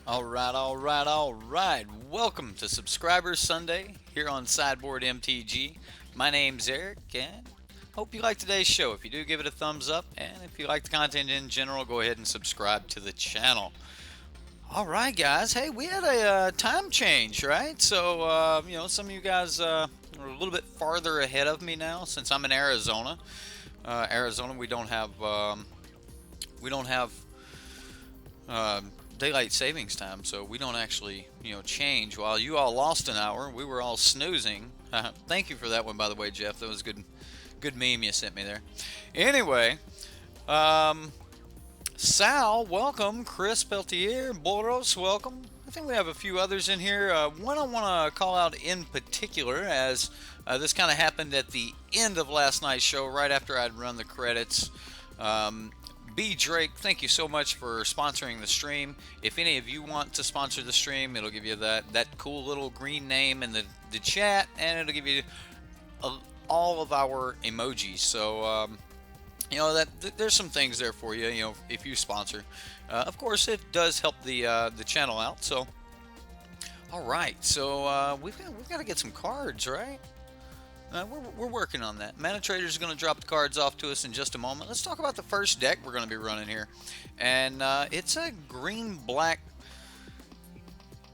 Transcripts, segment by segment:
Alright. Welcome to Subscriber Sunday here on Sideboardmtg. My name's Eric, and hope you like today's show. If you do, give it a thumbs up, and if you like the content in general, go ahead and subscribe to the channel. Alright, guys. Hey, we had a time change, right? So, some of you guys are a little bit farther ahead of me now since I'm in Arizona. Arizona, we don't have daylight savings time, so we don't actually, change. While you all lost an hour, we were all snoozing. Thank you for that one, by the way, Jeff. That was good meme you sent me there. Anyway, Sal, welcome. Chris Peltier, Boros, welcome. I think we have a few others in here. One I want to call out in particular, as this kind of happened at the end of last night's show, right after I'd run the credits. B. Drake, thank you so much for sponsoring the stream. If any of you want to sponsor the stream, it'll give you that cool little green name in the chat, and it'll give you all of our emojis. So, there's some things there for you, if you sponsor. Of course, it does help the channel out. So, all right. So we've got to get some cards, right? We're working on that. Mana Trader's is going to drop the cards off to us in just a moment. Let's talk about the first deck we're going to be running here. And it's a green-black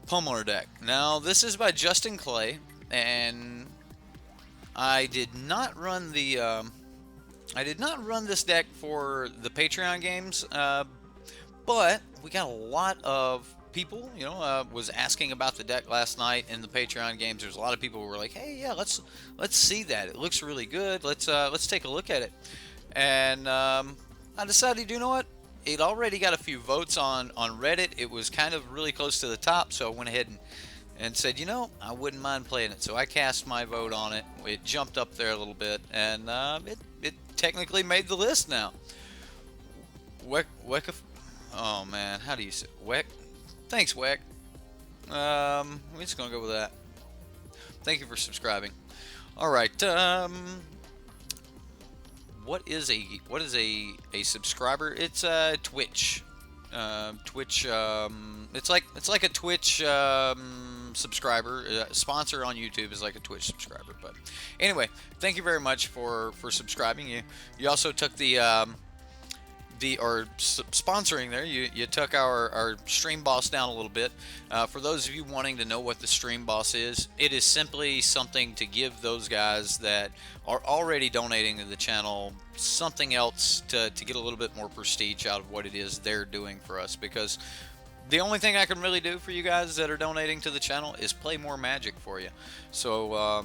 Pummeler deck. Now, this is by Justin Clay, and I did not run this deck for the Patreon games, but we got a lot of people, was asking about the deck last night in the Patreon games. There's a lot of people who were like, "Hey, yeah, let's see that. It looks really good. Let's take a look at it." And I decided, you know what? It already got a few votes on Reddit. It was kind of really close to the top, so I went ahead and said, I wouldn't mind playing it. So I cast my vote on it. It jumped up there a little bit, and it technically made the list now. Oh man, how do you say Weck? Thanks, Weck. We're just gonna go with that. Thank you for subscribing. All right. What is a subscriber? It's Twitch. Twitch. It's like a Twitch subscriber. Sponsor on YouTube is like a Twitch subscriber. But anyway, thank you very much for subscribing. You also took sponsoring there. You took our stream boss down a little bit. For those of you wanting to know what the stream boss is, it is simply something to give those guys that are already donating to the channel something else to get a little bit more prestige out of what it is they're doing for us, because the only thing I can really do for you guys that are donating to the channel is play more Magic for you. So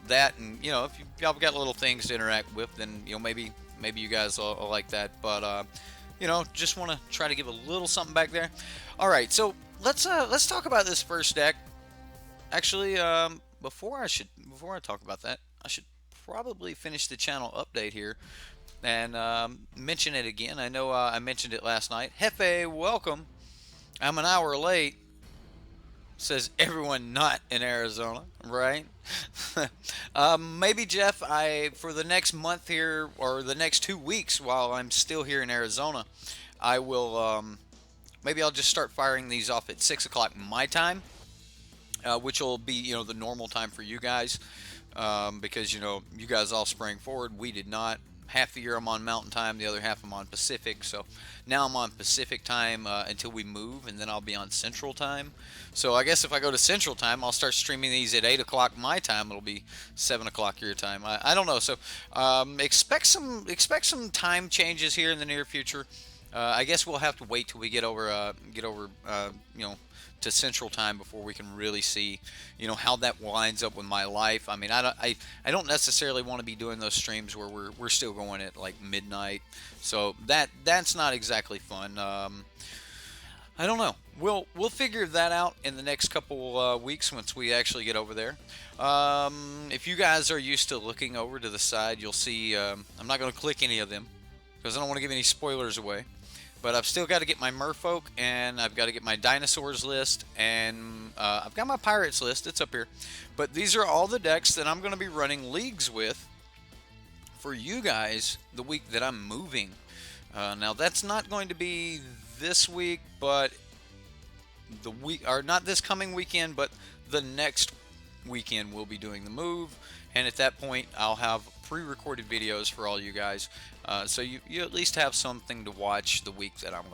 that, and if y'all got little things to interact with, then maybe you guys will like that. But just want to try to give a little something back there. All right, so let's talk about this first deck. Actually, before I talk about that, I should probably finish the channel update here and mention it again. I know I mentioned it last night. Hefe, welcome. I'm an hour late. Says everyone not in Arizona, right? Maybe, Jeff, for the next month here, or the next 2 weeks while I'm still here in Arizona, I will, maybe I'll just start firing these off at 6 o'clock my time, which will be, the normal time for you guys, because, you guys all sprang forward. We did not. Half the year I'm on Mountain Time, the other half I'm on Pacific. So now I'm on Pacific Time until we move, and then I'll be on Central Time. So I guess if I go to Central Time, I'll start streaming these at 8 o'clock my time. It'll be 7 o'clock your time. I don't know. So expect some time changes here in the near future. I guess we'll have to wait till we get over to Central Time before we can really see, how that lines up with my life. I mean, I don't necessarily want to be doing those streams where we're still going at like midnight. So that's not exactly fun. I don't know. We'll figure that out in the next couple weeks once we actually get over there. If you guys are used to looking over to the side, you'll see I'm not going to click any of them because I don't want to give any spoilers away. But I've still got to get my merfolk, and I've got to get my dinosaurs list, and I've got my pirates list. It's up here. But these are all the decks that I'm going to be running leagues with for you guys the week that I'm moving. Now, that's not going to be this week, but the week, or not this coming weekend, but the next weekend we'll be doing the move, and at that point I'll have pre-recorded videos for all you guys, so you at least have something to watch the week that I'm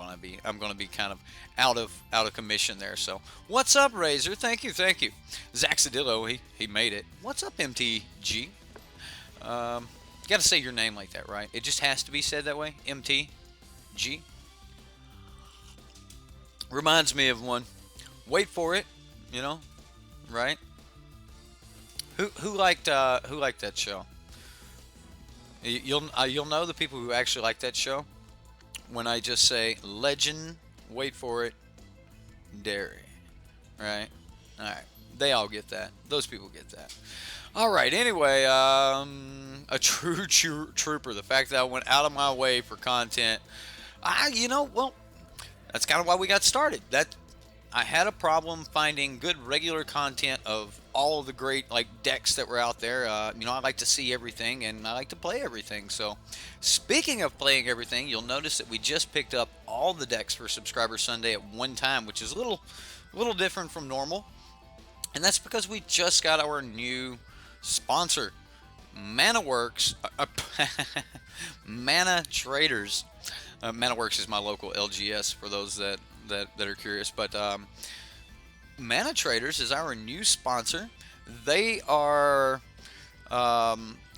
gonna be kind of out of commission there. So what's up, Razor? Thank you. Zaxadillo, he made it. What's up, MTG? You gotta say your name like that, right? It just has to be said that way. MTG reminds me of one. Wait for it, you know, right? Who liked that show? You'll know the people who actually like that show when I just say legend. Wait for it, dairy, right? All right, they all get that. Those people get that. All right. Anyway, a true trooper. The fact that I went out of my way for content, well, that's kind of why we got started. That I had a problem finding good regular content of all of the great decks that were out there. I like to see everything and I like to play everything. So, speaking of playing everything, you'll notice that we just picked up all the decks for Subscriber Sunday at one time, which is a little different from normal, and that's because we just got our new sponsor, ManaWorks, Mana Traders. ManaWorks is my local LGS for those that are curious, but Mana Traders is our new sponsor. They are,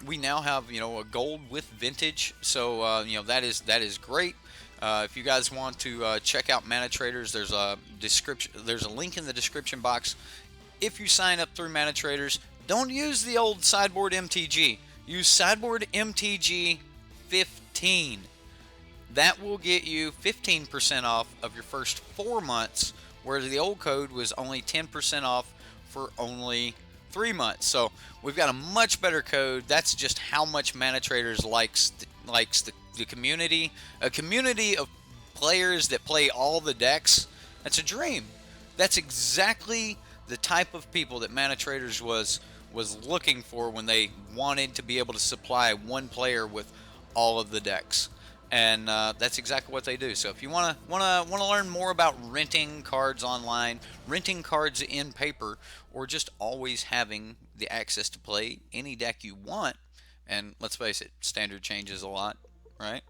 we now have a gold with vintage, so that is great. If you guys want to check out Mana Traders, there's a link in the description box. If you sign up through Mana Traders, don't use the old Sideboardmtg. Use Sideboardmtg 15. That will get you 15% off of your first 4 months, whereas the old code was only 10% off for only 3 months. So we've got a much better code. That's just how much Mana Traders likes the community. A community of players that play all the decks. That's a dream. That's exactly the type of people that Mana Traders was looking for when they wanted to be able to supply one player with all of the decks. And that's exactly what they do. So if you want to learn more about renting cards online, renting cards in paper, or just always having the access to play any deck you want, and let's face it, standard changes a lot, right?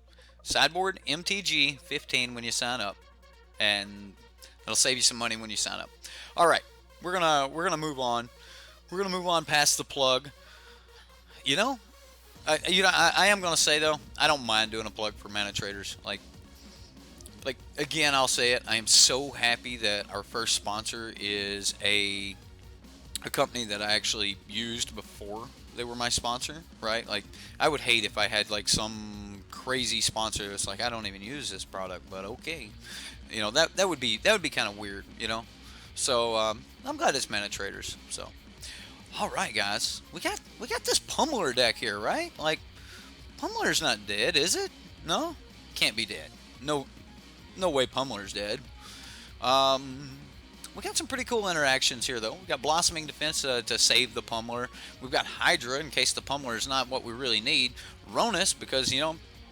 Sideboardmtg 15 when you sign up, and it'll save you some money when you sign up. All right, we're gonna move on. We're gonna move on past the plug. I am going to say, though, I don't mind doing a plug for Mana Traders. Again, I'll say it. I am so happy that our first sponsor is a company that I actually used before they were my sponsor, right? I would hate if I had, some crazy sponsor that's I don't even use this product, but okay. That would be kind of weird, So, I'm glad it's Mana Traders, so. Alright, guys, we got this Pummeler deck here, right? Pummeler's not dead, is it? No? Can't be dead. No way Pummeler's dead. We got some pretty cool interactions here, though. We got Blossoming Defense to save the Pummeler. We've got Hydra in case the Pummeler is not what we really need. Ronus, because,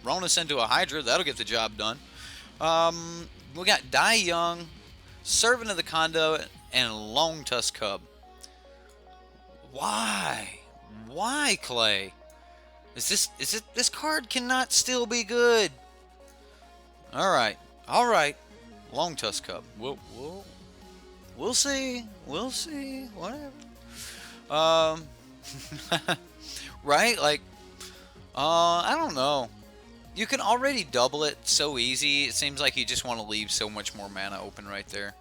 Ronus into a Hydra, that'll get the job done. We got Die Young, Servant of the Conduit, and Long Tusk Cub. Why? Why, Clay? This card cannot still be good. All right. Long Tusk Cub. We'll see. Whatever. Right? I don't know. You can already double it so easy. It seems like you just want to leave so much more mana open right there.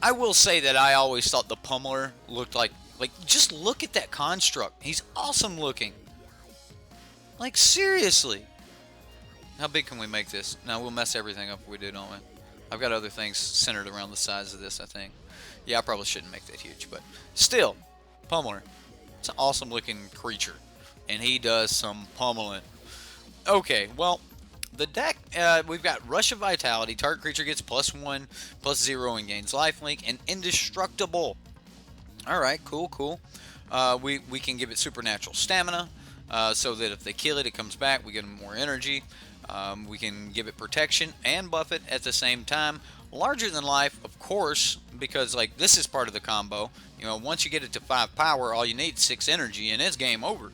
I will say that I always thought the Pummeler looked like just look at that construct. He's awesome looking. Seriously. How big can we make this? Now we'll mess everything up if we do, don't we? I've got other things centered around the size of this, I think. Yeah, I probably shouldn't make that huge, but still, Pummeler. It's an awesome looking creature. And he does some pummeling. Okay, well, the deck, we've got Rush of Vitality. Target creature gets +1/+0 and gains lifelink, and Indestructible. Alright, cool. We can give it Supernatural Stamina, so that if they kill it, it comes back. We get more energy. We can give it Protection and buff it at the same time. Larger than life, of course, because like this is part of the combo. You know, once you get it to 5 power, all you need is 6 energy, and it's game over.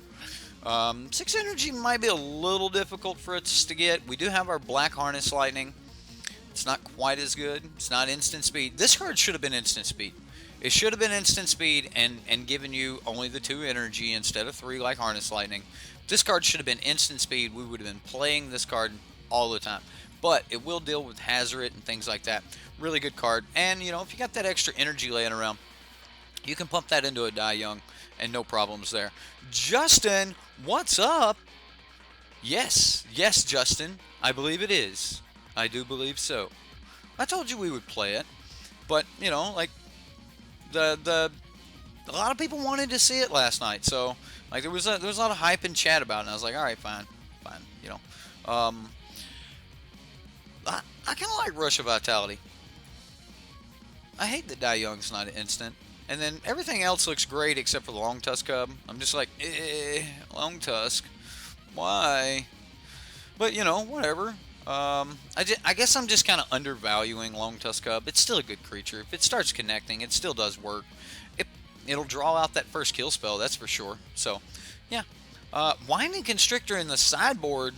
6 energy might be a little difficult for us to get. We do have our Black Harness Lightning. It's not quite as good. It's not instant speed. This card should have been instant speed. It should have been instant speed and given you only the 2 energy instead of 3 like Harness Lightning. This card should have been instant speed. We would have been playing this card all the time. But it will deal with Hazard and things like that. Really good card. And, you know, if you got that extra energy laying around, you can pump that into a Die Young and no problems there. Justin, what's up? Yes, yes, Justin. I believe it is. I do believe so. I told you we would play it, but you know, like the a lot of people wanted to see it last night, so like there was a lot of hype and chat about it. And I was like, all right, fine, you know. I kind of like Rush of Vitality. I hate that Die Young's not an instant. And then everything else looks great except for the Long Tusk Cub. I'm just like, Long Tusk. Why? But, you know, whatever. I guess I'm just kind of undervaluing Long Tusk Cub. It's still a good creature. If it starts connecting, it still does work. It'll draw out that first kill spell, that's for sure. So, yeah. Winding Constrictor in the sideboard.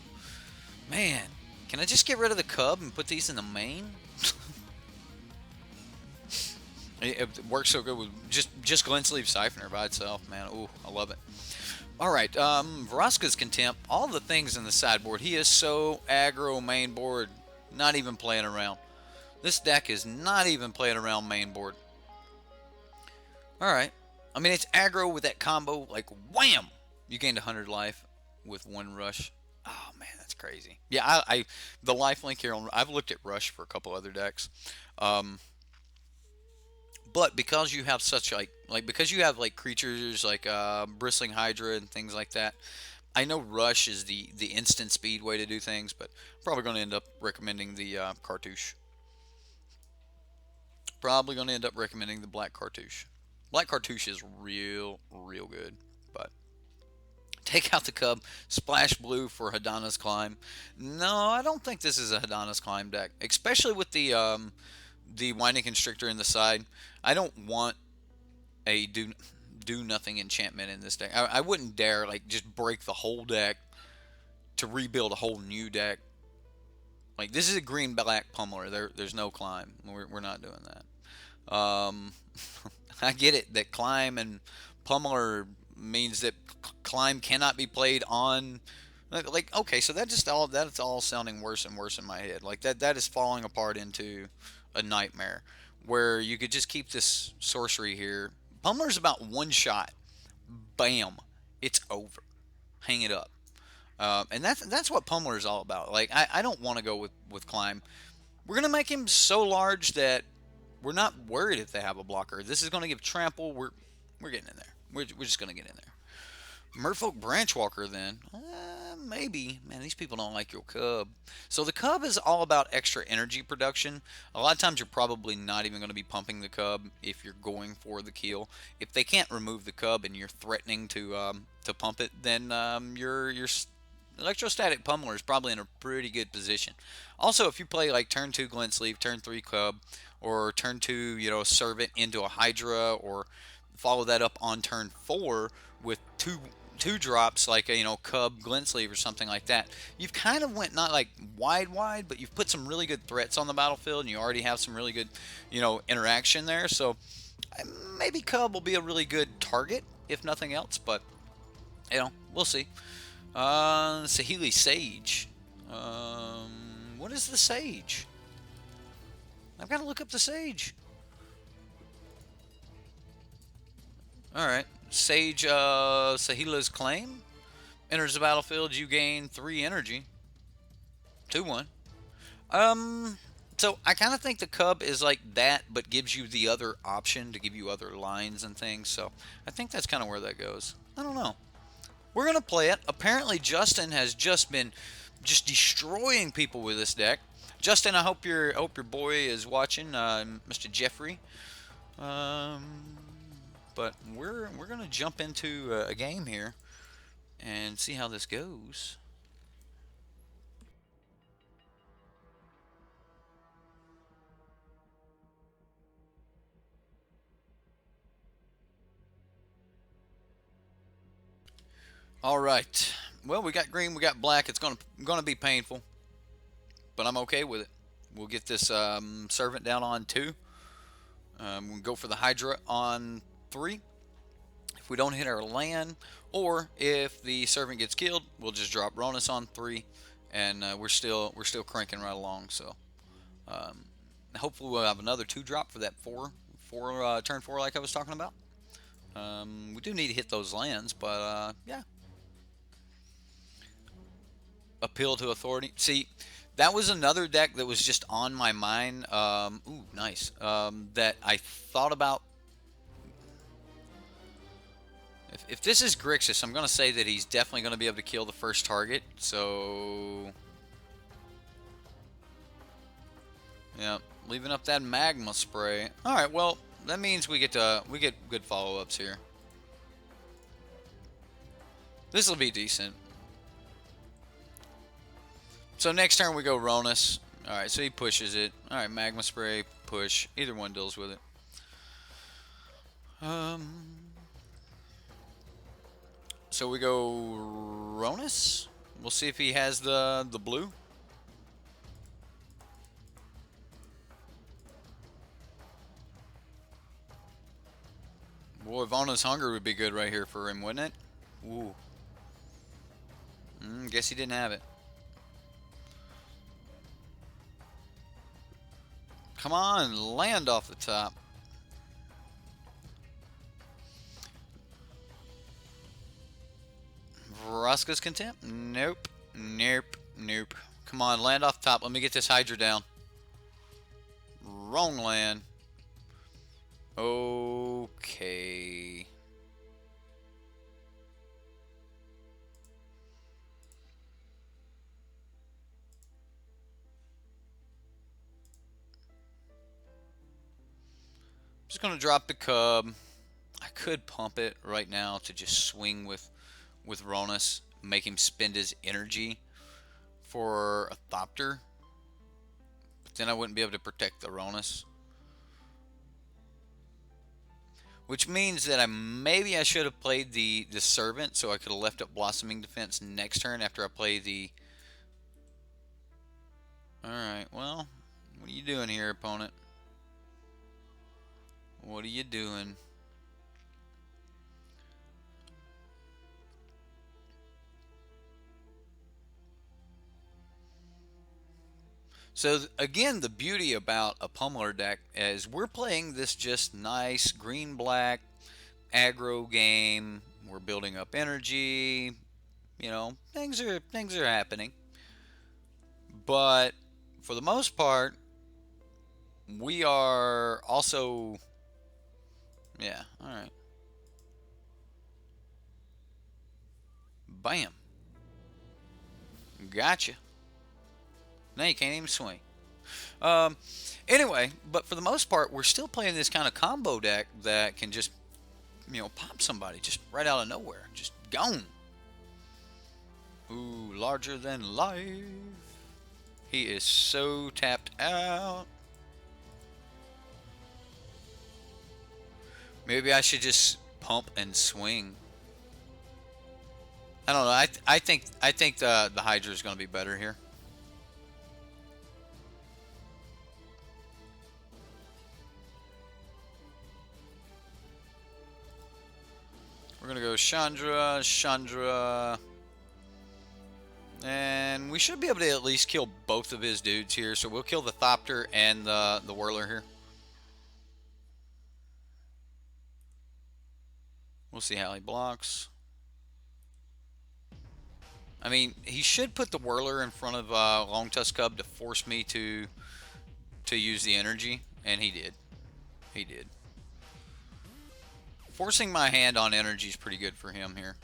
Man, can I just get rid of the Cub and put these in the main? It works so good with just Glennsleeve Siphoner by itself, man. Ooh, I love it. All right, Vraska's Contempt, all the things in the sideboard. He is so aggro main board, not even playing around. This deck is not even playing around main board. All right, I mean, it's aggro with that combo, like wham! You gained 100 life with 1 rush. Oh man, that's crazy. Yeah, the life link here, I've looked at Rush for a couple other decks. But because you have such because you have like creatures like Bristling Hydra and things like that, I know Rush is the instant speed way to do things, but I'm probably going to end up recommending the Cartouche. Probably going to end up recommending the Black Cartouche. Black Cartouche is real good, but take out the Cub, splash blue for Hadana's Climb. No, I don't think this is a Hadana's Climb deck, especially with the Winding Constrictor in the side. I don't want a do nothing enchantment in this deck. I wouldn't dare like just break the whole deck to rebuild a whole new deck. Like this is a green black Pummeler. There's no Climb. We're not doing that. I get it that Climb and Pummeler means that Climb cannot be played on. Like okay, so that's all sounding worse and worse in my head. Like that is falling apart into a nightmare where you could just keep this sorcery here. Pummeler's about 1 shot. Bam. It's over. Hang it up. And that's what Pummeler is all about. Like I don't want to go with Climb. We're gonna make him so large that we're not worried if they have a blocker. This is gonna give trample. We're getting in there. We're just gonna get in there. Merfolk Branchwalker then. Maybe. Man, these people don't like your Cub. So the Cub is all about extra energy production. A lot of times you're probably not even going to be pumping the Cub if you're going for the kill. If they can't remove the Cub and you're threatening to pump it, then your Electrostatic Pummeler is probably in a pretty good position. Also, if you play like turn 2 Glennsleeve, turn 3 Cub, or turn 2, you know, Servant into a Hydra, or follow that up on turn 4 with two drops like a, you know, Cub Glennsleeve or something like that, you've kind of went not like wide, but you've put some really good threats on the battlefield, and you already have some really good, you know, interaction there. So maybe Cub will be a really good target if nothing else, but you know, we'll see. Saheeli Sage. What is the Sage? I've got to look up the Sage. All right. Sage, Saheela's Claim. Enters the battlefield, you gain 3 energy. 2-1. So I kind of think the Cub is like that, but gives you the other option to give you other lines and things. So I think that's kind of where that goes. I don't know. We're going to play it. Apparently Justin has just been destroying people with this deck. Justin, I hope your boy is watching, Mr. Jeffrey. But we're going to jump into a game here and see how this goes. All right. Well, we got green, we got black. It's gonna be painful, but I'm okay with it. We'll get this servant down on 2. We'll go for the Hydra on 3. If we don't hit our land, or if the servant gets killed, we'll just drop Ronus on 3, and we're still cranking right along. So hopefully we'll have another 2 drop for that 4 turn 4 like I was talking about. We do need to hit those lands, but yeah. Appeal to authority. See, that was another deck that was just on my mind. Ooh, nice. That I thought about. If this is Grixis, I'm going to say that he's definitely going to be able to kill the first target. So, yeah, leaving up that magma spray. All right, well, that means we get good follow-ups here. This will be decent. So next turn we go Ronus. All right, so he pushes it. All right, magma spray, push. Either one deals with it. So we go Ronus. We'll see if he has the blue. Boy, Vona's Hunger would be good right here for him, wouldn't it? Ooh. Guess he didn't have it. Come on, land off the top. Vraska's Contempt? Nope. Nope. Nope. Come on, land off the top. Let me get this Hydra down. Wrong land. Okay. Just gonna drop the Cub. I could pump it right now to just swing with Ronus, make him spend his energy for a Thopter, but then I wouldn't be able to protect the Ronus, which means that maybe I should have played the Servant, so I could have left up Blossoming Defense next turn after I play the. All right, well, what are you doing here, opponent? What are you doing? So again, the beauty about a Pummeler deck is we're playing this just nice green-black aggro game. We're building up energy. You know, things are happening. But for the most part, we are also, yeah, all right. Bam. Gotcha. Now you can't even swing. Anyway, but for the most part, we're still playing this kind of combo deck that can just, pop somebody just right out of nowhere. Just gone. Ooh, larger than life. He is so tapped out. Maybe I should just pump and swing. I don't know. I think the Hydra is going to be better here. We're going to go Chandra, and we should be able to at least kill both of his dudes here. So we'll kill the Thopter and the Whirler here. We'll see how he blocks. I mean, he should put the Whirler in front of Long Tusk Cub to force me to use the energy, and he did. He did. Forcing my hand on energy is pretty good for him here.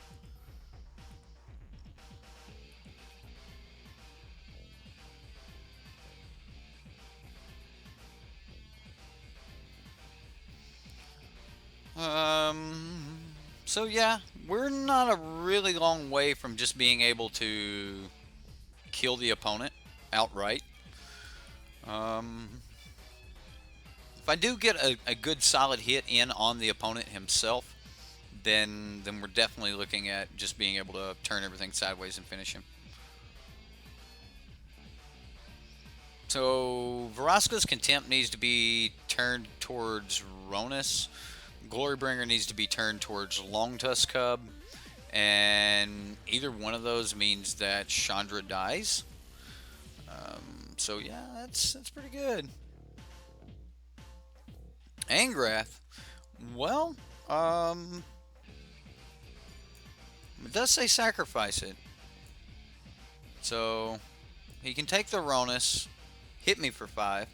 So yeah, we're not a really long way from just being able to kill the opponent outright. If I do get a good solid hit in on the opponent himself, then we're definitely looking at just being able to turn everything sideways and finish him. So Vraska's Contempt needs to be turned towards Ronus. Glorybringer needs to be turned towards Longtusk Cub. And either one of those means that Chandra dies. So yeah, that's pretty good. Angrath. Well, it does say sacrifice it. So he can take the Ronus, hit me for 5,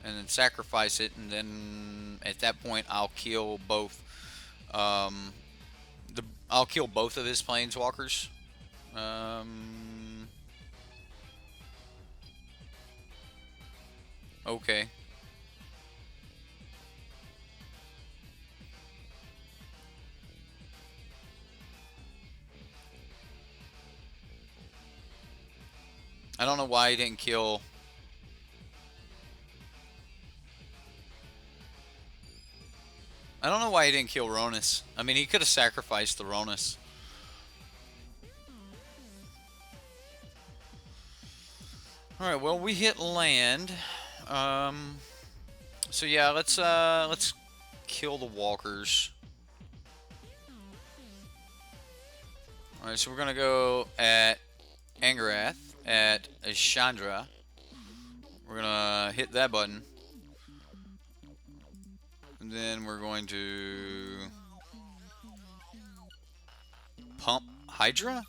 and then sacrifice it, and then at that point I'll kill both. I'll kill both of his planeswalkers. Okay. I don't know why he didn't kill. I don't know why he didn't kill Ronus. I mean, he could have sacrificed the Ronus. All right. Well, we hit land. So yeah, let's kill the walkers. All right. So we're gonna go at Angrath at Chandra. We're gonna hit that button. And then we're going to pump Hydra.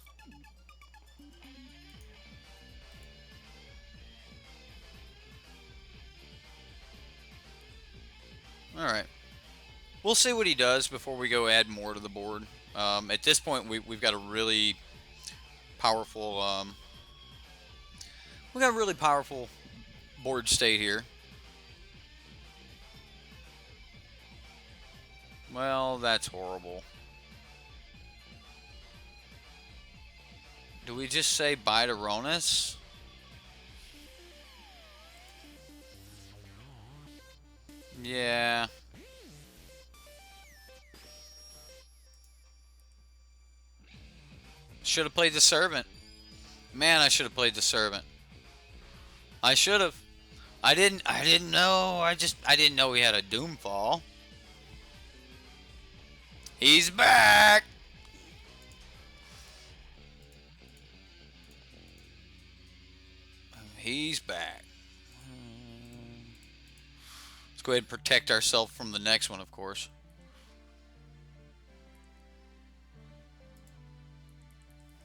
Alright. We'll see what he does before we go add more to the board. At this point, we've got a really powerful board state here. Well, that's horrible. Do we just say bye to Ronus? Yeah. Should have played the Servant. Man, I should have played the Servant. I should have. I didn't know. I didn't know he had a Doomfall. He's back. He's back. Let's go ahead and protect ourselves from the next one, of course.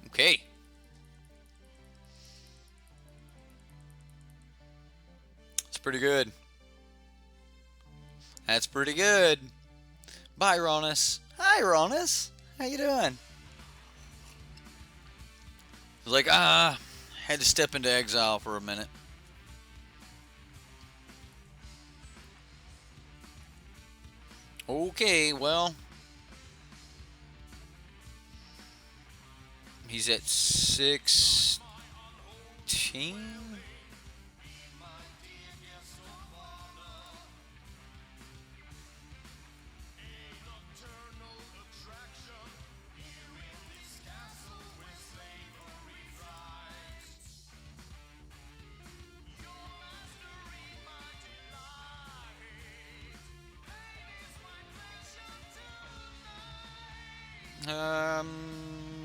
Okay. It's pretty good. That's pretty good. Bye, Ronus. Hi, Ronus. How you doing? Like, had to step into exile for a minute. Okay, well. He's at 16.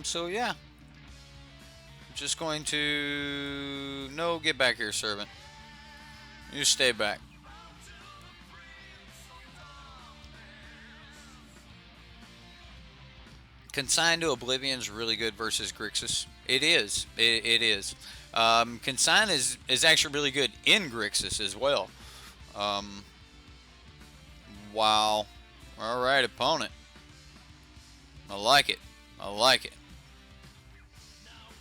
So yeah. Just going to... No, get back here, Servant. You stay back. Consign to Oblivion is really good versus Grixis. It is. It is. Consign is actually really good in Grixis as well. Wow. Alright, opponent. I like it. I like it.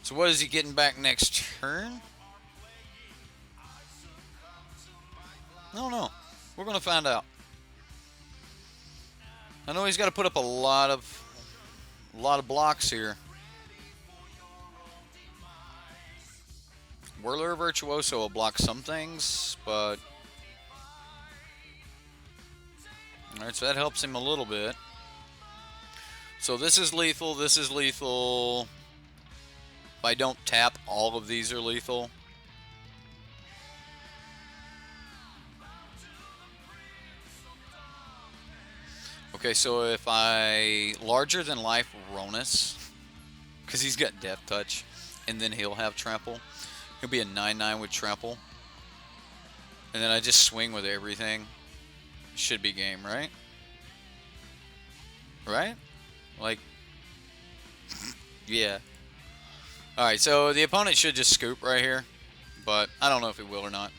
So what is he getting back next turn? I don't know. We're going to find out. I know he's got to put up a lot of blocks here. Whirler Virtuoso will block some things, but... Alright, so that helps him a little bit. So this is lethal, this is lethal. If I don't tap, all of these are lethal. Okay, so if I larger than life Ronus, because he's got Death Touch, and then he'll have Trample. He'll be a 9/9 with Trample. And then I just swing with everything. Should be game, right? Right? Like, yeah. Alright, so the opponent should just scoop right here, but I don't know if he will or not.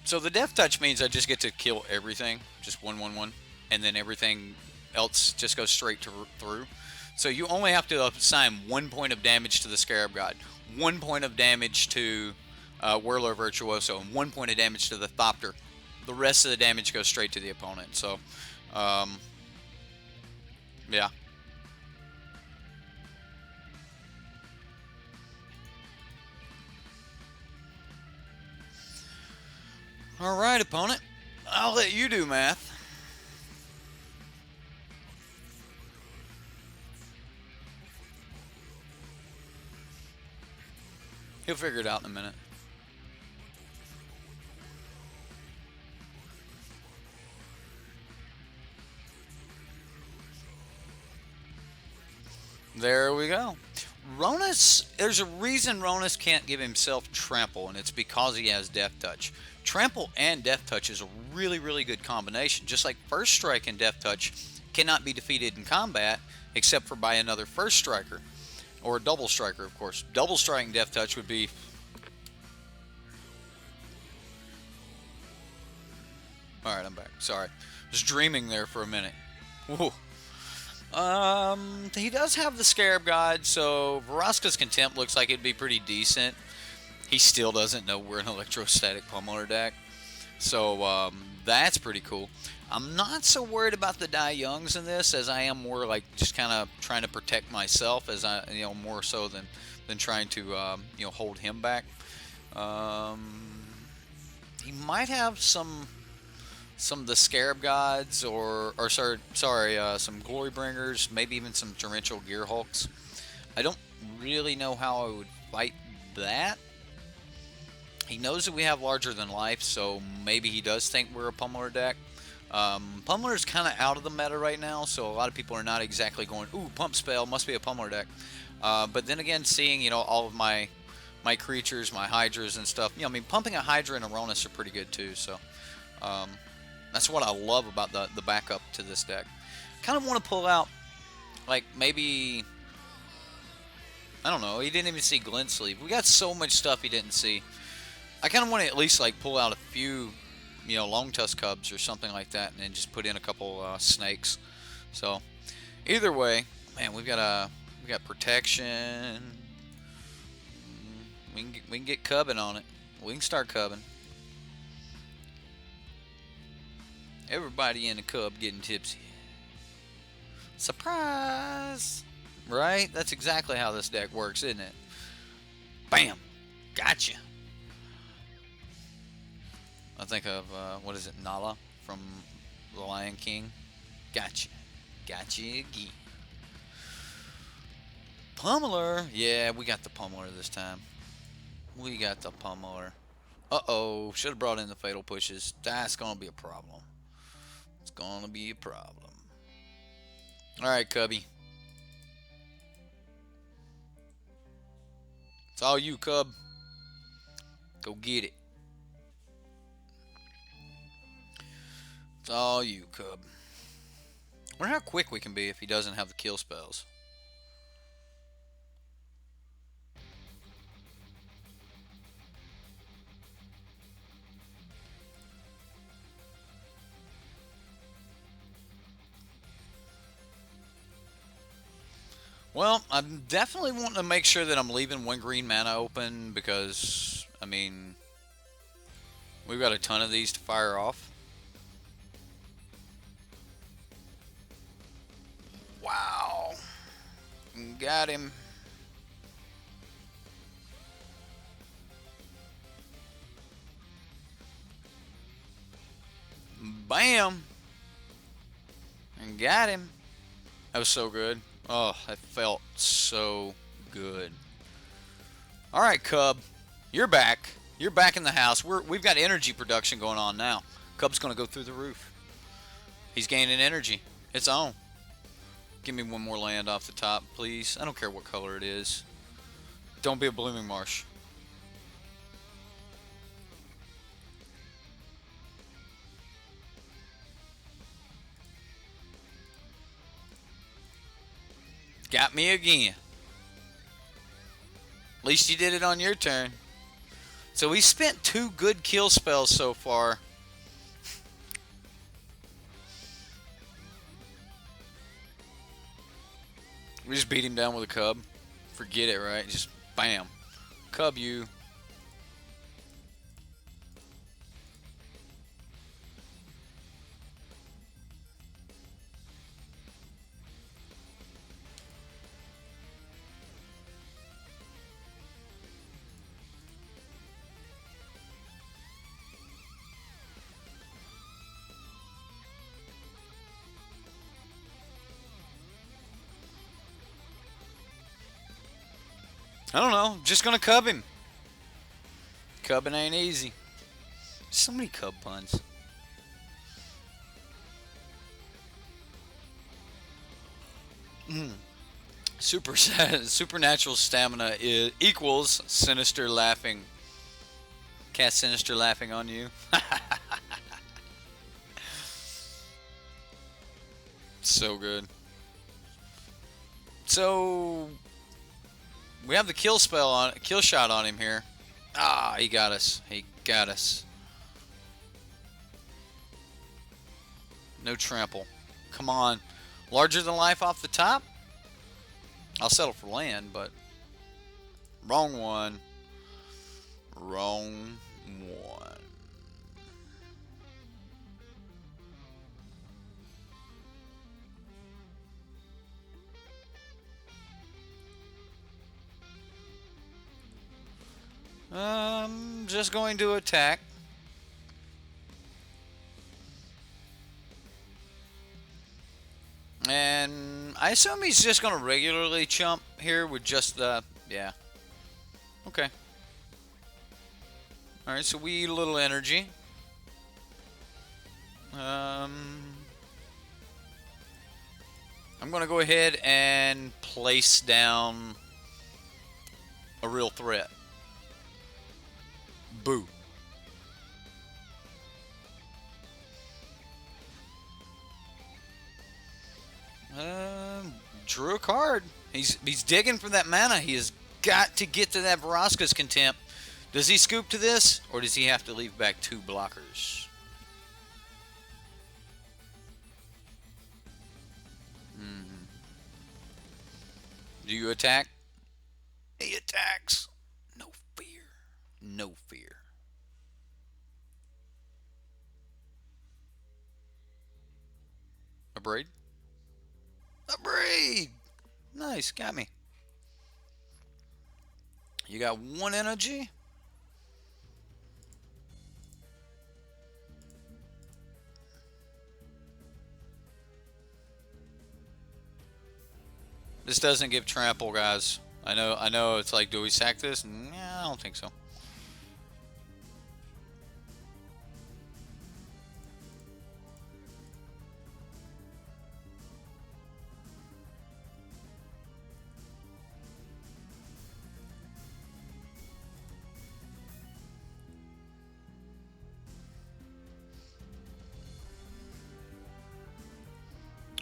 So the Death Touch means I just get to kill everything, just 1/1/1, and then everything else just goes straight through. So you only have to assign 1 point of damage to the Scarab God, 1 point of damage to Whirler Virtuoso, and 1 point of damage to the Thopter. The rest of the damage goes straight to the opponent. So, yeah. Alright, opponent. I'll let you do math. He'll figure it out in a minute. There we go. Ronus, there's a reason Ronus can't give himself Trample, and it's because he has Death Touch. Trample and Death Touch is a really, really good combination. Just like First Strike and Death Touch cannot be defeated in combat except for by another First Striker. Or a Double Striker, of course. Double Strike and Death Touch would be... Alright, I'm back. Sorry. Just dreaming there for a minute. Whoa. He does have the Scarab God, so Vraska's Contempt looks like it'd be pretty decent. He still doesn't know we're an Electrostatic Pummeler deck, so that's pretty cool. I'm not so worried about the Die Youngs in this, as I am more like just kind of trying to protect myself, as I, more so than trying to, hold him back. He might have some of the Scarab Gods, or sorry, some Glory Bringers, maybe even some Torrential Gear Hulks. I don't really know how I would fight that. He knows that we have larger than life, so maybe he does think we're a Pummeler deck. Pummeler's kind of out of the meta right now, so a lot of people are not exactly going, ooh, Pump Spell, must be a Pummeler deck. But then again, seeing, all of my creatures, my Hydras and stuff, pumping a Hydra and a Ronus are pretty good too, so... that's what I love about the backup to this deck. Kind of want to pull out, like, maybe... I don't know, he didn't even see Glint Sleeve. We got so much stuff he didn't see. I kind of want to at least, like, pull out a few, Long Tusk Cubs or something like that, and then just put in a couple snakes. So, either way, man, we got protection. We can get cubbing on it. We can start cubbing. Everybody in the cub getting tipsy. Surprise! Right? That's exactly how this deck works, isn't it? Bam! Gotcha! I think of, what is it, Nala from The Lion King? Gotcha. Gotcha again. Pummeler! Yeah, we got the Pummeler this time. We got the Pummeler. Uh-oh, should have brought in the Fatal Pushes. That's gonna be a problem. It's gonna be a problem. Alright, Cubby. It's all you, Cub. Go get it. It's all you, Cub. I wonder how quick we can be if he doesn't have the kill spells. Well, I'm definitely wanting to make sure that I'm leaving one green mana open because, I mean, we've got a ton of these to fire off. Wow. Got him. Bam. Got him. That was so good. Oh, that felt so good. All right, Cub, you're back. You're back in the house. We've got energy production going on now. Cub's gonna go through the roof. He's gaining energy. It's on. Give me one more land off the top, please. I don't care what color it is. Don't be a blooming marsh. Got me again. At least you did it on your turn. So we spent 2 good kill spells so far. We just beat him down with a Cub. Forget it, right? Just bam. Cub you. I don't know. Just gonna Cub him. Cubbing ain't easy. So many Cub puns. Supernatural stamina equals sinister laughing. Cast sinister laughing on you. So good. So we have the kill shot on him here. Ah, he got us. He got us. No trample. Come on. Larger than life off the top? I'll settle for land, but wrong one. Wrong one. Just going to attack. And I assume he's just going to regularly chump here with just the... Yeah. Okay. Alright, so we eat a little energy. I'm going to go ahead and place down a real threat. Boo. Drew a card. He's digging for that mana. He has got to get to that Vraska's Contempt. Does he scoop to this, or does he have to leave back 2 blockers? Do you attack? He attacks. No fear. No fear. A braid? A braid! Nice, got me. You got 1 energy? This doesn't give trample, guys. I know it's like, do we sack this? Nah, I don't think so.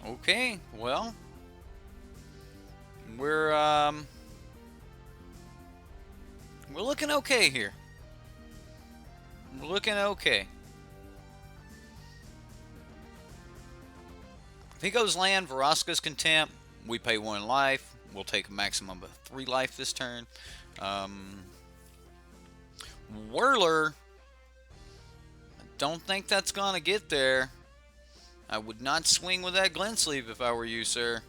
Okay, well, we're looking okay here. We're looking okay. If he goes land, Vraska's Contempt, we pay 1 life. We'll take a maximum of 3 life this turn. Whirler, I don't think that's gonna get there. I would not swing with that Glen Sleeve if I were you, sir.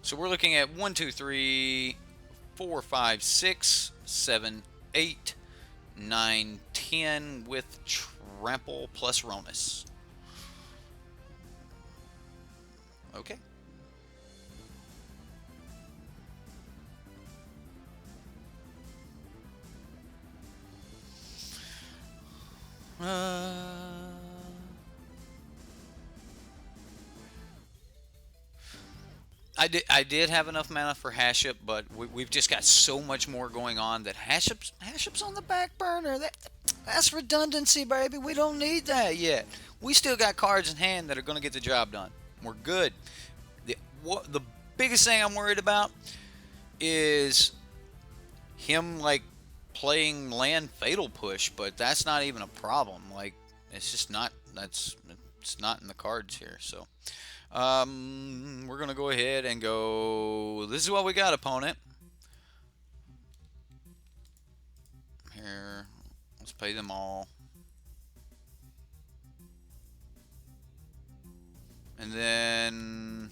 So we're looking at 1, 2, 3, 4, 5, 6, 7, 8, 9, 10 with trample plus Ronus. Okay. I did have enough mana for Haship, but we've just got so much more going on that Haship's on the back burner. That's redundancy, baby. We don't need that yet. We still got cards in hand that are going to get the job done. We're good. The biggest thing I'm worried about is him like playing land fatal push, but that's not even a problem. Like it's just not it's not in the cards here. So we're gonna go ahead and go. This is what we got, opponent. Here, let's pay them all, and then.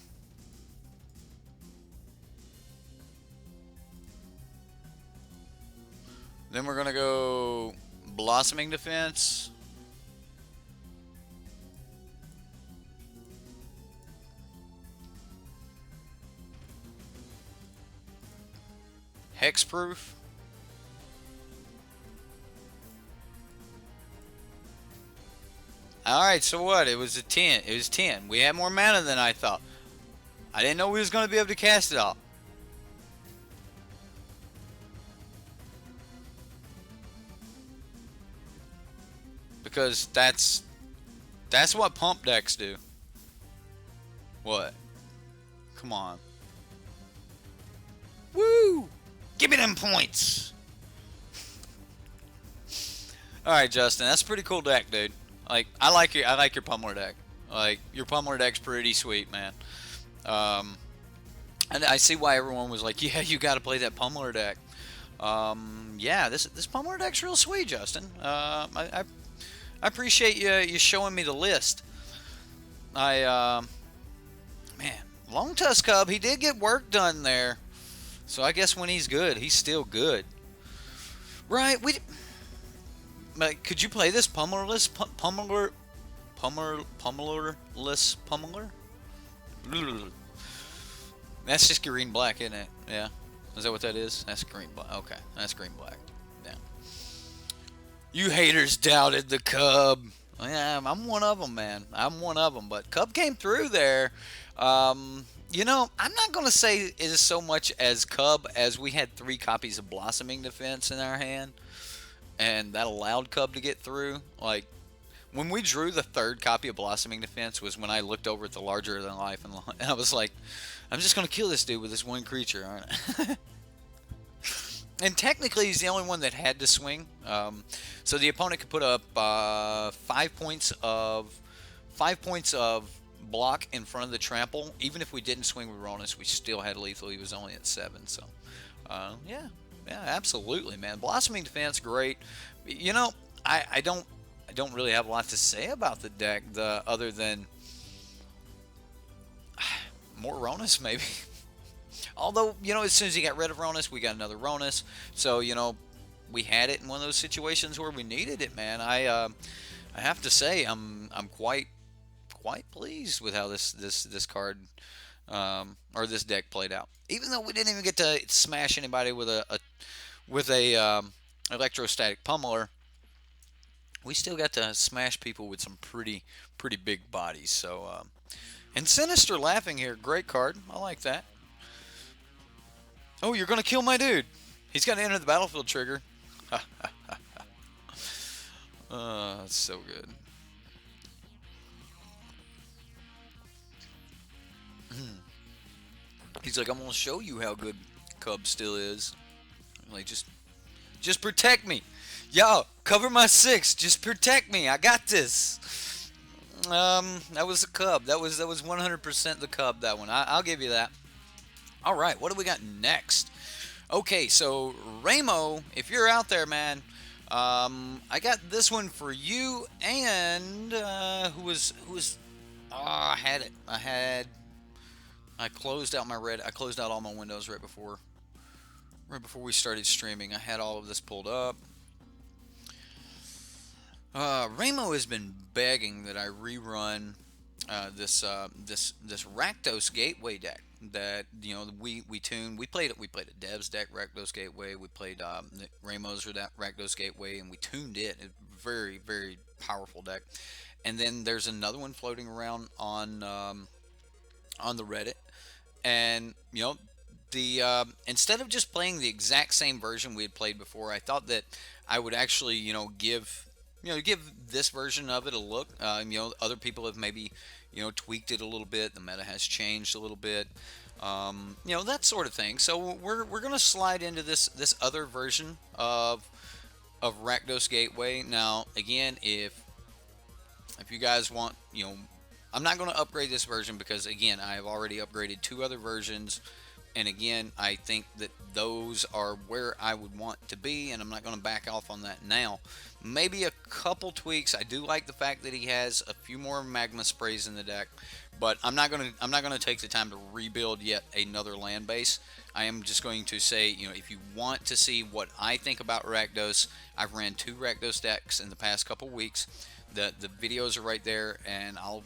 Then we're gonna go Blossoming Defense. Hexproof. Alright, so what? It was a 10. It was 10. We had more mana than I thought. I didn't know we was gonna be able to cast it all. Because that's what pump decks do. What? Come on. Woo! Give me them points. All right, Justin, that's a pretty cool deck, dude. Like I like your Pummeler deck. Like your Pummeler deck's pretty sweet, man. And I see why everyone was like, "Yeah, you got to play that Pummeler deck." Yeah, this Pummeler deck's real sweet, Justin. I appreciate you showing me the list. Man, Long Tusk Cub, he did get work done there. So I guess when he's good, he's still good. Right, could you play this Pummelerless? Pummelerless Pummeler? That's just green black, isn't it? Yeah. Is that what that is? That's green black. Okay, that's green black. Yeah. You haters doubted the Cub. Yeah, I'm one of them, man. I'm one of them. But Cub came through there. You know, I'm not going to say it is so much as Cub as we had 3 copies of Blossoming Defense in our hand. And that allowed Cub to get through. Like, when we drew the 3rd copy of Blossoming Defense was when I looked over at the larger than life and I was like, I'm just going to kill this dude with this one creature, aren't I? And technically, he's the only one that had to swing. So the opponent could put up 5 points of block in front of the trample. Even if we didn't swing with Ronus, we still had lethal. He was only at 7. So, yeah, absolutely, man. Blossoming Defense, great. You know, I don't really have a lot to say about the deck, other than more Ronus, maybe. Although, you know, as soon as he got rid of Ronus, we got another Ronus. So, you know, we had it in one of those situations where we needed it, man. I have to say, I'm quite pleased with how this card or this deck played out. Even though we didn't even get to smash anybody with a electrostatic pummeler, we still got to smash people with some pretty big bodies. So, and Sinister Laughing here, great card. I like that. Oh, you're gonna kill my dude. He's got to enter the battlefield trigger. That's so good. He's like, I'm gonna show you how good Cub still is. I'm like, just protect me. Yo, cover my 6. Just protect me. I got this. That was the Cub. That was 100% the Cub. That one. I'll give you that. All right, what do we got next? Okay, so Ramo, if you're out there, man, I got this one for you. And who was? I had it. I closed out I closed out all my windows right before we started streaming. I had all of this pulled up. Ramo has been begging that I rerun this Rakdos Gateway deck that we tuned. We played a Devs deck Rakdos Gateway. We played Ramos Rakdos Gateway, and we tuned it. Very very powerful deck. And then there's another one floating around on the Reddit, and the instead of just playing the exact same version we had played before, I thought that I would actually give this version of it a look. Other people have maybe tweaked it a little bit. The meta has changed a little bit. That sort of thing. So we're gonna slide into this other version of Rakdos Gateway. Now again, if you guys want, I'm not going to upgrade this version because again, I have already upgraded 2 other versions, and again, I think that those are where I would want to be, and I'm not going to back off on that now. Maybe a couple tweaks. I do like the fact that he has a few more magma sprays in the deck, but I'm not going to take the time to rebuild yet another land base. I am just going to say, if you want to see what I think about Rakdos, I've ran 2 Rakdos decks in the past couple weeks. The videos are right there, and no,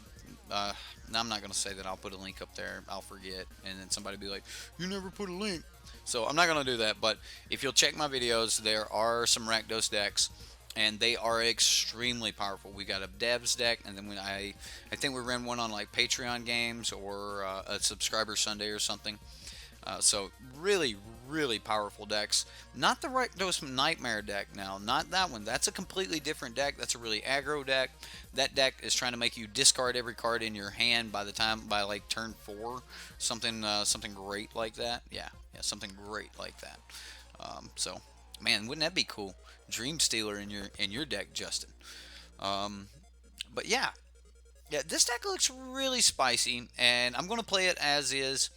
I'm not going to say that I'll put a link up there. I'll forget, and then somebody will be like, you never put a link. So I'm not going to do that, but if you'll check my videos, there are some Rakdos decks, and they are extremely powerful. We got a Devs deck, and then I think we ran one on like Patreon games or a Subscriber Sunday or something. So really, really powerful decks. Not the Rakdos Nightmare deck now. Not that one. That's a completely different deck. That's a really aggro deck. That deck is trying to make you discard every card in your hand by like turn 4. Something great like that. Yeah, something great like that. So, man, wouldn't that be cool? Dream Stealer in your deck, Justin. But yeah, this deck looks really spicy, and I'm going to play it as is.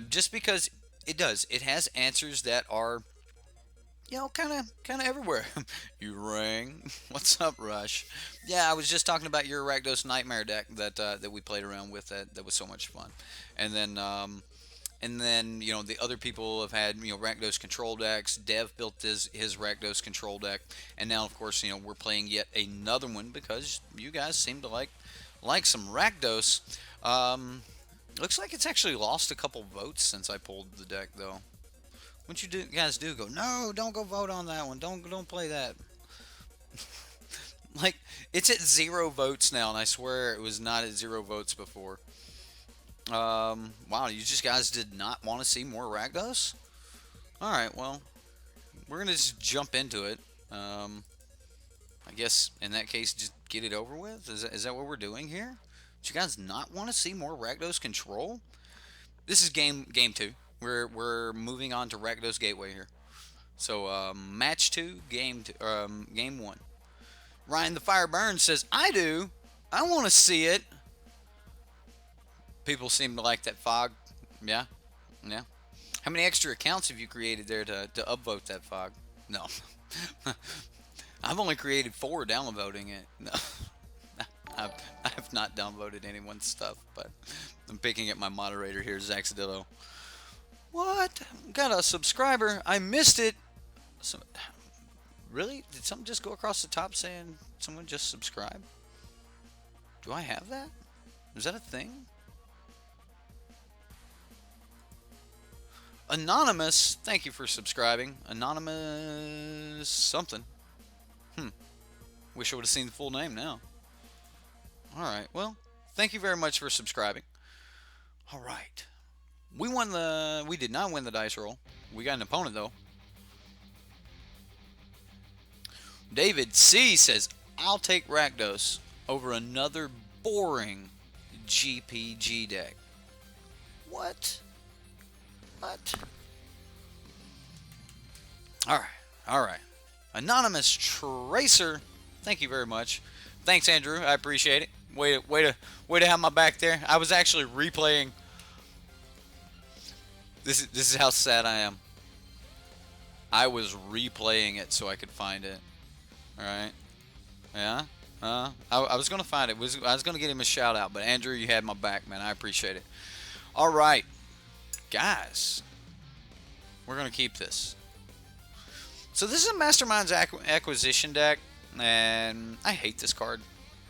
Just because it does. It has answers that are, kind of everywhere. You rang. What's up, Rush? Yeah, I was just talking about your Rakdos Nightmare deck that we played around with. That was so much fun. And then the other people have had Rakdos control decks. Dev built his Rakdos control deck, and now of course we're playing yet another one because you guys seem to like some Rakdos. Looks like it's actually lost a couple votes since I pulled the deck, though. What you guys do? Go, no, don't go vote on that one. Don't play that. Like, it's at 0 votes now, and I swear it was not at 0 votes before. Wow, you just guys did not want to see more Rakdos? Alright, well, we're going to just jump into it. I guess, in that case, just get it over with? Is that what we're doing here? Do you guys not want to see more Rakdos control? This is game 2. We're moving on to Rakdos Gateway here. So match 2, game 1. Ryan the Fire Burns says, I do. I want to see it. People seem to like that fog. Yeah. How many extra accounts have you created there to upvote that fog? No. I've only created 4 downvoting it. No. I have not downvoted anyone's stuff, but I'm picking at my moderator here, Zaxadillo. What? Got a subscriber? I missed it. Really? Did something just go across the top saying someone just subscribed? Do I have that? Is that a thing? Anonymous, thank you for subscribing. Anonymous something. Wish I would have seen the full name now. Alright, well, thank you very much for subscribing. Alright. We did not win the dice roll. We got an opponent, though. David C. says, I'll take Rakdos over another boring GPG deck. What? Alright. Anonymous Tracer, thank you very much. Thanks, Andrew. I appreciate it. Way to have my back there. I was actually replaying. This is how sad I am. I was replaying it so I could find it. All right. Yeah. I was gonna find it. I was gonna get him a shout out, but Andrew, you had my back, man. I appreciate it. All right, guys. We're gonna keep this. So this is a Mastermind's acquisition deck, and I hate this card.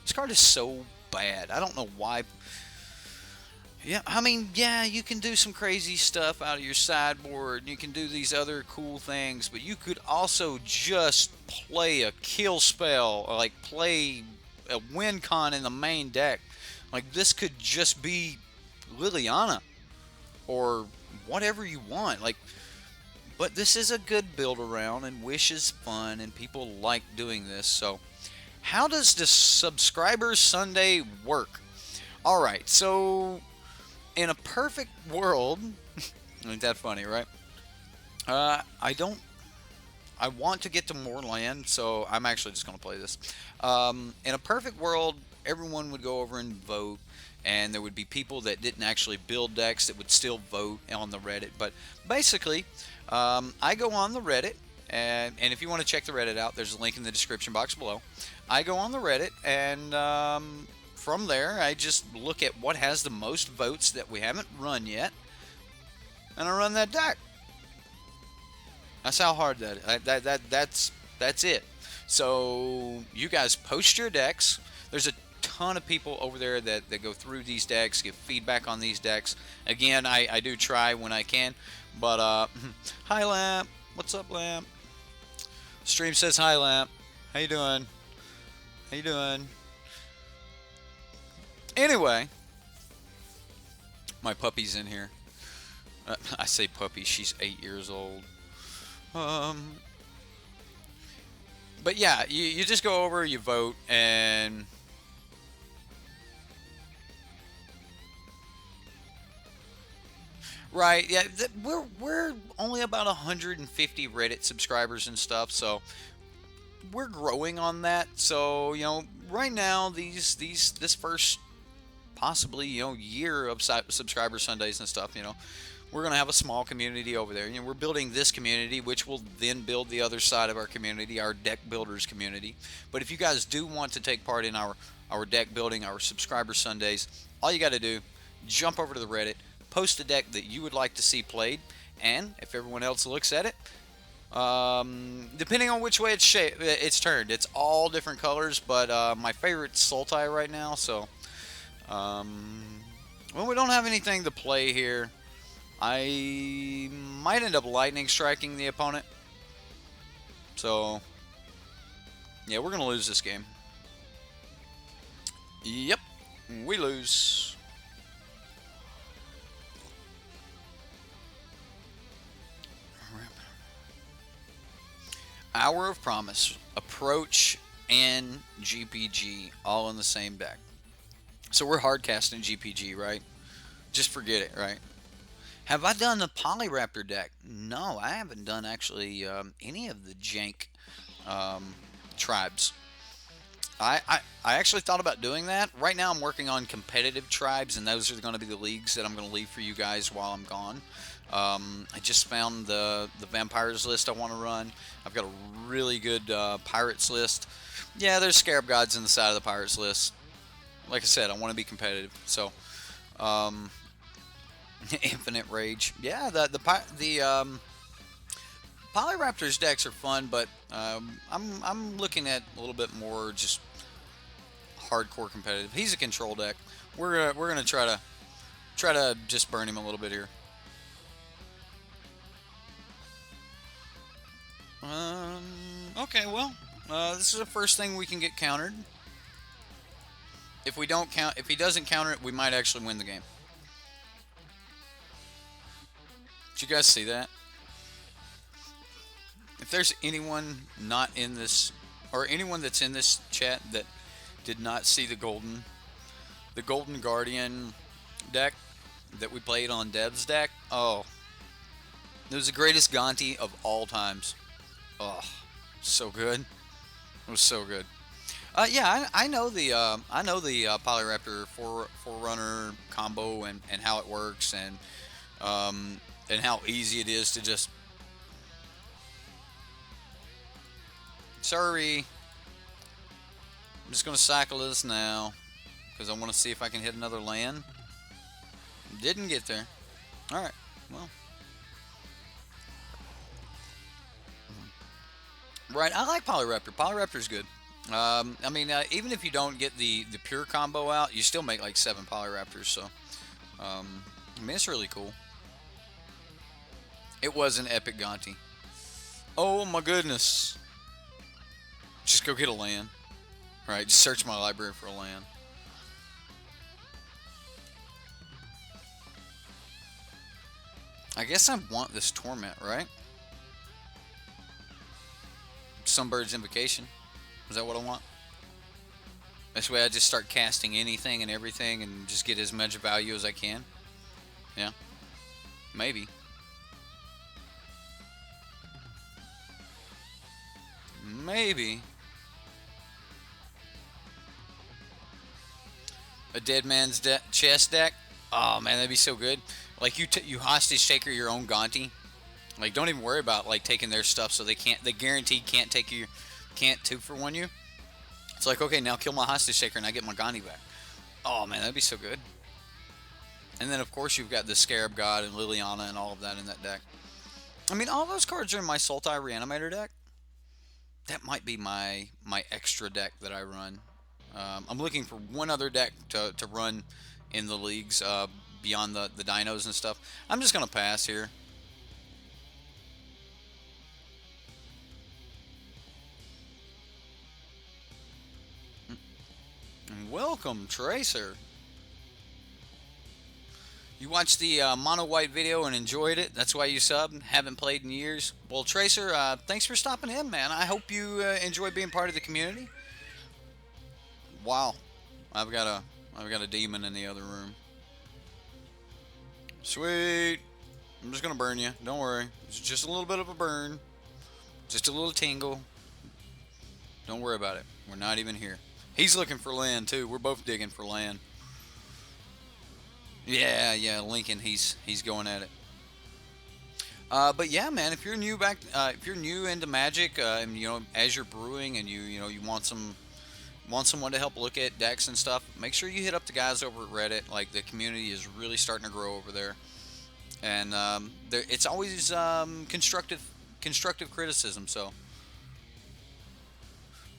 This card is so bad. I don't know why. Yeah, I mean, yeah, you can do some crazy stuff out of your sideboard. You can do these other cool things, but you could also just play a kill spell, or like play a win con in the main deck. Like this could just be Liliana or whatever you want. Like, but this is a good build around, and Wish is fun, and people like doing this. So, how does the Subscribers Sunday work? All right, so in a perfect world, ain't that funny, right? I don't. I want to get to more land, so I'm actually just going to play this. In a perfect world, everyone would go over and vote, and there would be people that didn't actually build decks that would still vote on the Reddit. But basically, I go on the Reddit, and if you want to check the Reddit out, there's a link in the description box below. I go on the Reddit, and from there, I just look at what has the most votes that we haven't run yet, and I run that deck. That's how hard that's it. So you guys post your decks. There's a ton of people over there that go through these decks, give feedback on these decks. Again, I do try when I can, but hi Lamp, what's up Lamp? Stream says hi Lamp. How you doing? How you doing? Anyway, my puppy's in here. I say puppy, she's 8 years old. But yeah, you just go over, you vote, and right, yeah, we're only about 150 Reddit subscribers and stuff, so we're growing on that. So you know, right now this first possibly year of subscriber Sundays and stuff, we're going to have a small community over there. We're building this community, which will then build the other side of our community, our deck builders community. But if you guys do want to take part in our deck building, our subscriber Sundays, all you got to do, jump over to the Reddit, post a deck that you would like to see played, and if everyone else looks at it, depending on which way it's turned, it's all different colors, but my favorite's Sultai right now, so well, we don't have anything to play here. I might end up lightning striking the opponent. So, yeah, we're going to lose this game. Yep, we lose. Hour of Promise, Approach, and GPG all in the same deck. So we're hard casting GPG, right? Just forget it, right? Have I done the Polyraptor deck? No, I haven't done actually any of the jank tribes. I actually thought about doing that. Right now I'm working on competitive tribes, and those are going to be the leagues that I'm going to leave for you guys while I'm gone. I just found the vampires list I want to run. I've got a really good pirates list. Yeah, there's scarab gods in the side of the pirates list. Like I said, I want to be competitive. So, Infinite Rage. Yeah, the Polyraptor's decks are fun, but I'm looking at a little bit more just hardcore competitive. He's a control deck. We're gonna try to just burn him a little bit here. Okay, well, this is the first thing we can get countered. If he doesn't counter it, we might actually win the game. Did you guys see that? If there's anyone not in this, or anyone that's in this chat that did not see the Golden Guardian deck that we played on Dev's deck, oh, it was the greatest Gonti of all times. Oh, so good. It was so good. Yeah, I know the Polyraptor Forerunner combo and how it works, and how easy it is to just. Sorry, I'm just gonna cycle this now because I want to see if I can hit another land. Didn't get there. All right, well. Right, I like Polyraptor. Polyraptor's good. I mean, even if you don't get the pure combo out, you still make like 7 Polyraptors. So, I mean, it's really cool. It was an epic Gonti. Oh my goodness! Just go get a land. Right, just search my library for a land. I guess I want this Torment, right? Sunbird's Invocation. Is that what I want? This way I just start casting anything and everything and just get as much value as I can. Yeah. Maybe. Maybe. A Dead Man's Chest deck? Oh man, that'd be so good. Like you hostage taker your own Gonti. Like don't even worry about like taking their stuff so they guaranteed can't take your can't 2-for-1 you. It's like, okay, now kill my hostage taker and I get my Gonti back. Oh man, that'd be so good. And then of course you've got the Scarab God and Liliana and all of that in that deck. I mean, all those cards are in my Sultai Reanimator deck. That might be my extra deck that I run. I'm looking for one other deck to run in the leagues beyond the dinos and stuff. I'm just going to pass here. Welcome, Tracer. You watched the mono white video and enjoyed it. That's why you subbed. Haven't played in years. Well, Tracer, thanks for stopping in, man. I hope you enjoy being part of the community. Wow, I've got a demon in the other room. Sweet. I'm just gonna burn you. Don't worry. It's just a little bit of a burn. Just a little tingle. Don't worry about it. We're not even here. He's looking for land too. We're both digging for land. Yeah, Lincoln. He's going at it. But yeah, man. If you're new if you're new into Magic, and you know, as you're brewing, and you want someone to help look at decks and stuff, make sure you hit up the guys over at Reddit. Like the community is really starting to grow over there, and it's always constructive criticism. So,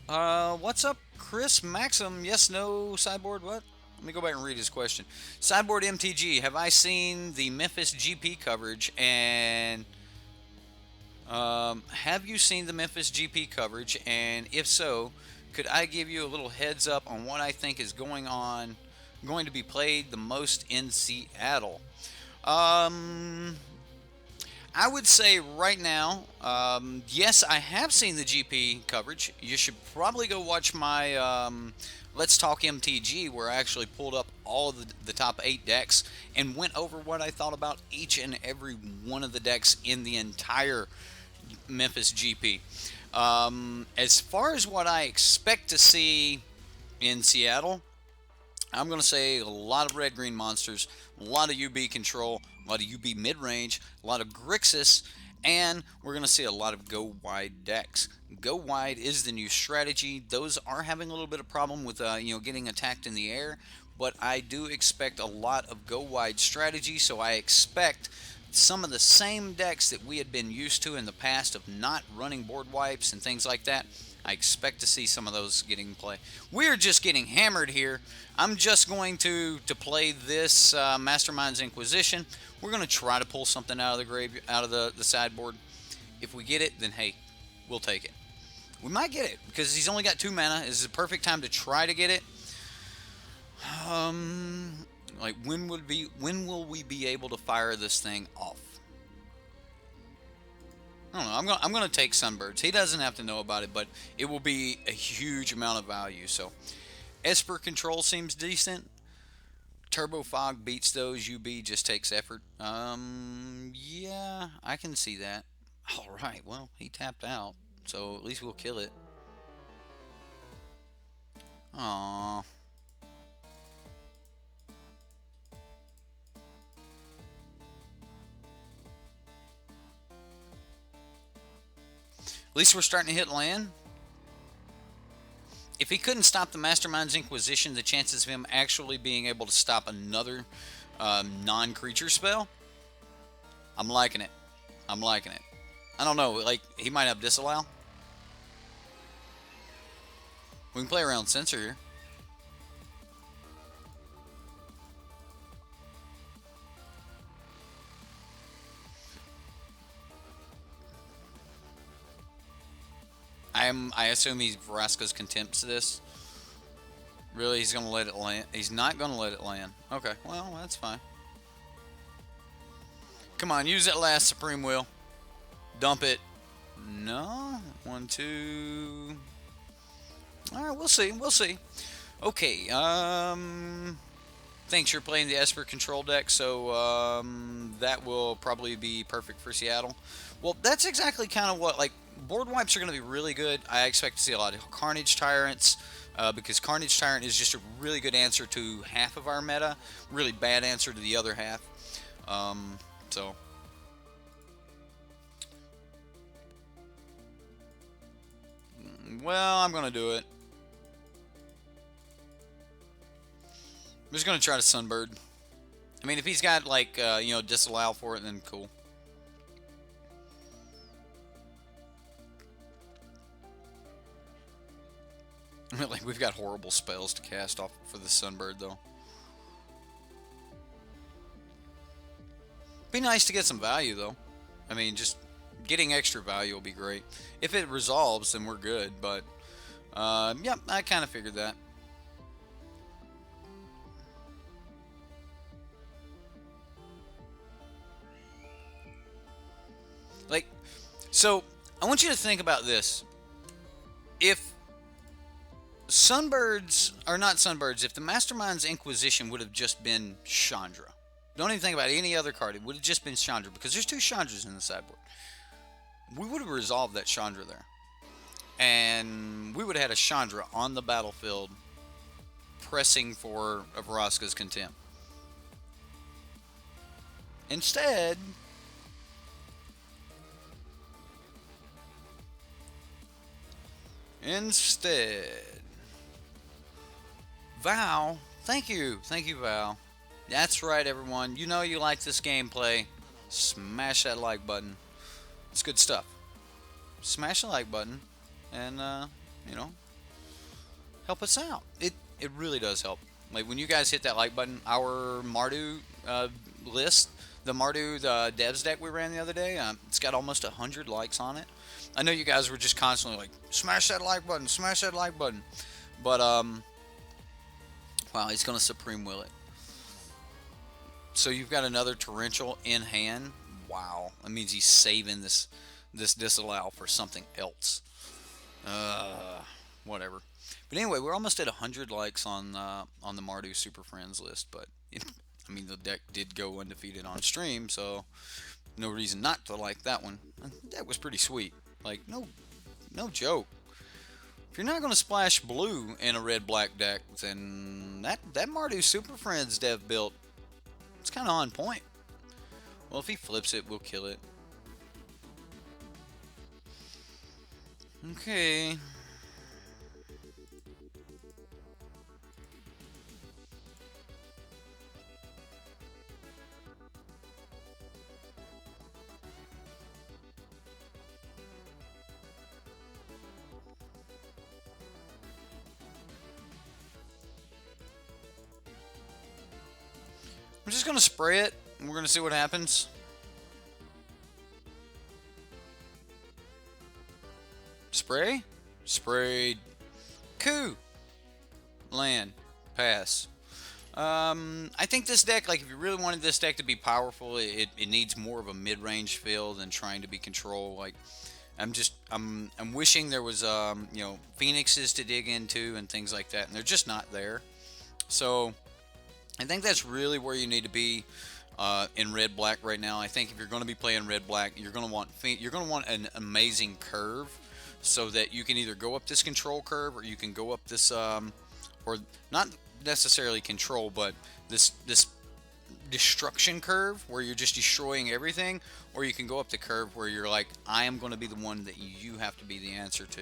what's up, Chris Maxim? Yes, no, Sideboard. What? Let me go back and read his question. Sideboardmtg, have I seen the Memphis GP coverage? And have you seen the Memphis GP coverage? And if so, could I give you a little heads up on what I think is going to be played the most in Seattle? I would say right now, yes, I have seen the GP coverage. You should probably go watch my Let's Talk MTG, where I actually pulled up all of the top 8 decks and went over what I thought about each and every one of the decks in the entire Memphis GP. As far as what I expect to see in Seattle, I'm going to say a lot of red-green monsters, a lot of UB control, a lot of UB mid-range, a lot of Grixis, and we're going to see a lot of go wide decks. Go wide is the new strategy. Those are having a little bit of problem with getting attacked in the air, but I do expect a lot of go wide strategy, so I expect some of the same decks that we had been used to in the past of not running board wipes and things like that. I expect to see some of those getting play. We're just getting hammered here. I'm just going to play this Mastermind's Inquisition. We're going to try to pull something out of the sideboard. If we get it, then hey, we'll take it. We might get it because he's only got 2 mana. This is the perfect time to try to get it. Like when will we be able to fire this thing off? I don't know. I'm gonna take Sunbirds. He doesn't have to know about it, but it will be a huge amount of value. So, Esper control seems decent. Turbo Fog beats those. UB just takes effort. Yeah, I can see that. All right. Well, he tapped out, so at least we'll kill it. Aww. At least we're starting to hit land. If he couldn't stop the Mastermind's Inquisition, the chances of him actually being able to stop another non-creature spell, I'm liking it. I'm liking it. I don't know, like, he might have Disallow. We can play around sensor here. I assume he Vraska's contempts this. Really, he's gonna let it land. He's not gonna let it land. Okay, well, that's fine. Come on, use that last Supreme Will. Dump it. No. 1, 2. Alright, we'll see. We'll see. Okay, thanks, you're playing the Esper control deck, so that will probably be perfect for Seattle. Well, that's exactly kind of what, like, board wipes are going to be really good. I expect to see a lot of Carnage Tyrants, because Carnage Tyrant is just a really good answer to half of our meta, really bad answer to the other half. So... Well, I'm going to do it. I'm just going to try to Sunbird. I mean, if he's got, like, you know, disallow for it, then cool. Like, we've got horrible spells to cast off for the Sunbird, though. Be nice to get some value, though. I mean, just getting extra value will be great. If it resolves, then we're good, but... yeah, I kind of figured that. Like, so, I want you to think about this. If Sunbirds, or not Sunbirds, if the Mastermind's Inquisition would have just been Chandra. Don't even think about any other card. It would have just been Chandra, because there's 2 Chandras in the sideboard. We would have resolved that Chandra there. And we would have had a Chandra on the battlefield pressing for a Vraska's Contempt. Instead... Val, thank you, Val. That's right, everyone. You know you like this gameplay. Smash that like button. It's good stuff. Smash the like button, and you know, help us out. It really does help. Like when you guys hit that like button, our Mardu list, the Mardu devs deck we ran the other day, it's got almost 100 likes on it. I know you guys were just constantly like, smash that like button, smash that like button. But, wow, he's going to Supreme Will it. So you've got another Torrential in hand. Wow. That means he's saving this disallow for something else. Whatever. But anyway, we're almost at 100 likes on the Mardu Super Friends list. But, I mean, the deck did go undefeated on stream, so no reason not to like that one. That was pretty sweet. Like, no joke. If you're not going to splash blue in a red-black deck, then that Mardu Super Friends dev build, it's kind of on point. Well, if he flips it, we'll kill it. Okay. I'm just going to spray it, and we're going to see what happens. Spray? Sprayed. Coup. Land. Pass. I think this deck, like, if you really wanted this deck to be powerful, it needs more of a mid-range feel than trying to be control. Like, I'm wishing there was, you know, Phoenixes to dig into and things like that, and they're just not there. So... I think that's really where you need to be in red-black right now. I think if you're going to be playing red-black, you're going to want an amazing curve, so that you can either go up this control curve, or you can go up this, or not necessarily control, but this destruction curve where you're just destroying everything, or you can go up the curve where you're like, I am going to be the one that you have to be the answer to,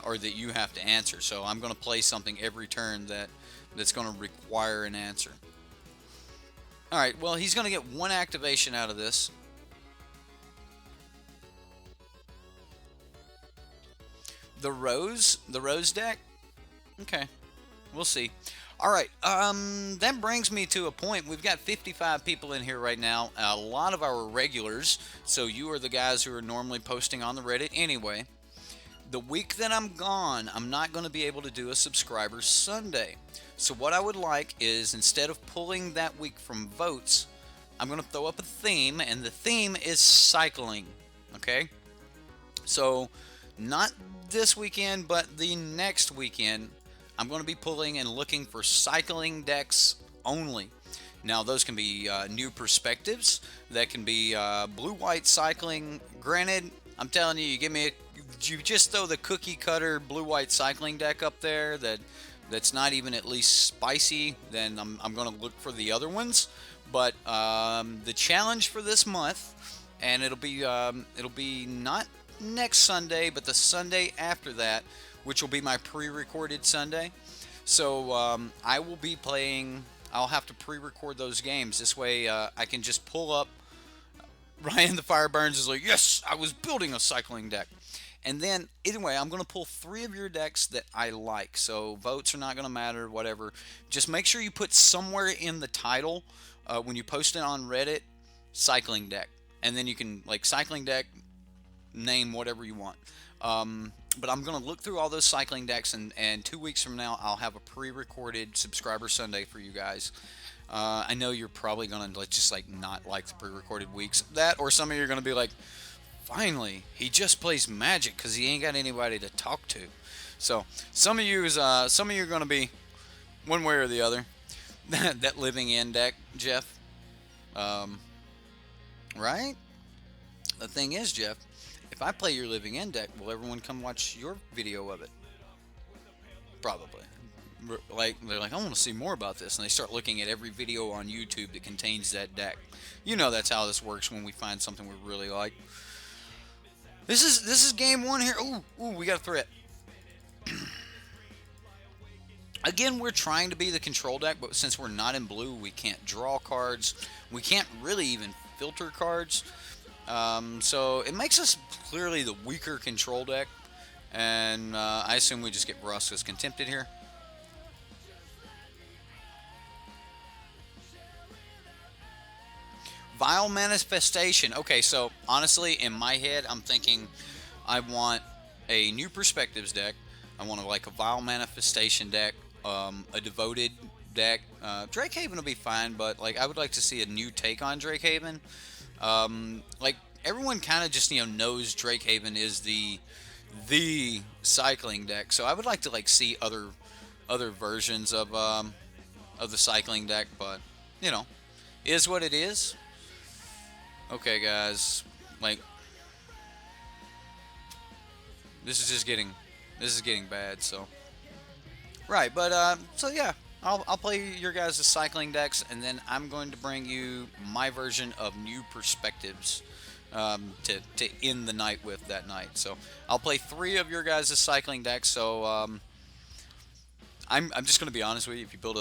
or that you have to answer. So I'm going to play something every turn that's going to require an answer. Alright, well, he's going to get one activation out of this. The Rose deck, Okay, we'll see. All right, that brings me to a point. We've got 55 people in here right now, a lot of our regulars, so you are the guys who are normally posting on the Reddit anyway. The week that I'm gone, I'm not going to be able to do a subscriber Sunday. So what I would like is, instead of pulling that week from votes, I'm going to throw up a theme, and the theme is cycling. Okay? So not this weekend, but the next weekend, I'm going to be pulling and looking for cycling decks only. Now, those can be new perspectives. That can be blue-white cycling. Granted, I'm telling you, you just throw the cookie cutter blue-white cycling deck up there that's not even at least spicy, then I'm going to look for the other ones. But the challenge for this month, and it'll be not next Sunday, but the Sunday after that, which will be my pre-recorded Sunday. So I will be playing. I'll have to pre-record those games. This way I can just pull up. Ryan the Fire Burns is like, yes, I was building a cycling deck. And then, anyway, I'm going to pull 3 of your decks that I like. So votes are not going to matter, whatever. Just make sure you put somewhere in the title, when you post it on Reddit, cycling deck. And then you can, like, cycling deck, name whatever you want. But I'm going to look through all those cycling decks, and 2 weeks from now, I'll have a pre-recorded subscriber Sunday for you guys. I know you're probably going to just not like the pre-recorded weeks. That, or some of you are going to be like, finally, he just plays Magic because he ain't got anybody to talk to. So some of you are going to be one way or the other. That living in deck, Jeff. Right? The thing is, Jeff, if I play your living in deck, will everyone come watch your video of it? Probably. Like, they're like, I want to see more about this, and they start looking at every video on YouTube that contains that deck. You know that's how this works when we find something we really like. This is game 1 here. Ooh, we got a threat. Again, we're trying to be the control deck, but since we're not in blue, we can't draw cards. We can't really even filter cards. So it makes us clearly the weaker control deck. And I assume we just get Vraska's Contempted here. Vile Manifestation. Okay, so honestly, in my head, I'm thinking I want a new Perspectives deck. I want a Vile Manifestation deck, a Devoted deck. Drakehaven will be fine, but I would like to see a new take on Drakehaven. Everyone kind of just knows Drakehaven is the cycling deck, so I would like to see other versions of the cycling deck, but is what it is. Okay, guys, this is getting bad. So, right, but so yeah, I'll play your guys' cycling decks, and then I'm going to bring you my version of New Perspectives to end the night with that night. So I'll play 3 of your guys' cycling decks. So I'm just going to be honest with you. If you build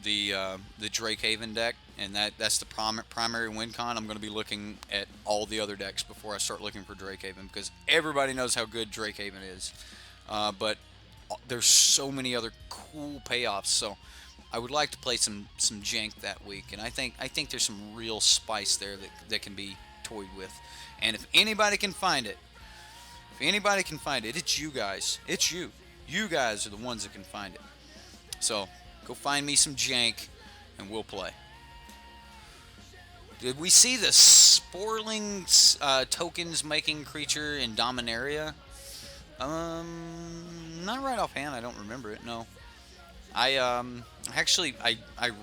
the Drakehaven deck, and that's the primary win con, I'm going to be looking at all the other decks before I start looking for Drakehaven, because everybody knows how good Drakehaven is. But there's so many other cool payoffs, so I would like to play some jank that week, and I think there's some real spice there that can be toyed with. And if anybody can find it, it's you guys. It's you. You guys are the ones that can find it. So go find me some jank, and we'll play. Did we see the Sporling tokens making creature in Dominaria? Not right offhand. I don't remember it. No. I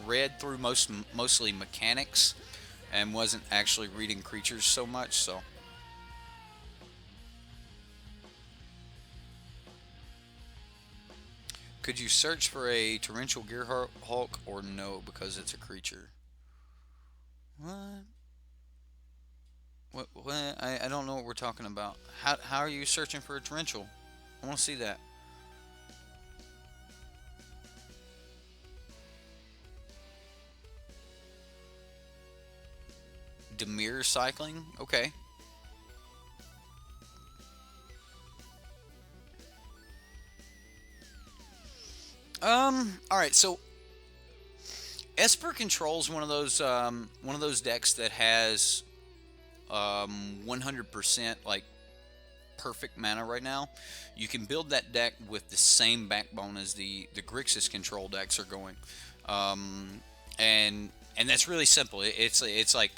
read through mostly mechanics, and wasn't actually reading creatures so much. So. Could you search for a Torrential Gearhulk or no, because it's a creature? What? I don't know what we're talking about. How are you searching for a Torrential? I want to see that. Demir cycling? Okay. All right. So Esper controls one of those decks that has 100% like perfect mana right now. You can build that deck with the same backbone as the Grixis control decks are going, um, and that's really simple. It's like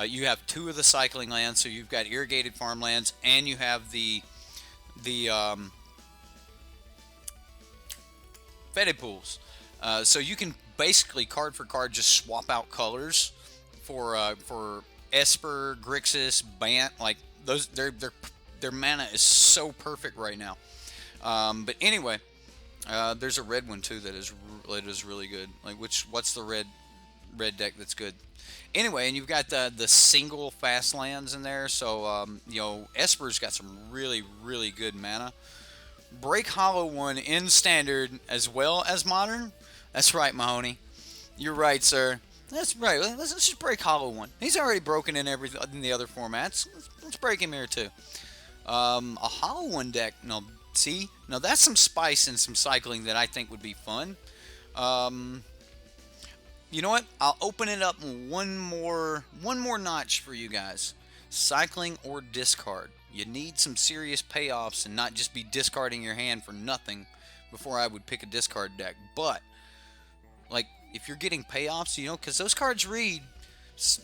you have two of the cycling lands, so you've got irrigated farmlands, and you have the fetid pools. So you can basically card for card just swap out colors for Esper, Grixis, Bant. Like those, their mana is so perfect right now. But anyway, there's a red one too that is really good. Like what's the red deck that's good? Anyway, and you've got the single fast lands in there. So you know, Esper's got some really good mana. Break Hollow one in standard as well as modern. That's right, Mahoney. You're right, sir. That's right. Let's just break Hollow one. He's already broken in in the other formats. Let's break him here too. A Hollow one deck. No, see, now that's some spice and some cycling that I think would be fun. You know what? I'll open it up one more notch for you guys. Cycling or discard. You need some serious payoffs and not just be discarding your hand for nothing before I would pick a discard deck. But, like, if you're getting payoffs, you know, because those cards read,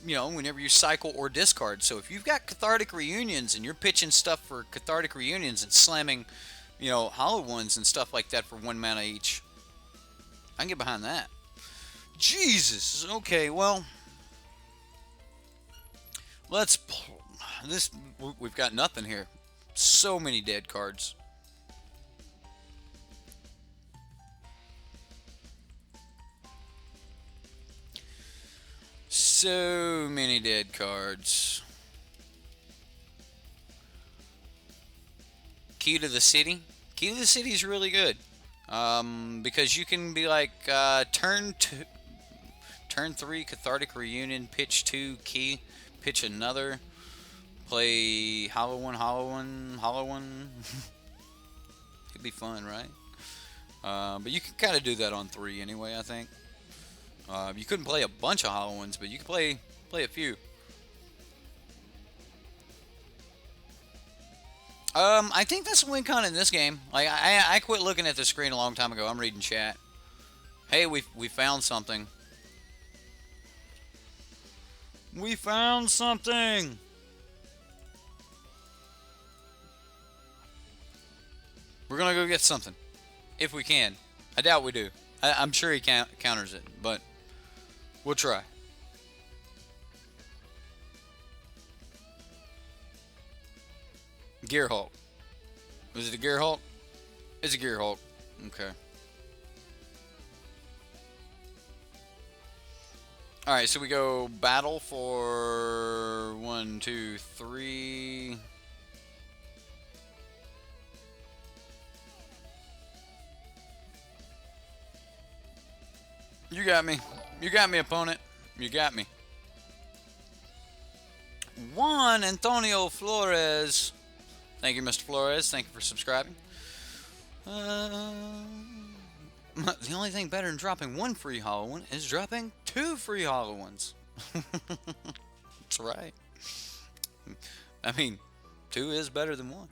you know, whenever you cycle or discard. So if you've got Cathartic Reunions and you're pitching stuff for Cathartic Reunions and slamming, you know, Hollow ones and stuff like that for 1 mana each, I can get behind that. Jesus. Okay, well, we've got nothing here. So many dead cards. So many dead cards. Key to the City. Key to the City is really good. Because you can be like, turn 3, Cathartic Reunion, pitch 2, key, pitch another, play Hollow one, Hollow one, Hollow one. It'd be fun, right? But you can kind of do that on 3 anyway, I think. You couldn't play a bunch of Hollow ones, but you could play a few. I think that's a win con in this game. Like I quit looking at the screen a long time ago. I'm reading chat. Hey, we found something. We found something. We're gonna go get something, if we can. I doubt we do. I'm sure he counters it, but we'll try. Gear Hulk. Was it a Gear Hulk? It's a Gear Hulk. Okay. Alright, so we go battle for 1, 2, 3. You got me. You got me, opponent. You got me. Juan Antonio Flores. Thank you, Mr. Flores. Thank you for subscribing. The only thing better than dropping 1 free Hollow one is dropping 2 free Hollow ones. That's right. I mean, 2 is better than 1.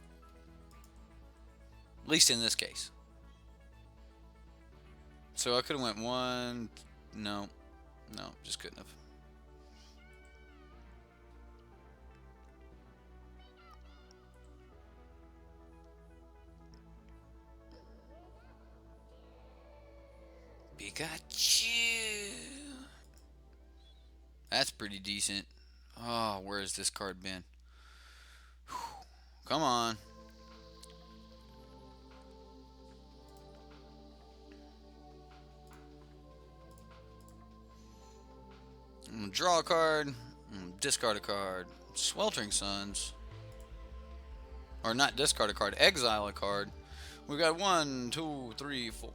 At least in this case. So I could have went 1. No, just couldn't have. Pikachu. That's pretty decent. Oh, where has this card been? Whew. Come on. I'm gonna draw a card. I'm gonna discard a card. Sweltering Suns. Or not discard a card, exile a card. We got 1, 2, 3, 4.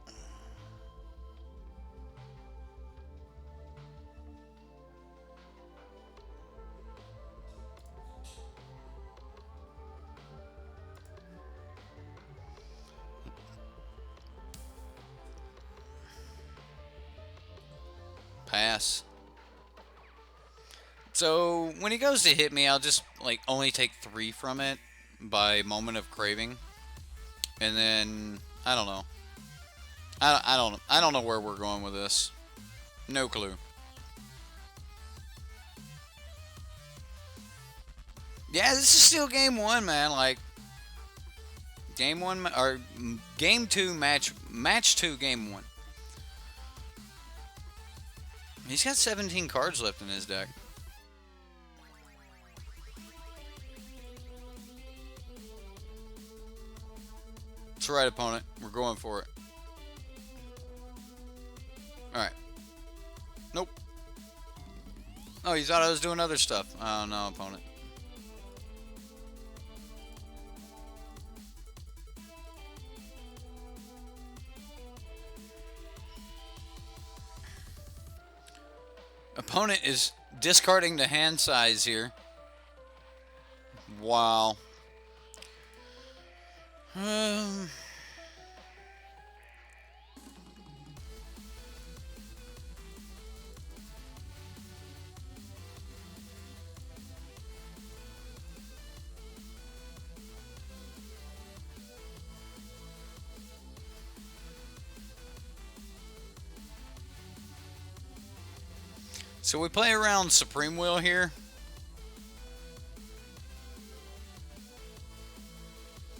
Pass. So when he goes to hit me, I'll just like only take 3 from it by moment of craving, and then I don't know. I don't know where we're going with this. No clue. Yeah, this is still game 1, man. Like game 1 or game 2 match 2 game 1. He's got 17 cards left in his deck. That's right, opponent. We're going for it. Alright. Nope. Oh, you thought I was doing other stuff. Oh, no, opponent. Opponent is discarding the hand size here. Wow. So we play around Supreme Will here.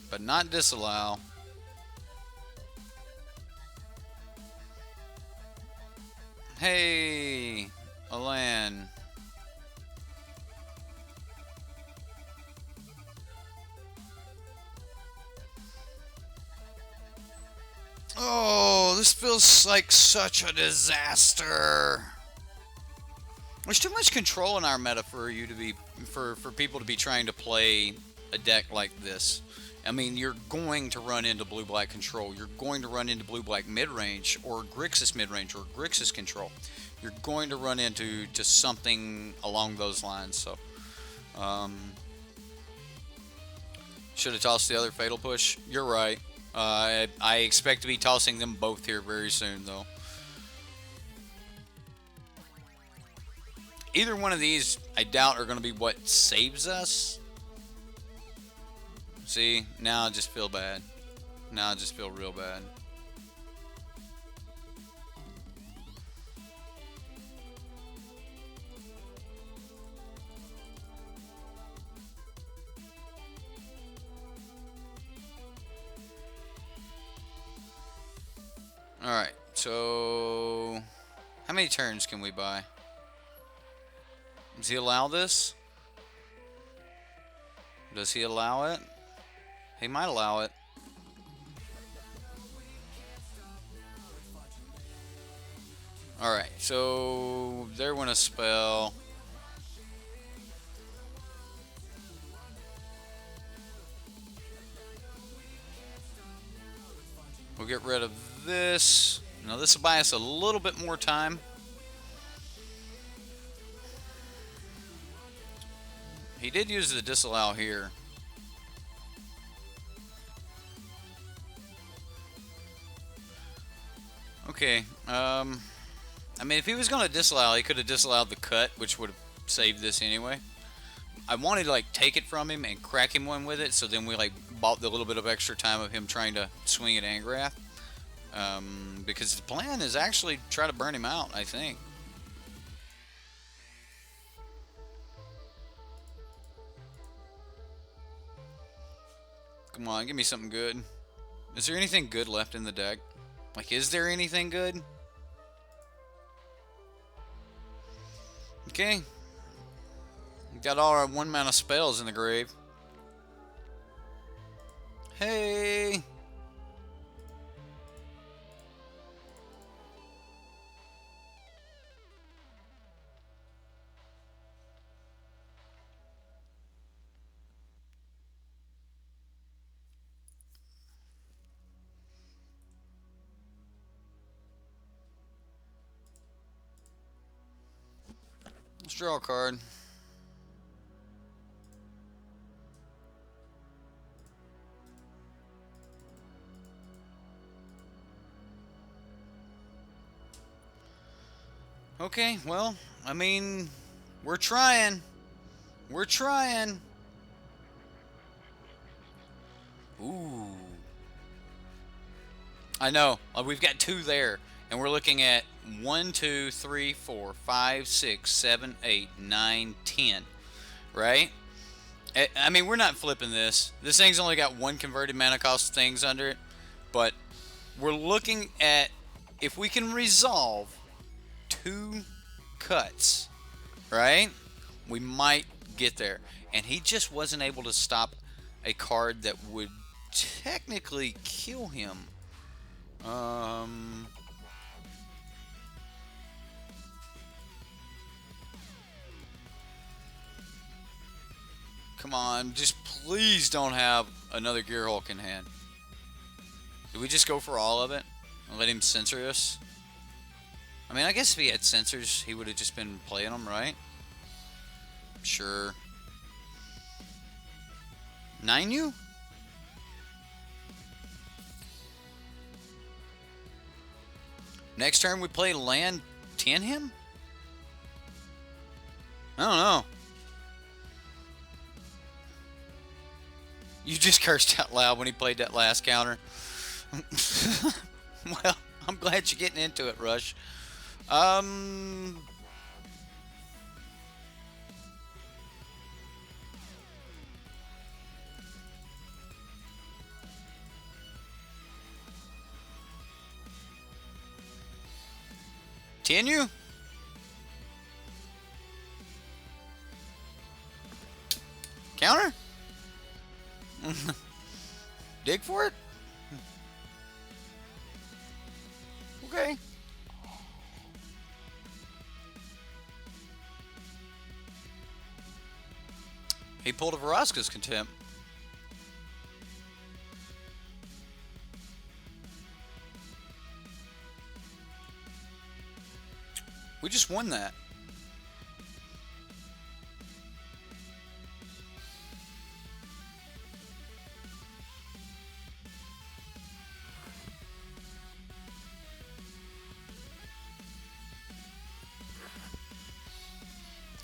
But not disallow. Hey, Alan. Oh, this feels like such a disaster. There's too much control in our meta for you to be for people to be trying to play a deck like this. I mean, you're going to run into blue-black control. You're going to run into blue-black mid-range or Grixis mid-range or Grixis control. You're going to run into just something along those lines. So, should have tossed the other Fatal Push. You're right. I expect to be tossing them both here very soon, though. Either one of these, I doubt, are going to be what saves us. See, now I just feel bad. Now I just feel real bad. Alright, so how many turns can we buy? Does he allow this? Does he allow it? He might allow it. Alright, so there went a spell. We'll get rid of this. Now this will buy us a little bit more time. He did use the disallow here. Okay, I mean, if he was going to disallow, he could have disallowed the cut, which would have saved this anyway. I wanted to, like, take it from him and crack him one with it, so then we, like, bought the little bit of extra time of him trying to swing at Angrath. Because the plan is actually try to burn him out, I think. Come on, give me something good. Is there anything good left in the deck? Like, is there anything good? Okay. We got all our 1-mana spells in the grave. Hey! Let's draw a card. Okay, well, I mean, we're trying. We're trying. Ooh. I know. We've got 2 there. And we're looking at 1, 2, 3, 4, 5, 6, 7, 8, 9, 10. Right? I mean, we're not flipping this. This thing's only got 1 converted mana cost things under it. But we're looking at if we can resolve 2 cuts. Right? We might get there. And he just wasn't able to stop a card that would technically kill him. Come on, just please don't have another Gear Hulk in hand. Did we just go for all of it and let him censor us? I mean, I guess if he had censors, he would have just been playing them, right? Sure. 9U? Next turn we play land 10 him? I don't know. You just cursed out loud when he played that last counter. Well, I'm glad you're getting into it, Rush. 10U? Counter? Dig for it? Okay. He pulled a Vraska's Contempt. We just won that.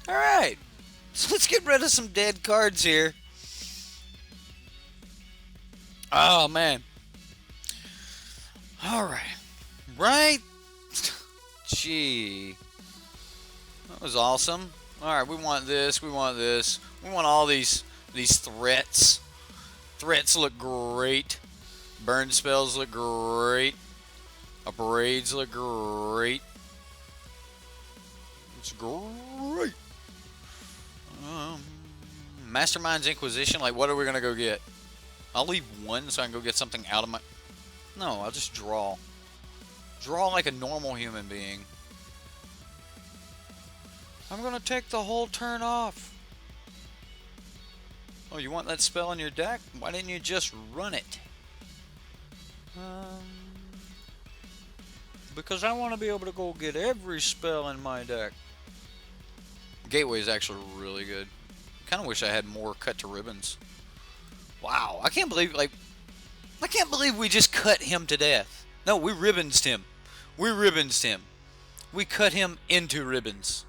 Alright. So let's get rid of some dead cards here. Oh, man. Alright. Right? Gee. That was awesome. Alright, we want this. We want this. We want all these threats. Threats look great. Burn spells look great. Abrades look great. It's great. Mastermind's Inquisition. Like, what are we going to go get? I'll leave 1 so I can go get something out of my... No, I'll just draw. Draw like a normal human being. I'm going to take the whole turn off. Oh, you want that spell in your deck? Why didn't you just run it? Because I want to be able to go get every spell in my deck. Gateway is actually really good. Kind of wish I had more cut to ribbons. Wow, I can't believe we just cut him to death. No, we ribbonsed him. We ribbonsed him. We cut him into ribbons.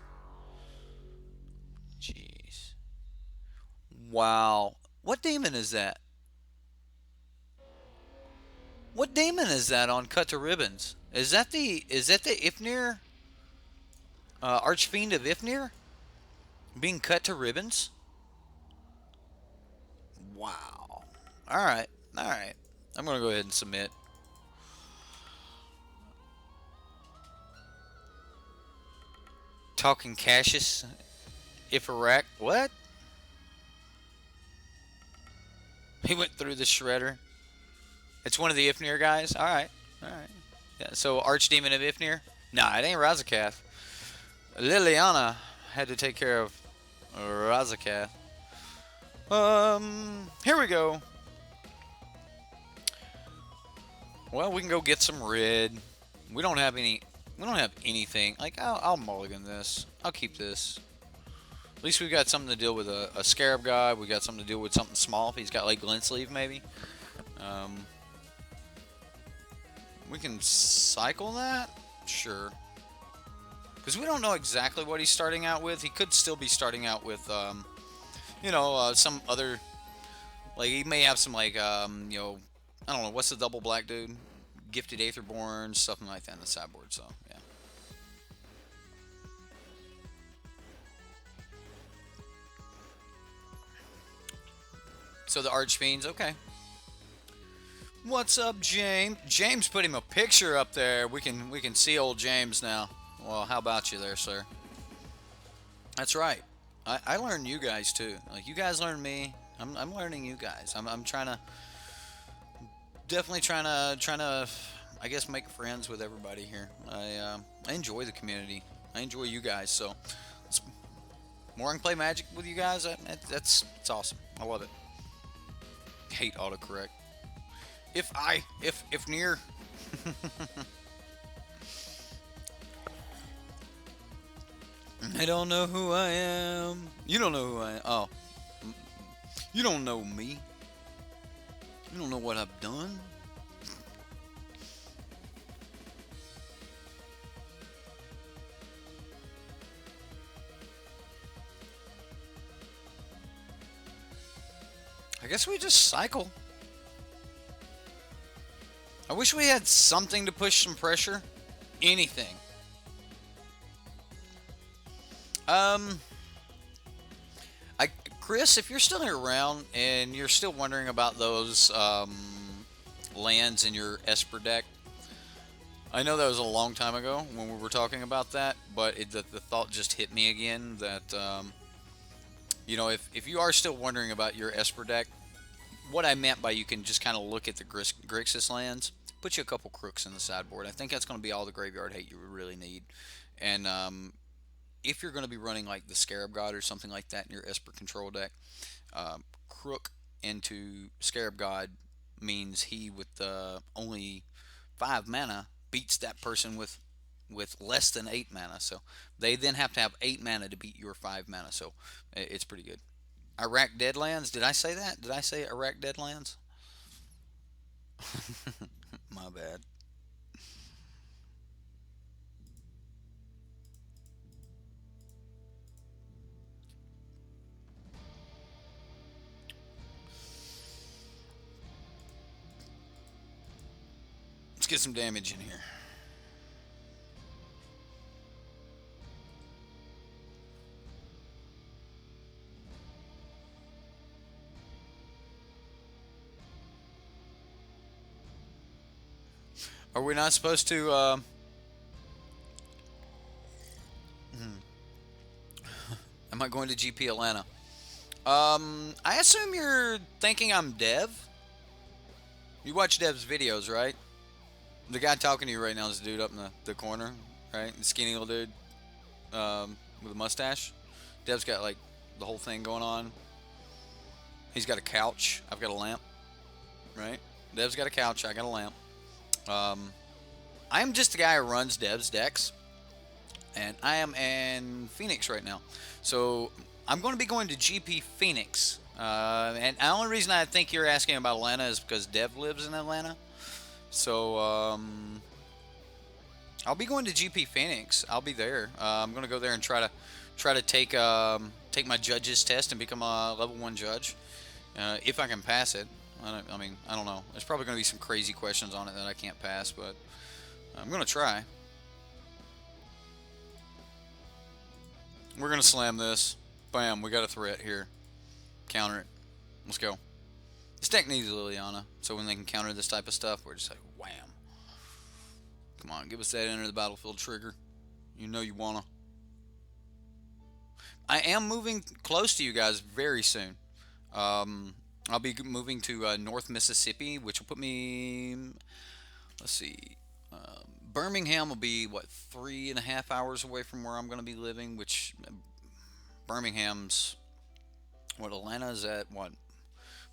Jeez. Wow. What demon is that? What demon is that on cut to ribbons? Is that the Ifnir? Archfiend of Ifnir? Being cut to ribbons? Wow. Alright. Alright. I'm going to go ahead and submit. Talking Cassius. Ifrak. What? He went through the shredder. It's one of the Ifnir guys? Alright. Alright. Yeah, so Archdemon of Ifnir? Nah, it ain't Razakath. Liliana had to take care of Razakath. Here we go. Well, we can go get some red. We don't have anything. Like, I'll mulligan this. I'll keep this. At least we've got something to deal with a Scarab guy. We got something to deal with something small. If he's got, like, Glint Sleeve, maybe. We can cycle that? Sure. because we don't know exactly what he's starting out with. He could still be starting out with, some other, like he may have some like, I don't know, what's the double black dude? Gifted Aetherborn, something like that in the sideboard. So yeah. So the Archfiends, okay. What's up, James? James put him a picture up there. We can see old James now. Well, how about you there, sir? That's right. I learn you guys too. Like you guys learn me. I'm learning you guys. I'm trying to definitely trying to I guess make friends with everybody here. I enjoy the community. I enjoy you guys. So it's, more I can play Magic with you guys. That's it's awesome. I love it. Hate autocorrect. If near. I don't know who I am. You don't know who I am. Oh, you don't know me. You don't know what I've done. I guess we just cycle. I wish we had something to push some pressure. Anything. Um, Chris, if you're still around and you're still wondering about those lands in your Esper deck, I know that was a long time ago when we were talking about that, but the thought just hit me again that if you are still wondering about your Esper deck, what I meant by you can just kind of look at the Grixis lands, put you a couple crooks in the sideboard. I think that's going to be all the graveyard hate you really need, and if you're going to be running like the Scarab God or something like that in your Esper control deck, Crook into Scarab God means he with only 5 mana beats that person with less than 8 mana. So they then have to have 8 mana to beat your 5 mana. So it's pretty good. Iraq Deadlands. Did I say that? Did I say Iraq Deadlands? My bad. Let's get some damage in here. Are we not supposed to? Am I going to GP Atlanta? I assume you're thinking I'm Dev. You watch Dev's videos, right? The guy talking to you right now is the dude up in the corner, right? The skinny little dude with a mustache. Dev's got like the whole thing going on. He's got a couch. I've got a lamp, right? Dev's got a couch. I got a lamp. I am just the guy who runs Dev's decks, and I am in Phoenix right now. So I'm going to be going to GP Phoenix. And the only reason I think you're asking about Atlanta is because Dev lives in Atlanta. So I'll be going to GP Phoenix. I'll be there. I'm going to go there and try to take my judge's test and become a level 1 judge. If I can pass it. I don't know. There's probably going to be some crazy questions on it that I can't pass, but I'm going to try. We're going to slam this. Bam, we got a threat here. Counter it. Let's go. This deck needs Liliana, so when they can counter this type of stuff, we're just like, wham. Come on, give us that enter the battlefield trigger. You know you wanna. I am moving close to you guys very soon. I'll be moving to North Mississippi, which will put me, let's see, Birmingham will be, what, 3.5 hours away from where I'm going to be living, which Birmingham's, what, Atlanta's at, what,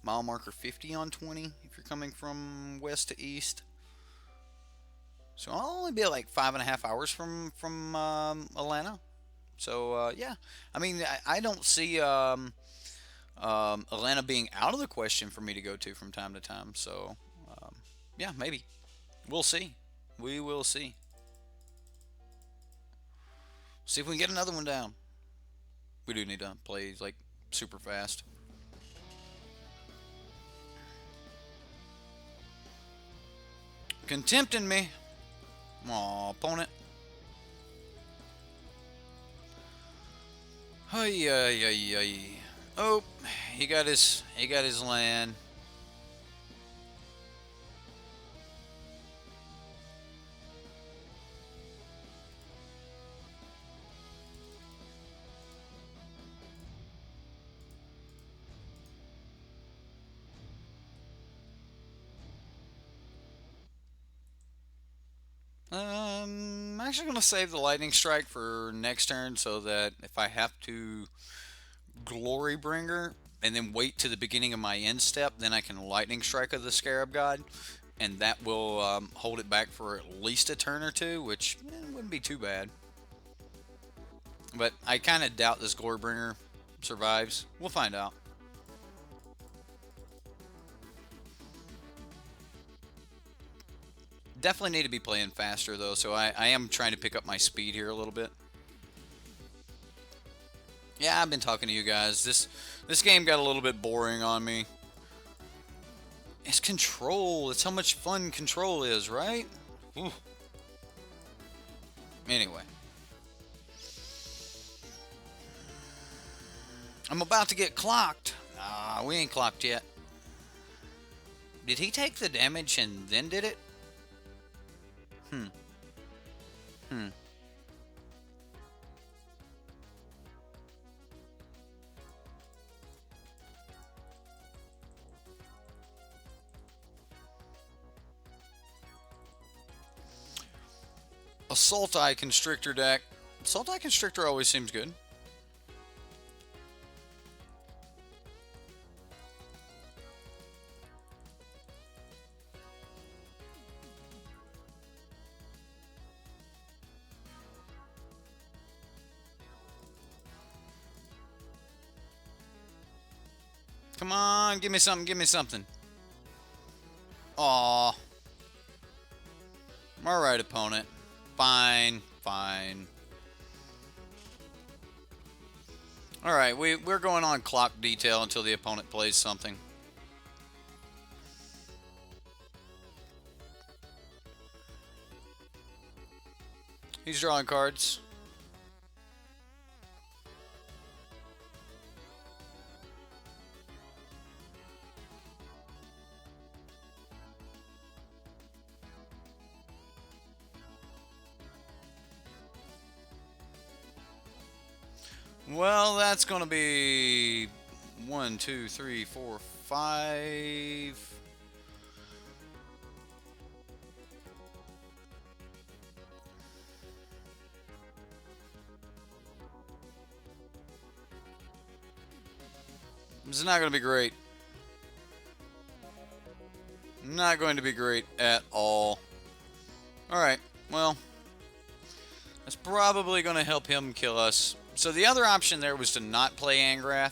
mile marker 50 on 20 if you're coming from west to east. So I'll only be like 5.5 hours from Atlanta. So yeah, I mean I don't see Atlanta being out of the question for me to go to from time to time. So yeah, maybe we'll see. We will see. See if we can get another one down. We do need to play like super fast. Contempting me. Aw, opponent. Hey, oh, he got his land. I'm actually going to save the lightning strike for next turn so that if I have to glory bringer and then wait to the beginning of my end step, then I can lightning strike of the scarab god, and that will hold it back for at least a turn or two, which wouldn't be too bad. But I kind of doubt this glory bringer survives. We'll find out. Definitely need to be playing faster though, so I am trying to pick up my speed here a little bit. Yeah, I've been talking to you guys. This game got a little bit boring on me. It's control. It's how much fun control is, right? Ooh. Anyway. I'm about to get clocked. Nah, we ain't clocked yet. Did he take the damage and then did it? A Sultai Constrictor deck. Sultai Constrictor always seems good. Come on, give me something, give me something. Aw. Alright, opponent. Fine, fine. Alright, we're going on clock detail until the opponent plays something. He's drawing cards. Well, that's going to be 1, 2, 3, 4, 5. This is not going to be great. Not going to be great at all. Alright, well, that's probably going to help him kill us. So the other option there was to not play Angrath,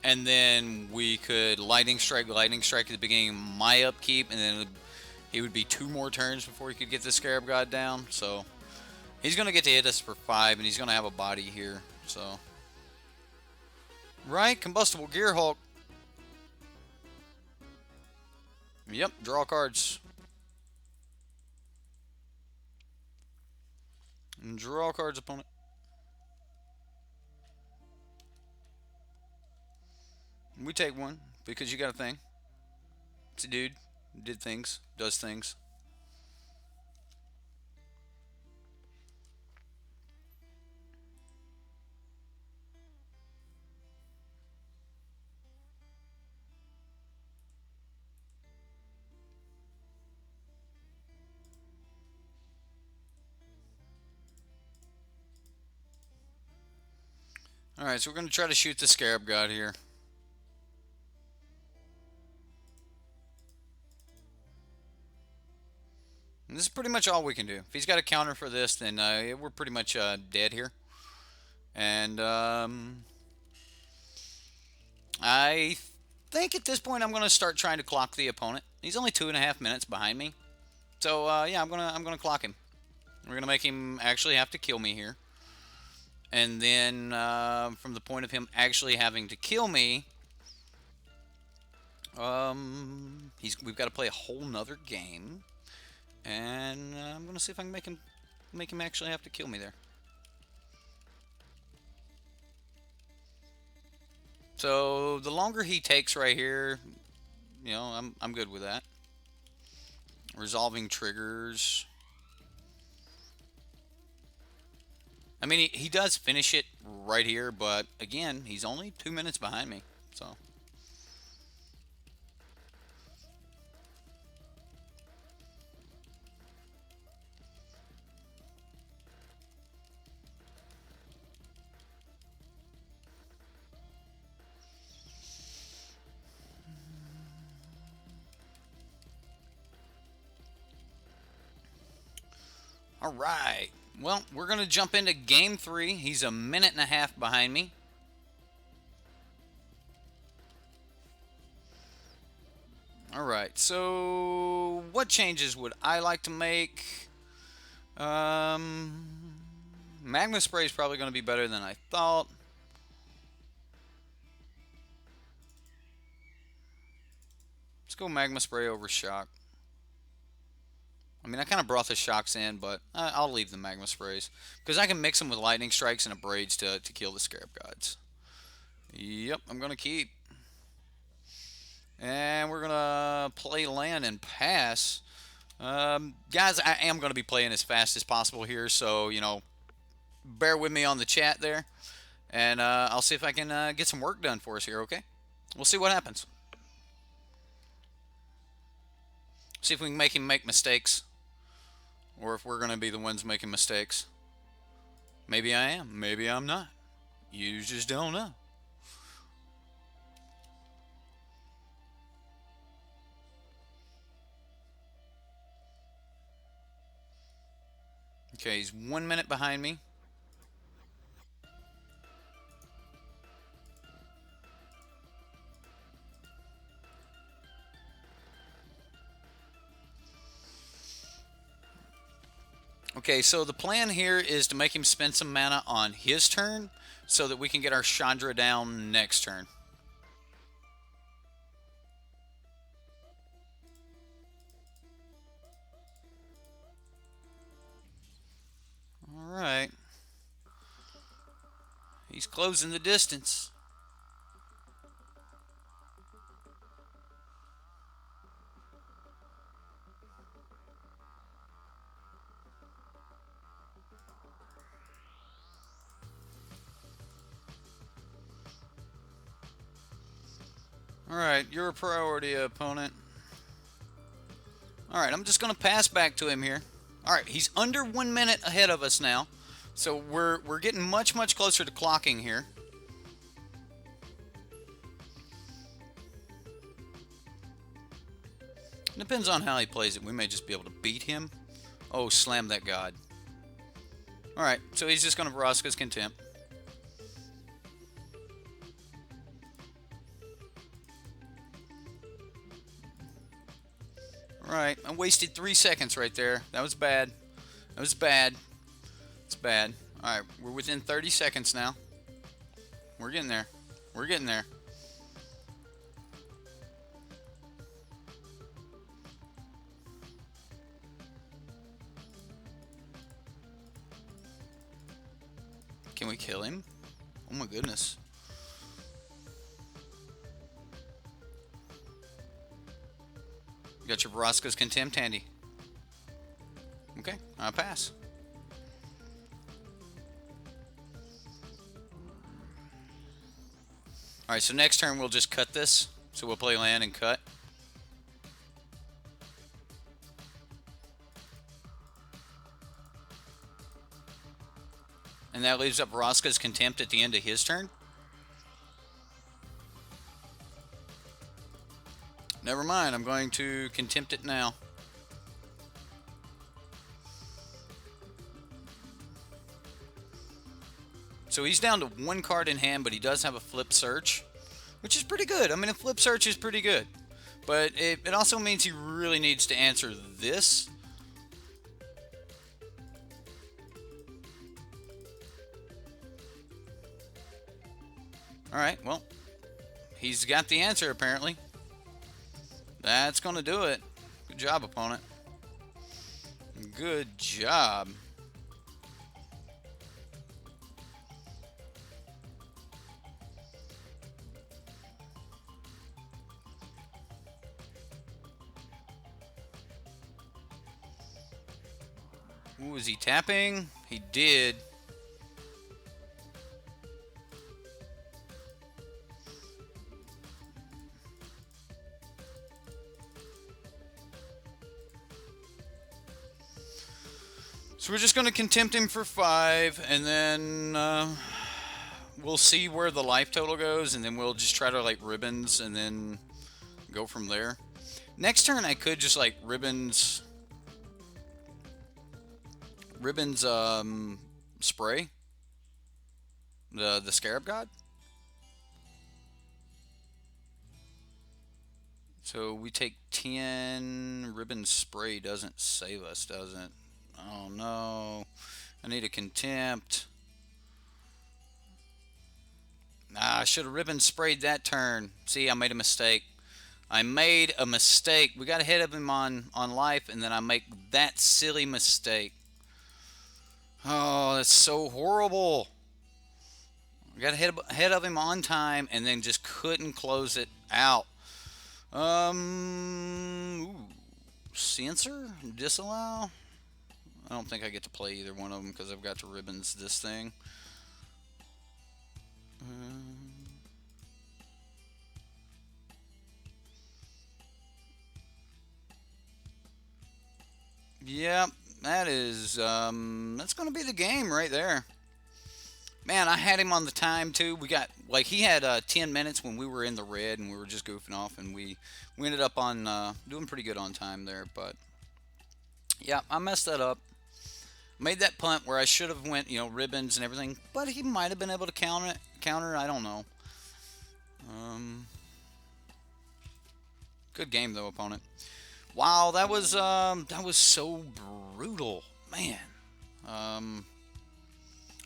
and then we could lightning strike at the beginning of my upkeep, and then he would be 2 more turns before he could get the Scarab God down. So he's going to get to hit us for 5, and he's going to have a body here. So right, Combustible Gear Hulk. Yep, draw cards. And draw cards, opponent. We take one because you got a thing. It's a dude. Did things. Does things. Alright, so we're going to try to shoot the Scarab God here. And this is pretty much all we can do. If he's got a counter for this, then we're pretty much dead here. And I think at this point I'm going to start trying to clock the opponent. He's only 2.5 minutes behind me. So yeah, I'm gonna clock him. We're gonna make him actually have to kill me here. And then from the point of him actually having to kill me, we've got to play a whole nother game. And I'm gonna see if I can make him actually have to kill me there. So the longer he takes right here, you know, I'm good with that. Resolving triggers. I mean, he does finish it right here, but again, he's only 2 minutes behind me. So. All right. Well, we're going to jump into game 3. He's a minute and a half behind me. All right. So, what changes would I like to make? Magma spray is probably going to be better than I thought. Let's go magma spray over shock. I mean, I kind of brought the shocks in, but I'll leave the magma sprays because I can mix them with lightning strikes and abrades to kill the scarab gods. Yep, I'm going to keep. And we're going to play land and pass. Guys, I am going to be playing as fast as possible here, so, you know, bear with me on the chat there. And I'll see if I can get some work done for us here, okay? We'll see what happens. See if we can make him make mistakes. Or if we're going to be the ones making mistakes. Maybe I am. Maybe I'm not. You just don't know. Okay, he's 1 minute behind me. Okay, so the plan here is to make him spend some mana on his turn so that we can get our Chandra down next turn. Alright. He's closing the distance. Alright, you're a priority, opponent. Alright, I'm just going to pass back to him here. Alright, he's under 1 minute ahead of us now. So we're getting much, much closer to clocking here. Depends on how he plays it. We may just be able to beat him. Oh, slam that god. Alright, so he's just going to Vraska's Contempt. Alright, I wasted 3 seconds right there. That was bad. That was bad. It's bad. Alright, we're within 30 seconds now. We're getting there. We're getting there. Can we kill him? Oh my goodness. You got your Vraska's Contempt handy. Okay, I'll pass. Alright, so next turn we'll just cut this. So we'll play land and cut. And that leaves up Vraska's Contempt at the end of his turn. Never mind, I'm going to Contempt it now. So he's down to 1 card in hand, but he does have a Flip Search, which is pretty good. I mean, a Flip Search is pretty good. But it also means he really needs to answer this. Alright, well, he's got the answer apparently. That's going to do it. Good job, opponent. Good job. Ooh, is he tapping? He did. So we're just going to contempt him for 5, and then we'll see where the life total goes, and then we'll just try to, like, ribbons, and then go from there. Next turn, I could just, like, ribbons, spray the Scarab God. So we take 10. Ribbon spray doesn't save us, does it? Oh no. I need a contempt. Ah, I should have ribbon sprayed that turn. See, I made a mistake. I made a mistake. We got ahead of him on life, and then I make that silly mistake. Oh, that's so horrible. I got ahead of him on time, and then just couldn't close it out. Ooh, censor? Disallow? I don't think I get to play either one of them because I've got to ribbons this thing. Yeah, that is, that's going to be the game right there. Man, I had him on the time too. We got, like, he had 10 minutes when we were in the red and we were just goofing off, and we ended up on doing pretty good on time there. But yeah, I messed that up. Made that punt where I should have went, ribbons and everything, but he might have been able to counter it. I don't know. Good game though, opponent. Wow, that was so brutal, man. All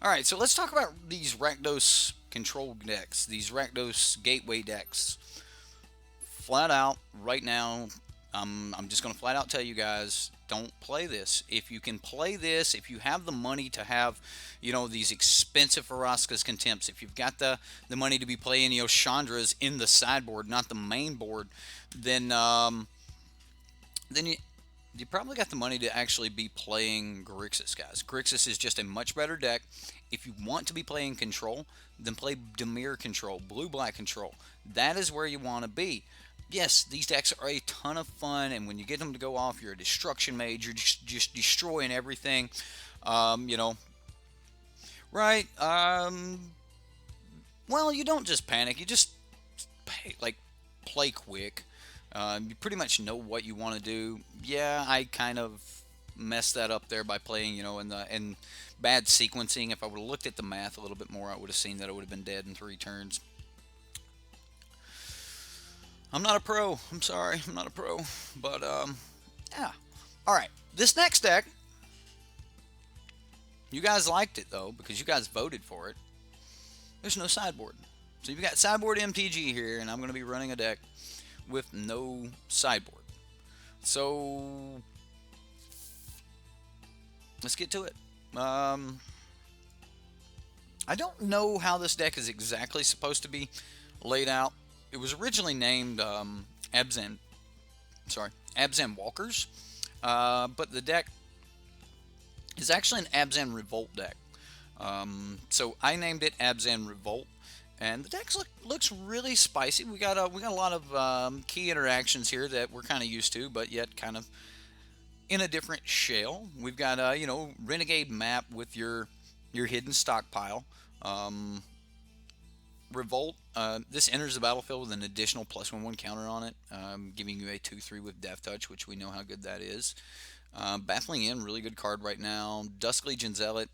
right, so let's talk about these Rakdos control decks, these Rakdos gateway decks. Flat out, right now, I'm just going to flat out tell you guys, don't play this. If you can play this, if you have the money to have, these expensive Faraska's Contempts, if you've got the money to be playing, Chandras in the sideboard, not the main board, then you probably got the money to actually be playing Grixis, guys. Grixis is just a much better deck. If you want to be playing control, then play Dimir control, blue-black control. That is where you want to be. Yes, these decks are a ton of fun, and when you get them to go off, you're a destruction mage. You're just destroying everything. Right? Well, you don't just panic. You just play quick. You pretty much know what you want to do. Yeah, I kind of messed that up there by playing, in bad sequencing. If I would have looked at the math a little bit more, I would have seen that I would have been dead in 3 turns. I'm not a pro. I'm sorry. I'm not a pro. But, yeah. Alright. This next deck, you guys liked it, though, because you guys voted for it. There's no sideboard. So you've got Sideboardmtg here, and I'm going to be running a deck with no sideboard. So let's get to it. I don't know how this deck is exactly supposed to be laid out. It was originally named Abzan Walkers, but the deck is actually an Abzan Revolt deck. So I named it Abzan Revolt. And the deck looks really spicy. We got a lot of key interactions here that we're kind of used to, but yet kind of in a different shell. We've got Renegade map with your hidden stockpile. Revolt. This enters the battlefield with an additional +1/+1 counter on it, giving you a 2/3 with Death Touch, which we know how good that is. Baffling In, really good card right now. Dusk Legion Zealot.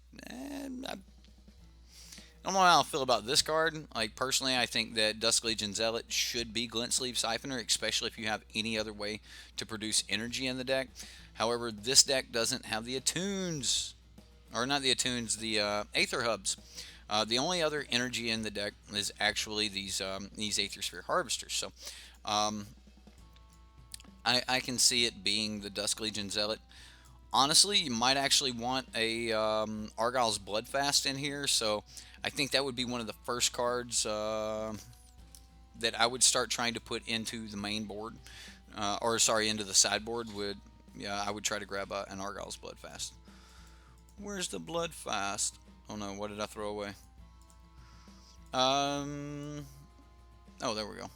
I don't know how I feel about this card. Like, personally, I think that Dusk Legion Zealot should be Glint Sleeve Siphoner, especially if you have any other way to produce energy in the deck. However, this deck doesn't have the attunes, or not the attunes, the Aether Hubs. The only other energy in the deck is actually these Aether Sphere Harvesters. So I can see it being the Dusk Legion Zealot. Honestly, you might actually want a Argyle's Bloodfast in here, so I think that would be one of the first cards that I would start trying to put into the main board, or sorry, into the sideboard. I would try to grab an Argyle's Bloodfast. Where's the Bloodfast? Oh no, what did I throw away? Oh, there we go.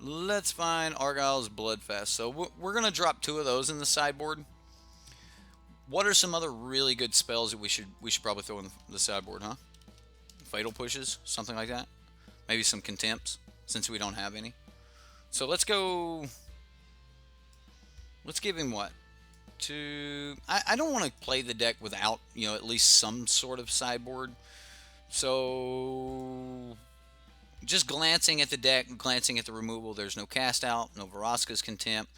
Let's find Argyle's Bloodfast. So we're gonna drop 2 of those in the sideboard. What are some other really good spells that we should probably throw in the sideboard, huh? Fatal Pushes, something like that. Maybe some Contempts, since we don't have any. So let's go. Let's give him what? I don't want to play the deck without, at least some sort of sideboard. So just glancing at the deck, glancing at the removal, there's no Cast Out, no Vraska's Contempt.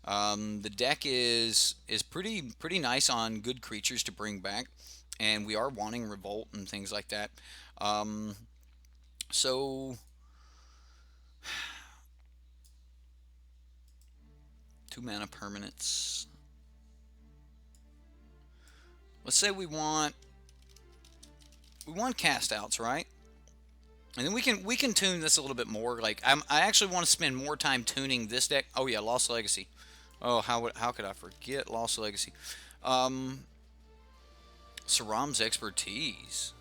The deck is pretty nice on good creatures to bring back, and we are wanting Revolt and things like that. So 2 mana permanents. Let's say we want Cast Outs, right? And then we can tune this a little bit more. Like I actually want to spend more time tuning this deck. Oh yeah, Lost Legacy. Oh, how could I forget Lost Legacy? Saram's Expertise.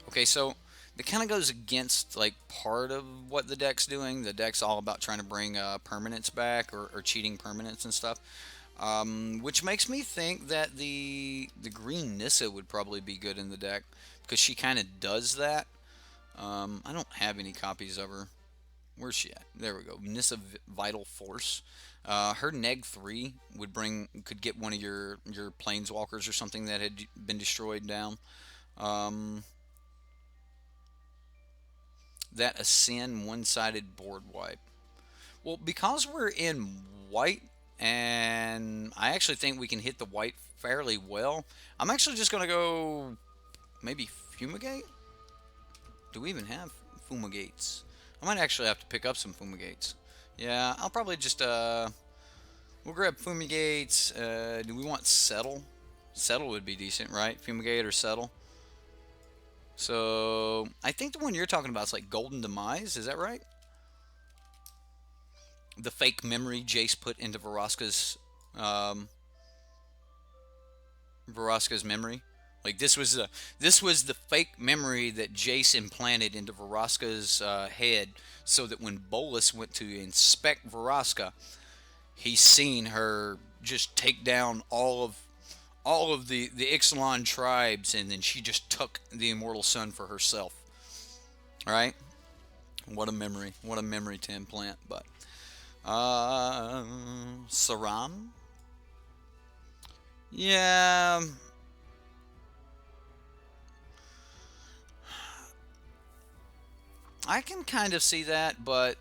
Okay, so it kind of goes against like part of what the deck's doing. The deck's all about trying to bring permanents back or cheating permanents and stuff, which makes me think that the green Nissa would probably be good in the deck because she kind of does that. I don't have any copies of her. Where's she at? There we go. Nissa Vital Force. Her neg 3 could get one of your planeswalkers or something that had been destroyed down. That Ascend one-sided board wipe. Well, because we're in white, and I actually think we can hit the white fairly well, I'm actually just going to go maybe Fumigate? Do we even have Fumigates? I might actually have to pick up some Fumigates. Yeah, I'll probably just, we'll grab Fumigates. Do we want Settle? Settle would be decent, right? Fumigate or Settle. So, I think the one you're talking about is like Golden Demise, is that right? The fake memory Jace put into Vraska's memory. Like this was the fake memory that Jace implanted into Vraska's head, so that when Bolas went to inspect Vraska, he's seen her just take down all of the Ixalan tribes, and then she just took the Immortal Sun for herself. All right, what a memory to implant. But Saram, yeah. I can kind of see that, but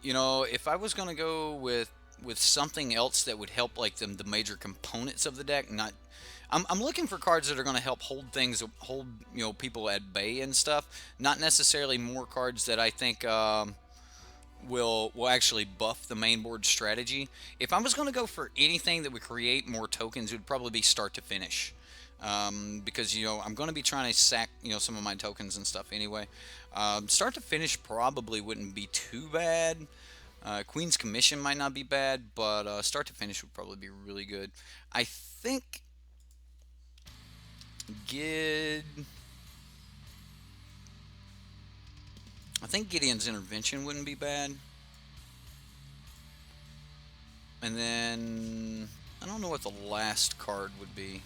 if I was going to go with something else that would help like the major components of the deck, I'm looking for cards that are going to help hold people at bay and stuff, not necessarily more cards that I think will actually buff the main board strategy. If I was going to go for anything that would create more tokens, it would probably be start to finish. Because I'm going to be trying to sack some of my tokens and stuff anyway. Start to finish probably wouldn't be too bad. Queen's Commission might not be bad, but start to finish would probably be really good. I think Gideon's Intervention wouldn't be bad. And then I don't know what the last card would be.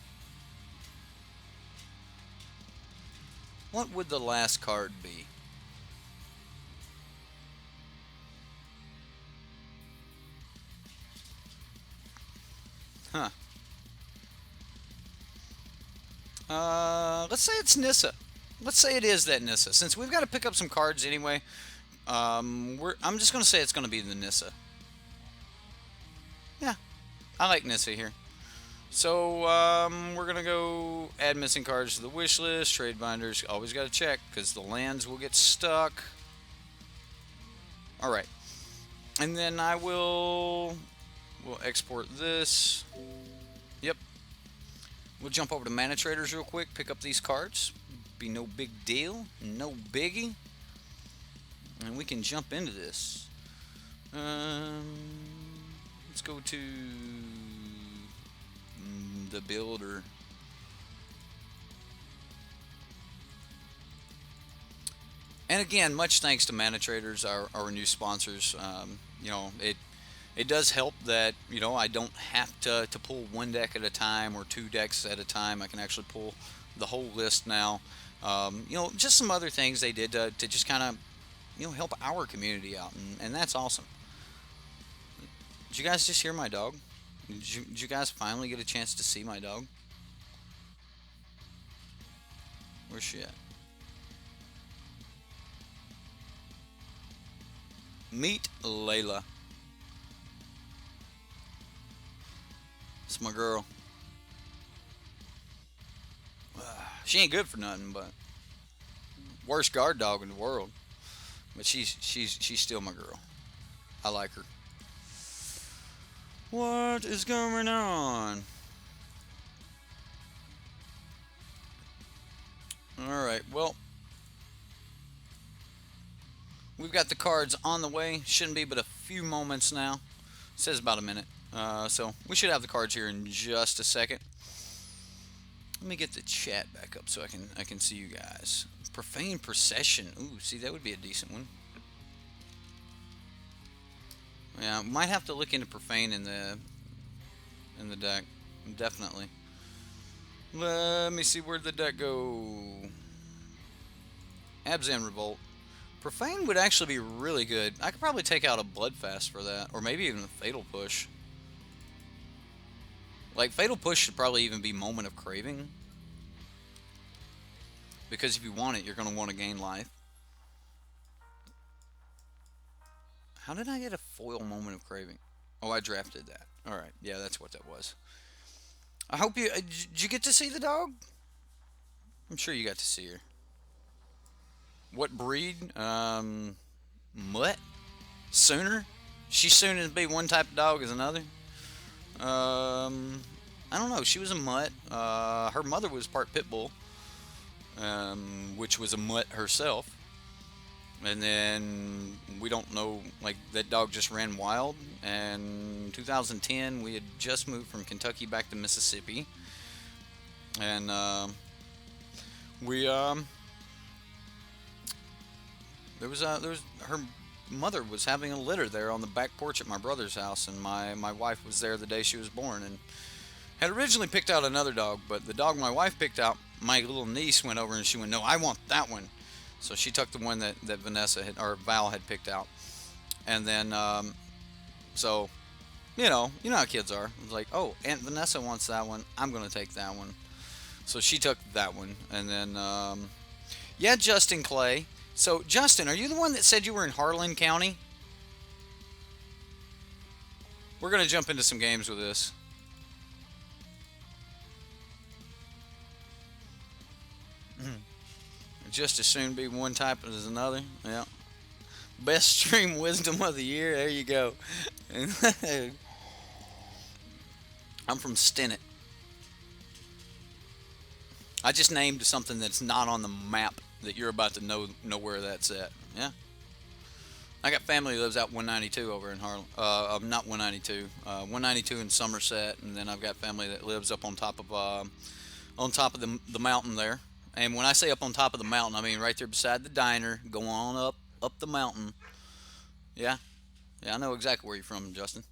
What would the last card be? Huh. Let's say it's Nissa. Let's say it is that Nissa. Since we've got to pick up some cards anyway, I'm just going to say it's going to be the Nissa. Yeah, I like Nissa here. So we're gonna go add missing cards to the wish list. Trade binders, always got to check because the lands will get stuck. All right, and then we'll export this. Yep. We'll jump over to mana traders real quick. Pick up these cards. Be no big deal. No biggie. And we can jump into this. Let's go to the builder. And again, much thanks to Mana Traders, our new sponsors. You know, it does help that, you know, I don't have to pull one deck at a time or two decks at a time. I can actually pull the whole list now. You know, just some other things they did to just kind of, you know, help our community out, and that's awesome. Did you guys just hear my dog? Did you guys finally get a chance to see my dog? Where's she at? Meet Layla. It's my girl. She ain't good for nothing, but worst guard dog in the world. But she's still my girl. I like her. What is going on? Alright, well, we've got the cards on the way. Shouldn't be but a few moments now. It says about a minute. So we should have the cards here in just a second. Let me get the chat back up so I can see you guys. Profane Procession. Ooh, see, that would be a decent one. Yeah, might have to look into Profane in the deck. Definitely. Let me see, where'd the deck go? Abzan Revolt. Profane would actually be really good. I could probably take out a Bloodfast for that, or maybe even a Fatal Push. Like, Fatal Push should probably even be Moment of Craving. Because if you want it, you're going to want to gain life. How did I get a foil Moment of Craving? Oh, I drafted that. Alright, yeah, that's what that was. I hope you... did you get to see the dog? I'm sure you got to see her. What breed? Mutt? Sooner? She's sooner to be one type of dog as another? I don't know. She was a mutt. Her mother was part pit bull, which was a mutt herself. And then we don't know, like, that dog just ran wild. And in 2010, we had just moved from Kentucky back to Mississippi. And there was her mother was having a litter there on the back porch at my brother's house, and my wife was there the day she was born, and had originally picked out another dog, but the dog my wife picked out, my little niece went over and she went, "No, I want that one." So she took the one that Vanessa had, or Val had picked out, and then so you know how kids are. It was like, "Oh, Aunt Vanessa wants that one. I'm gonna take that one." So she took that one, and then yeah, Justin Clay. So, Justin, are you the one that said you were in Harlan County? We're going to jump into some games with this. Just as soon be one type as another. Yeah. Best stream wisdom of the year. There you go. I'm from Stinnett. I just named something that's not on the map that you're about to know where that's at. Yeah. I got family that lives out 192 over in Harlem. Not 192. 192 in Somerset, and then I've got family that lives up on top of the mountain there. And when I say up on top of the mountain, I mean right there beside the diner. Go on up the mountain. Yeah. Yeah, I know exactly where you're from, Justin.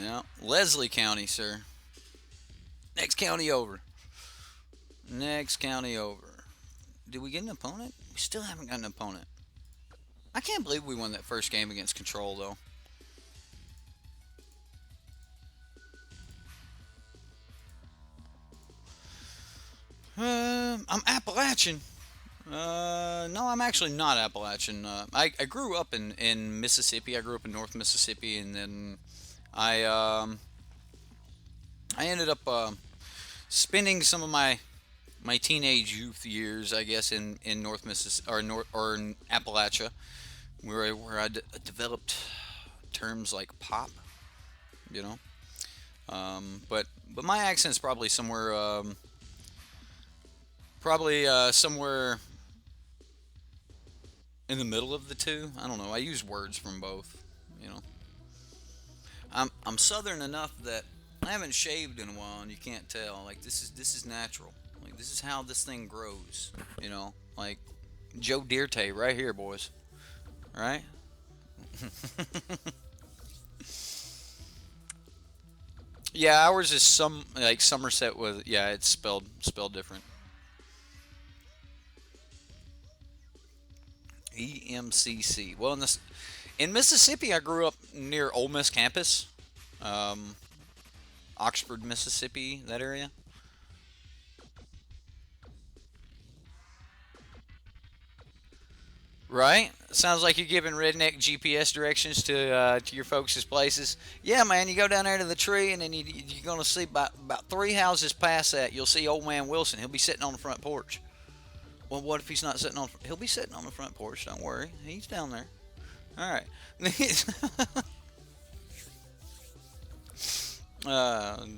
Yeah, Leslie County, sir. Next county over. Next county over. Did we get an opponent? We still haven't got an opponent. I can't believe we won that first game against Control, though. I'm Appalachian. No, I'm actually not Appalachian. I grew up in Mississippi. I grew up in North Mississippi, and then I I ended up spending some of my teenage youth years, I guess, in North Mississippi or in Appalachia, where I developed terms like pop, you know. But my accent's probably somewhere somewhere in the middle of the two. I don't know. I use words from both, you know. I'm Southern enough that I haven't shaved in a while, and you can't tell. Like this is natural. Like this is how this thing grows. You know, like Joe Dirte right here, boys. Right? Yeah, ours is some like Somerset with yeah, it's spelled different. EMCC. Well, in Mississippi, I grew up near Ole Miss campus, um, Oxford, Mississippi, that area. Right? Sounds like you're giving redneck GPS directions to your folks' places. Yeah, man, you go down there to the tree, and then you're gonna see about three houses past that. You'll see Old Man Wilson. He'll be sitting on the front porch. Well, what if he's not sitting on? He'll be sitting on the front porch. Don't worry, he's down there. All right.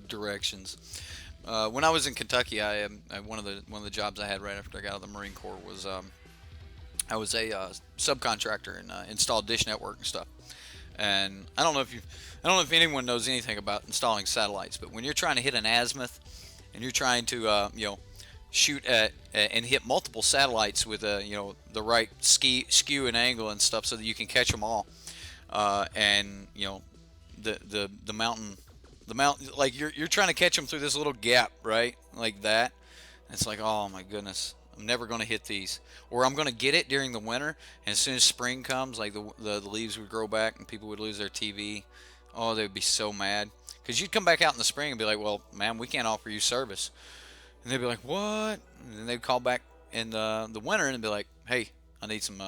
Directions. When I was in Kentucky, one of the jobs I had right after I got out of the Marine Corps was I was a subcontractor and installed dish network and stuff. And I don't know if anyone knows anything about installing satellites, but when you're trying to hit an azimuth and you're trying to shoot at and hit multiple satellites with the right skew and angle and stuff so that you can catch them all, and the mountain like you're trying to catch them through this little gap, right, like that. And it's like, oh my goodness, I'm never going to hit these, or I'm going to get it during the winter, and as soon as spring comes, like the leaves would grow back and people would lose their TV. Oh, they'd be so mad because you'd come back out in the spring and be like, well, man, we can't offer you service. And they'd be like, what? And then they'd call back in the winter and be like, hey, I need some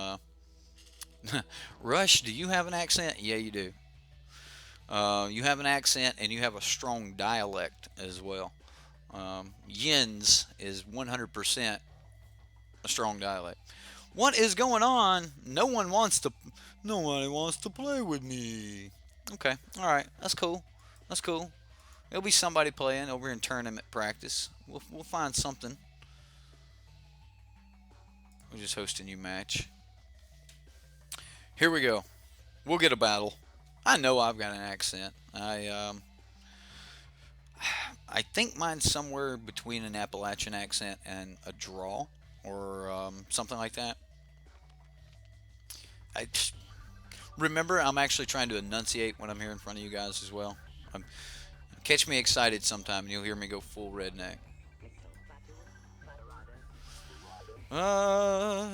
Rush, do you have an accent? Yeah, you do. You have an accent and you have a strong dialect as well. Yin's is 100% a strong dialect. What is going on? Nobody wants to play with me. Okay, all right, that's cool. That's cool. There'll be somebody playing over in tournament practice. We'll find something. We'll just host a new match. Here we go. We'll get a battle. I know I've got an accent. I think mine's somewhere between an Appalachian accent and a draw or something like that. I remember I'm actually trying to enunciate when I'm here in front of you guys as well. Catch me excited sometime and you'll hear me go full redneck. Uh,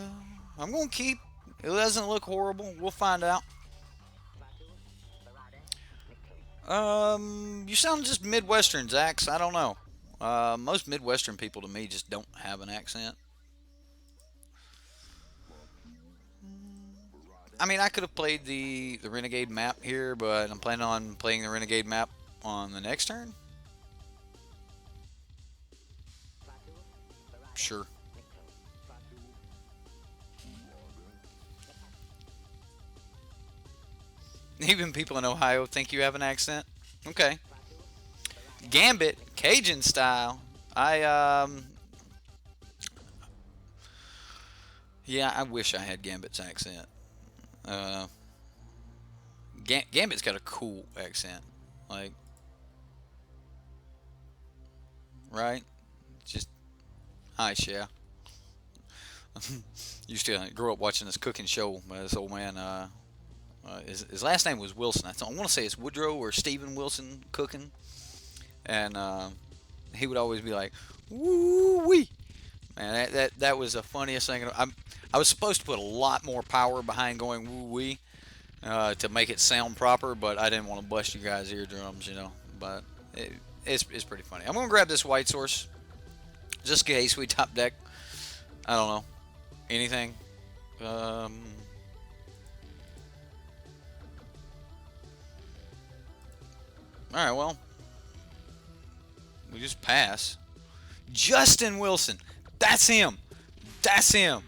I'm gonna keep. It doesn't look horrible. We'll find out. You sound just Midwestern, Zax. I don't know. Most Midwestern people to me just don't have an accent. I mean, I could have played the Renegade map here, but I'm planning on playing the Renegade map on the next turn. Sure. Even people in Ohio think you have an accent. Okay. Gambit, Cajun style. Yeah, I wish I had Gambit's accent. Uh, Gambit's got a cool accent, like, right? Just hi, Shea. Used to grow up watching this cooking show by this old man. His last name was Wilson. I want to say it's Woodrow or Stephen Wilson cooking, and he would always be like, "Woo wee." Man, that was the funniest thing. I was supposed to put a lot more power behind going woo wee to make it sound proper, but I didn't want to bust you guys' eardrums, you know. But it's pretty funny. I'm gonna grab this white source just in case we top deck. I don't know anything. Um, all right, well, We just pass. Justin Wilson. That's him. That's him.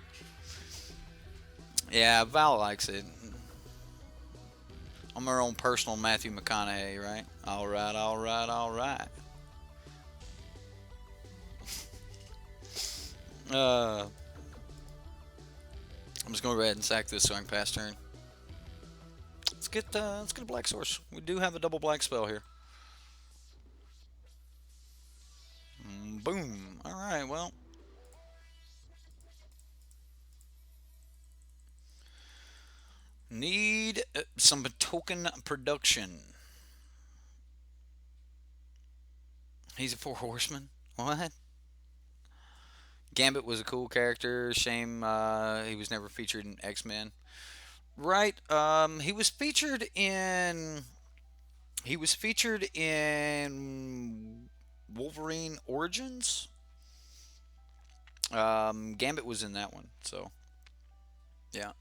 Yeah, Val likes it. I'm our own personal Matthew McConaughey, right? All right, all right, all right. I'm just going to go ahead and sack this so I can pass turn. Let's get a black source. We do have a double black spell here. Boom. All right. Well, need some token production. He's a 4 horseman. What? Gambit was a cool character. Shame he was never featured in X-Men. Right. He was featured in. He was featured in Wolverine Origins. Gambit was in that one. So, yeah.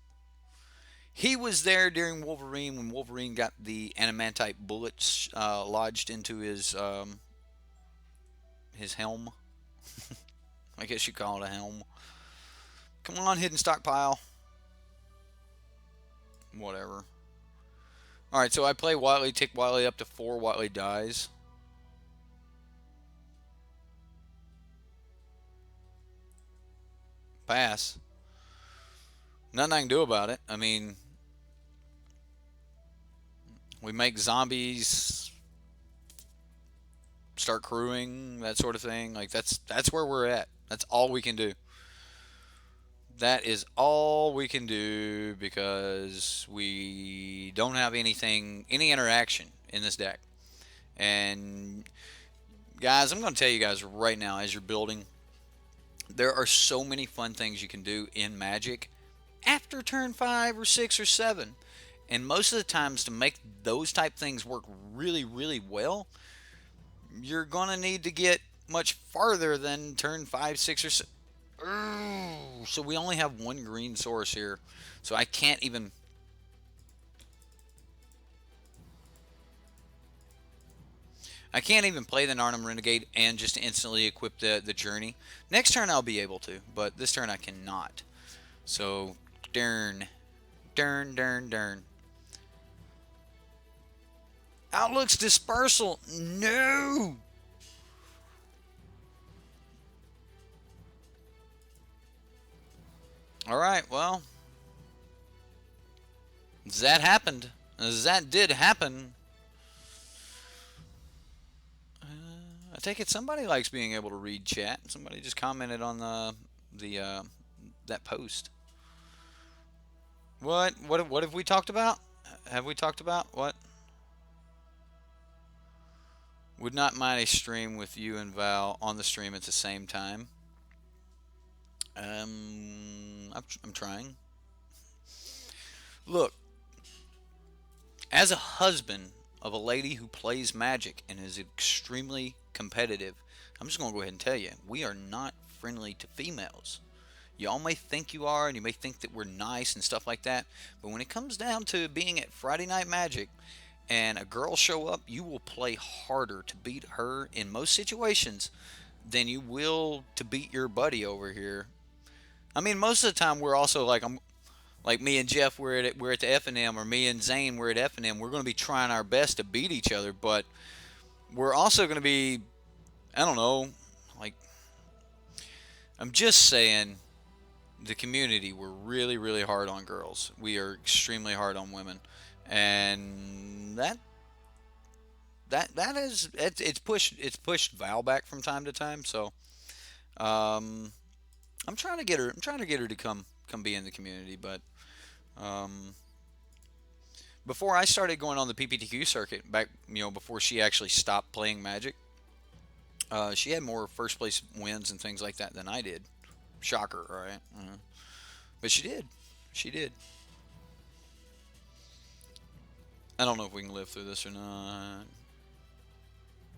He was there during Wolverine when Wolverine got the adamantite bullets lodged into his helm. I guess you call it a helm. Come on, hidden stockpile. Whatever. Alright, so I play Watley, tick Watley up to 4, Watley dies. Pass. Nothing I can do about it. I mean, we make zombies start crewing, that sort of thing. Like that's where we're at. That's all we can do. That is all we can do because we don't have any interaction in this deck. And guys, I'm going to tell you guys right now, as you're building, there are so many fun things you can do in Magic after turn 5 or 6 or 7. And most of the times, to make those type things work really, really well, you're going to need to get much farther than turn 5, 6, or 7. So we only have one green source here. So I can't even... play the Narnum Renegade and just instantly equip the Journey. Next turn I'll be able to, but this turn I cannot. So, darn. Outlook's Dispersal. No! Alright, well. That happened. That did happen. I take it somebody likes being able to read chat. Somebody just commented on that post. What have we talked about? Have we talked about what? Would not mind a stream with you and Val on the stream at the same time. I'm trying. Look, as a husband of a lady who plays Magic and is extremely competitive, I'm just going to go ahead and tell you, we are not friendly to females. Y'all may think you are, and you may think that we're nice and stuff like that, but when it comes down to being at Friday Night Magic and a girl show up, you will play harder to beat her in most situations than you will to beat your buddy over here. I mean, most of the time we're also like me and Jeff, we're at the F&M, or me and Zane, we're at F&M. We're going to be trying our best to beat each other, but we're also going to be, I don't know, like, I'm just saying, the community, we're really, really hard on girls. We are extremely hard on women, and it's pushed Val back from time to time. So, I'm trying to get her to come be in the community, but before I started going on the PPTQ circuit, back before she actually stopped playing Magic, she had more first place wins and things like that than I did. Shocker, right? But she did. I don't know if we can live through this or not.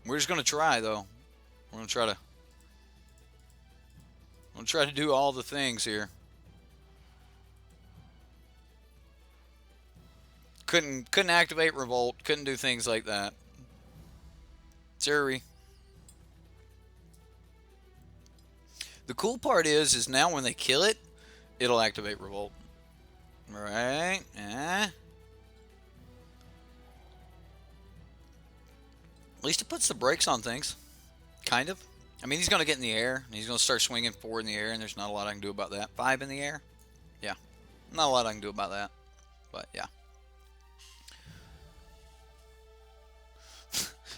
We're just gonna try, though. We're gonna try to do all the things here. Couldn't activate Revolt. Couldn't do things like that. Zuri. The cool part is now when they kill it, it'll activate Revolt. Right? At least it puts the brakes on things. Kind of. I mean, he's going to get in the air. And he's going to start swinging 4 in the air, and there's not a lot I can do about that. 5 in the air? Yeah. Not a lot I can do about that. But, yeah.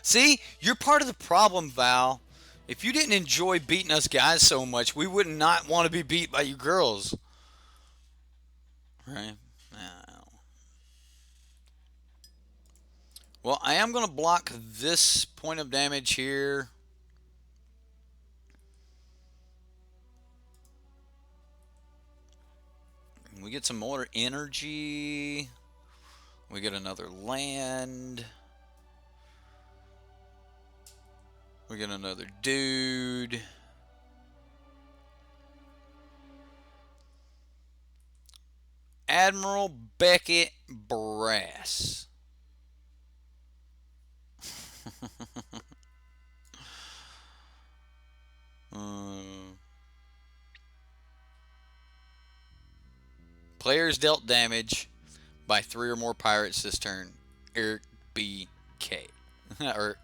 See? You're part of the problem, Val. If you didn't enjoy beating us guys so much, we would not want to be beat by you girls. Right? Well, I am going to block this point of damage here. We get some more energy. We get another land. We get another dude. Admiral Beckett Brass. Players dealt damage by 3 or more pirates this turn. Eric B. K. Or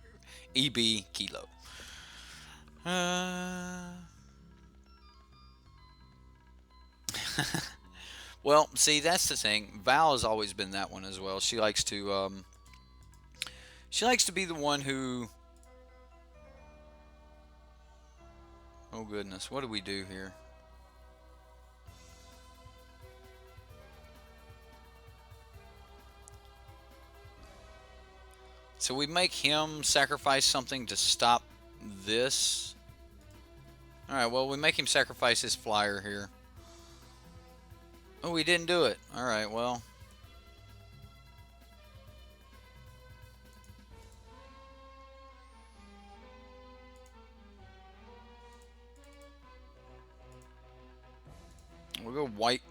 EB Kilo. Well, see, that's the thing. Val has always been that one as well. She likes to be the one who... Oh goodness, what do we do here? So we make him sacrifice something to stop this. Alright, well, we make him sacrifice his flyer here. Oh, we didn't do it. Alright, well. We'll go white.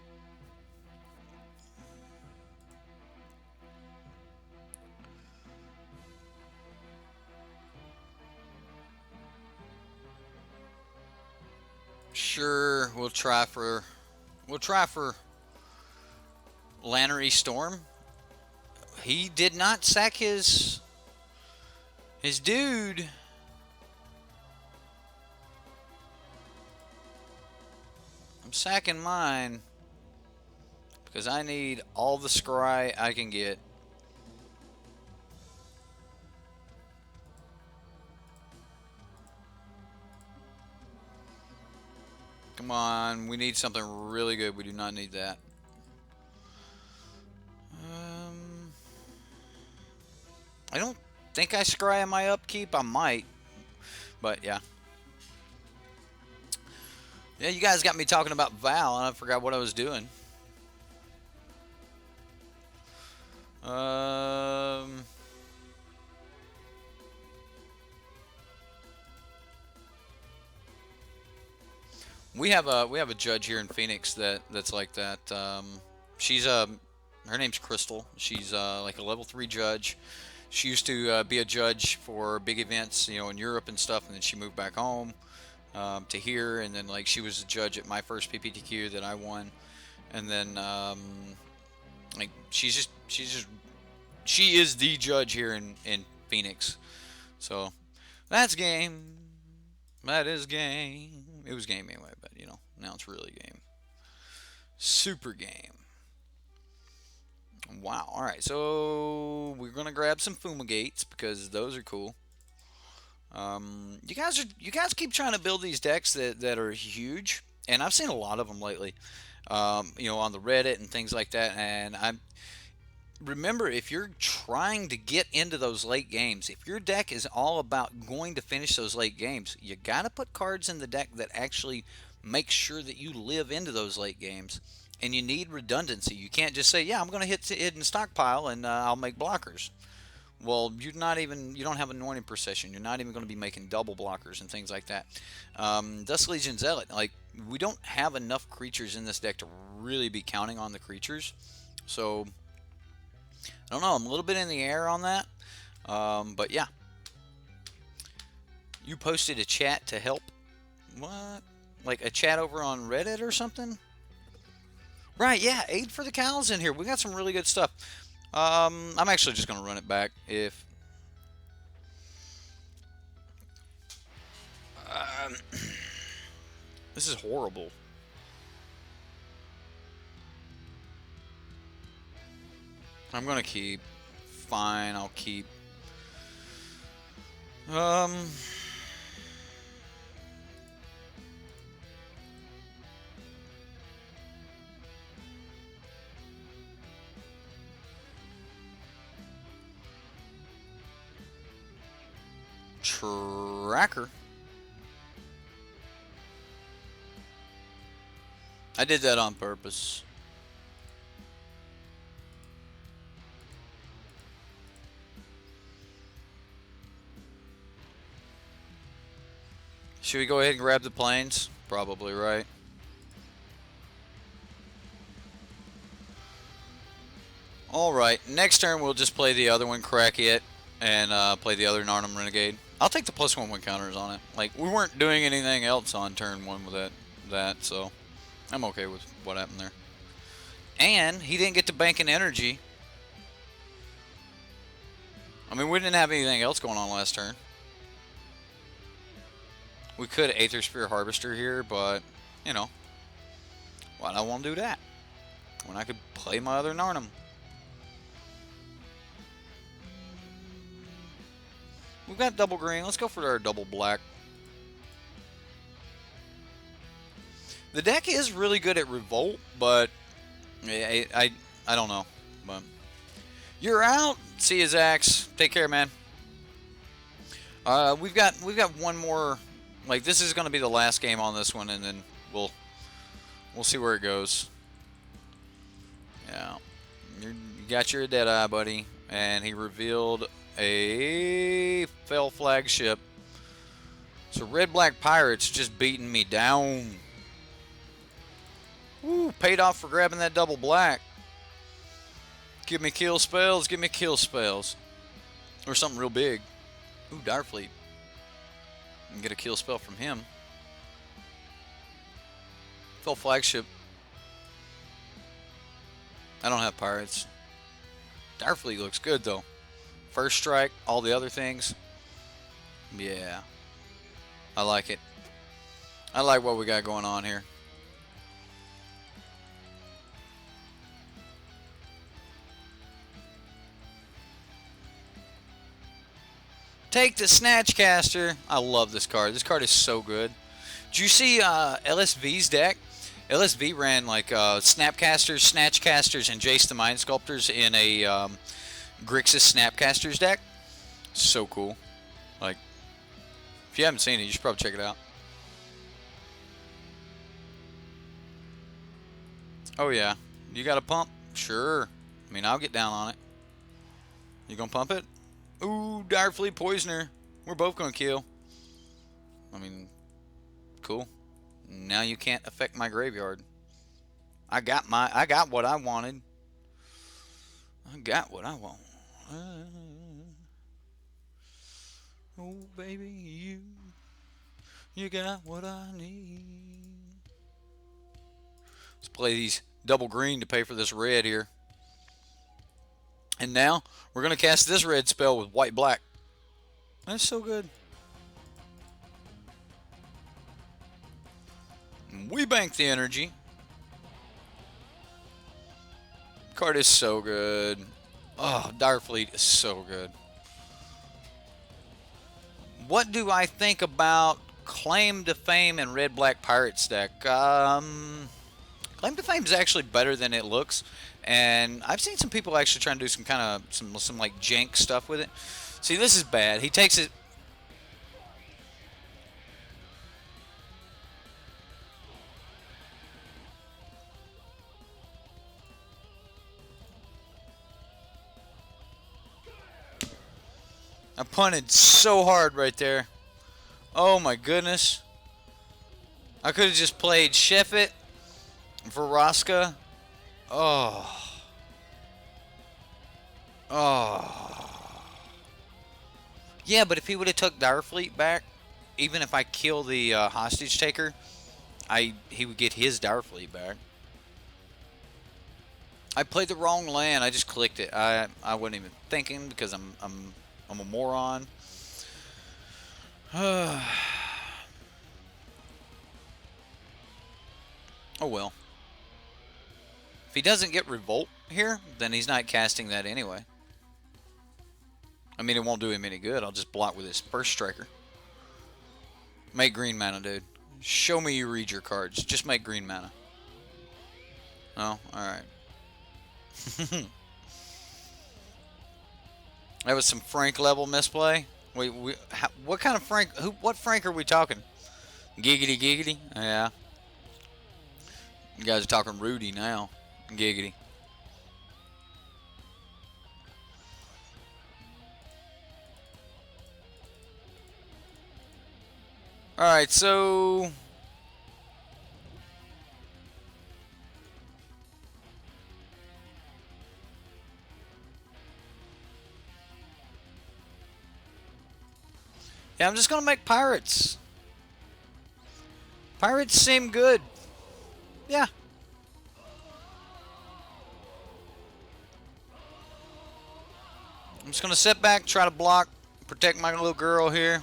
Sure, we'll try for Lannery Storm. He did not sack his dude. I'm sacking mine because I need all the scry I can get. Come on, we need something really good. We do not need that. I don't think I scry on my upkeep. I might, but yeah. Yeah, you guys got me talking about Val, and I forgot what I was doing. We have a judge here in Phoenix that's like that. She's her name's Crystal. She's like a level 3 judge. She used to be a judge for big events, you know, in Europe and stuff, and then she moved back home to here, and then like she was a judge at my first PPTQ that I won, and then like she is the judge here in Phoenix. So that's game. That is game. It was game anyway, but you know, now it's really game. Super game. Wow. All right, so we're gonna grab some fumigates because those are cool. You guys keep trying to build these decks that are huge, and I've seen a lot of them lately. You know, on the Reddit and things like that. And remember, if you're trying to get into those late games, if your deck is all about going to finish those late games, you got to put cards in the deck that actually make sure that you live into those late games. And you need redundancy. You can't just say, yeah, I'm going to hit hidden stockpile and I'll make blockers. Well, you don't have anointed procession. You're not even going to be making double blockers and things like that. Dust Legion Zealot, like, we don't have enough creatures in this deck to really be counting on the creatures. So I don't know. I'm a little bit in the air on that. But yeah. You posted a chat to help. What? like a chat over on Reddit or something. Right, yeah, aid for the cows in here. We got some really good stuff. I'm actually just gonna run it back if. Um, this is horrible. I'm gonna keep. Fine, I'll keep. Um. Tracker. I did that on purpose. Should we go ahead and grab the planes? Probably, right? Alright, next turn we'll just play the other one, crack it, and play the other Narnum Renegade. I'll take the +1/+1 counters on it. Like, we weren't doing anything else on turn 1 with that, so I'm okay with what happened there. And he didn't get to bank an energy. I mean, we didn't have anything else going on last turn. We could Aether Sphere Harvester here, but, you know, why do I want to do that when I could play my other Narnum? We've got double green. Let's go for our double black. The deck is really good at Revolt, but I don't know. But you're out. See you, Zax. Take care, man. We've got one more. Like, this is going to be the last game on this one, and then we'll see where it goes. Yeah, you got your Deadeye, buddy, and he revealed a fell flagship. So red-black pirates just beating me down. Woo, paid off for grabbing that double black. Give me kill spells, give me kill spells. Or something real big. Ooh, Direfleet. And get a kill spell from him. Fell flagship. I don't have pirates. Direfleet looks good though. First strike, all the other things. Yeah. I like it. I like what we got going on here. Take the Snatchcaster. I love this card. This card is so good. Did you see LSV's deck? LSV ran like Snapcasters, Snatchcasters, and Jace the Mind Sculptors in a Grixis Snapcasters deck. So cool. Like, if you haven't seen it, you should probably check it out. Oh yeah. You got a pump? Sure. I mean, I'll get down on it. You gonna pump it? Ooh, Direfleet Poisoner. We're both gonna kill. I mean, cool. Now you can't affect my graveyard. I got what I wanted. I got what I want. Oh baby, you got what I need. Let's play these double green to pay for this red here. And now we're going to cast this red spell with white-black. That's so good. We bank the energy. Card is so good. Oh, Direfleet is so good. What do I think about Claim to Fame and Red-Black Pirates deck? Claim to Fame is actually better than it looks. And I've seen some people actually trying to do some kind of some like jank stuff with it. See, this is bad. He takes it. I punted so hard right there. Oh my goodness. I could have just played Sheffit, Vraska. Oh. Oh. Yeah, but if he would have took Direfleet back, even if I kill the hostage taker, he would get his Dire Fleet back. I played the wrong land. I just clicked it. I wasn't even thinking because I'm a moron. Oh well. If he doesn't get Revolt here, then he's not casting that anyway. I mean, it won't do him any good. I'll just block with his first striker. Make green mana, dude. Show me you read your cards. Just make green mana. Oh, alright. That was some Frank level misplay. What kind of Frank? What Frank are we talking? Giggity giggity? Yeah. You guys are talking Rudy now. Giggity. Alright, so yeah, I'm just gonna make pirates. Pirates seem good. Yeah. I'm just gonna sit back, try to block, protect my little girl here.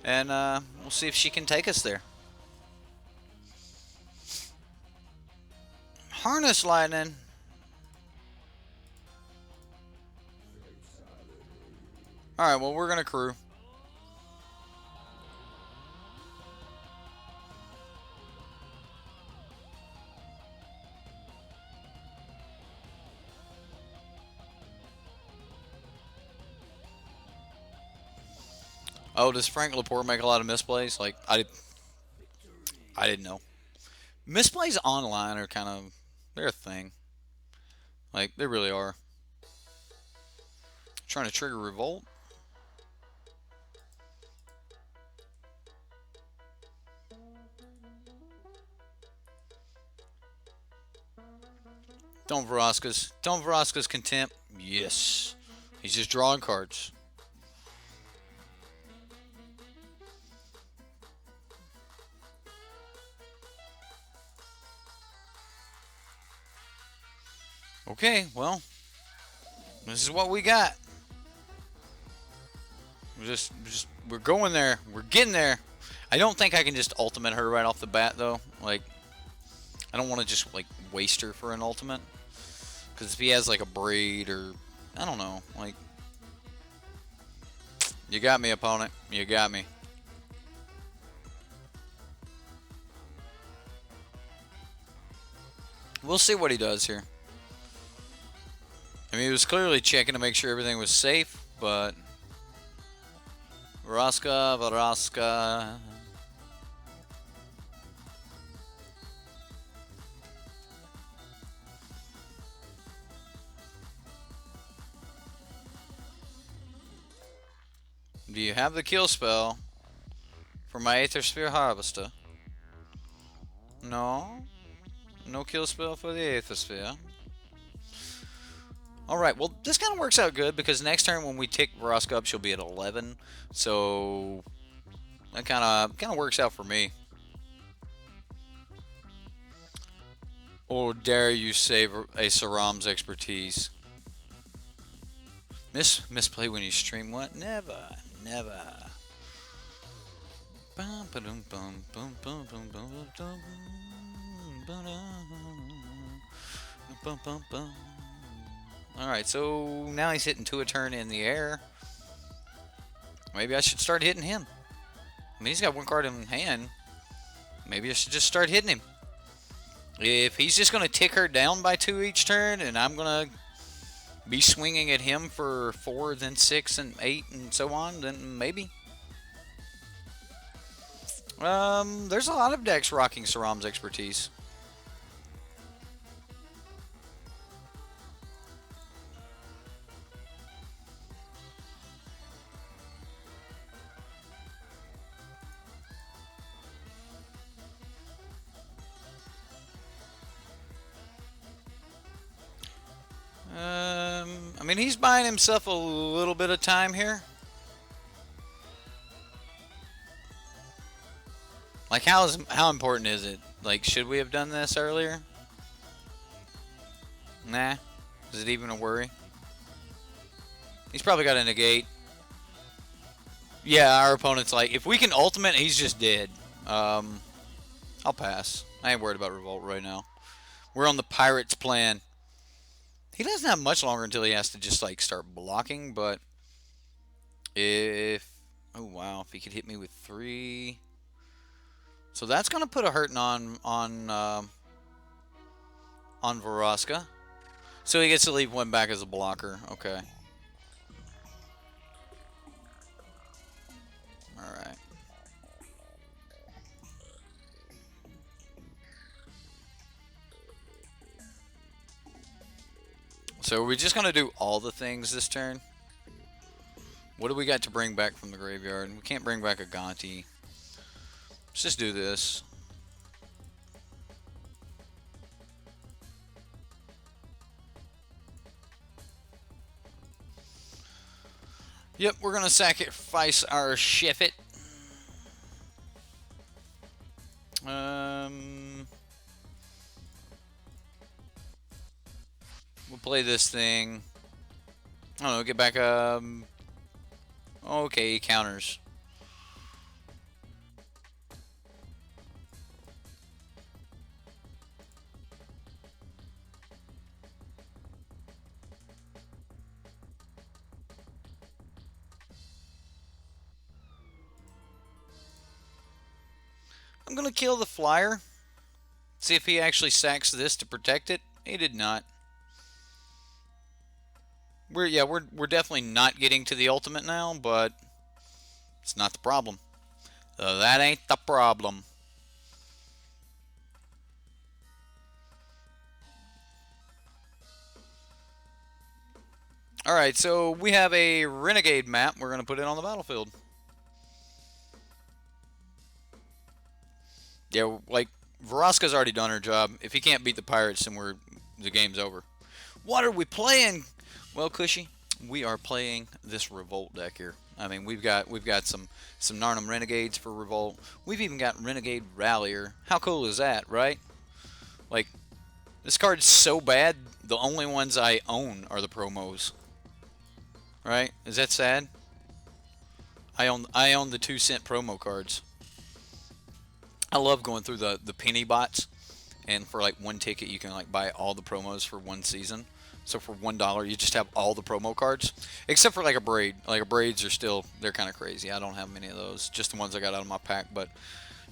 And we'll see if she can take us there. Harness lightning. Alright, well, we're going to crew. Oh, does Frank Laporte make a lot of misplays? Like, I didn't know. Misplays online are kind of, they're a thing. Like, they really are. Trying to trigger Revolt. Don't Vraska's. Don't Vraska's Contempt. Yes. He's just drawing cards. Okay, well, this is what we got. We're going there. We're getting there. I don't think I can just ultimate her right off the bat, though. Like, I don't want to just, like, waste her for an ultimate. Because if he has, like, a braid or, I don't know, like, you got me, opponent. You got me. We'll see what he does here. I mean, he was clearly checking to make sure everything was safe, but Vraska. Do you have the kill spell for my Aether Sphere Harvester? No. No kill spell for the Aether Sphere. Alright, well, this kind of works out good because next turn when we tick Vraska up, she'll be at 11. So, that kind of works out for me. Or dare you save a Saram's expertise? Misplay when you stream what? Never. Never. Alright, so now he's hitting 2 a turn in the air. Maybe I should start hitting him. I mean, he's got 1 card in hand. Maybe I should just start hitting him. If he's just going to tick her down by 2 each turn, and I'm going to be swinging at him for 4, then 6, and 8, and so on, then maybe. There's a lot of decks rocking Saram's expertise. I mean, he's buying himself a little bit of time here. Like, how important is it? Like, should we have done this earlier? Nah. Is it even a worry? He's probably got a negate. Yeah, our opponent's like, if we can ultimate, he's just dead. I'll pass. I ain't worried about Revolt right now. We're on the Pirates plan. He doesn't have much longer until he has to just like start blocking, but if... Oh, wow. If he could hit me with 3... So that's going to put a hurting on Vraska. So he gets to leave one back as a blocker. Okay. Alright. So are we just going to do all the things this turn? What do we got to bring back from the graveyard? We can't bring back a Gonti. Let's just do this. Yep, we're going to sacrifice our Shifit. We'll play this thing. I don't know, get back, okay, counters. I'm going to kill the flyer. See if he actually sacks this to protect it. He did not. We're definitely not getting to the ultimate now, but it's not the problem. That ain't the problem. Alright, so we have a Renegade map. We're going to put it on the battlefield. Yeah, like, Vraska's already done her job. If he can't beat the Pirates, then the game's over. What are we playing? Well, Cushy, we are playing this Revolt deck here. I mean, we've got some Narnum Renegades for Revolt. We've even got Renegade Rallier. How cool is that, right? Like, this card's so bad, the only ones I own are the promos. Right? Is that sad? I own the 2-cent promo cards. I love going through the penny bots, and for like 1 ticket you can like buy all the promos for 1 season. So for $1 you just have all the promo cards, except for like a braid. Like a braids are still, they're kind of crazy. I don't have many of those, just the ones I got out of my pack. But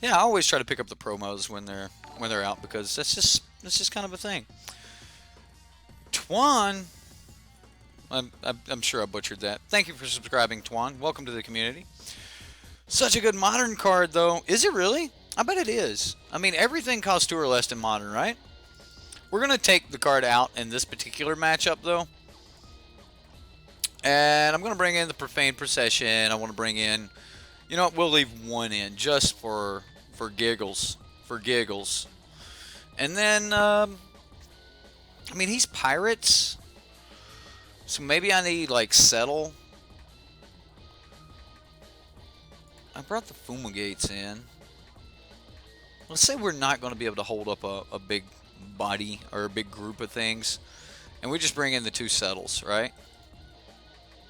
yeah, I always try to pick up the promos when they're out, because that's just kind of a thing. Twan, I'm sure I butchered that. Thank you for subscribing, Twan. Welcome to the community. Such a good modern card, though. Is it really? I bet it is. I mean, everything costs 2 or less in modern, right? We're going to take the card out in this particular matchup, though. And I'm going to bring in the Profane Procession. I want to bring in... You know what? We'll leave 1 in just for giggles. For giggles. And then, I mean, he's Pirates. So maybe I need, like, Settle. I brought the Fumigates in. Let's say we're not going to be able to hold up a big body or a big group of things, and we just bring in the 2 Settles, right?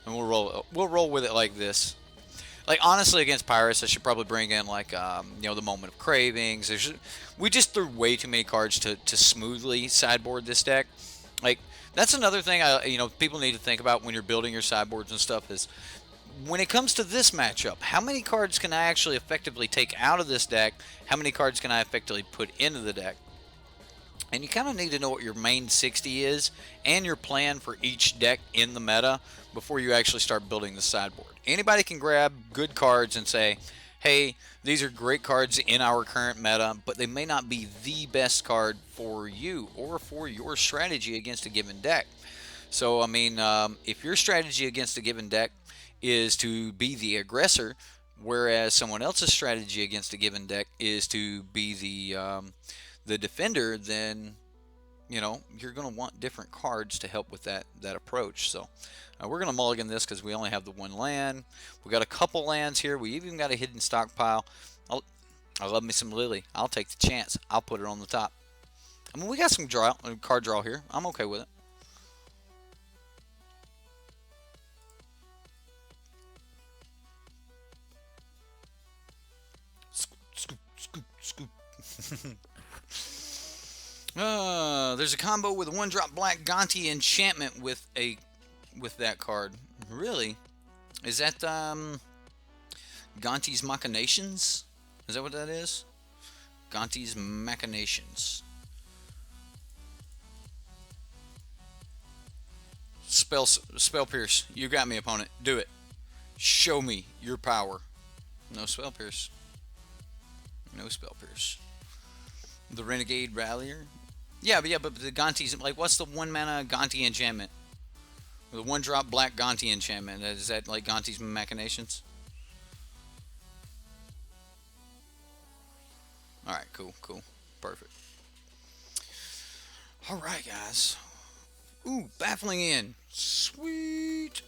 And we'll roll with it like this. Like, honestly, against Pirates, I should probably bring in, like, you know, the Moment of Cravings. We just threw way too many cards to smoothly sideboard this deck. Like, that's another thing you know, people need to think about when you're building your sideboards and stuff is, when it comes to this matchup, how many cards can I actually effectively take out of this deck? How many cards can I effectively put into the deck? And you kind of need to know what your main 60 is and your plan for each deck in the meta before you actually start building the sideboard. Anybody can grab good cards and say, hey, these are great cards in our current meta, but they may not be the best card for you or for your strategy against a given deck. So, I mean, if your strategy against a given deck is to be the aggressor, whereas someone else's strategy against a given deck is to be the defender, then, you know, you're going to want different cards to help with that approach. So we're going to mulligan this because we only have the 1 land. We got a couple lands here. We even got a hidden stockpile. I love me some Lily. I'll take the chance. I'll put it on the top. I mean, we got some card draw here. I'm okay with it. Scoop, scoop, scoop, scoop. There's a combo with a 1-drop black Gonti enchantment with that card. Really? Is that Gonti's Machinations? Is that what that is? Gonti's Machinations. Spell Pierce. You got me, opponent. Do it. Show me your power. No Spell Pierce. No Spell Pierce. The Renegade Rallier. Yeah, but the Gonti's, like, what's the 1-mana Gonti enchantment? The 1-drop black Gonti enchantment. Is that like Gonti's Machinations? Alright, cool. Perfect. Alright, guys. Ooh, Baffling in. Sweet.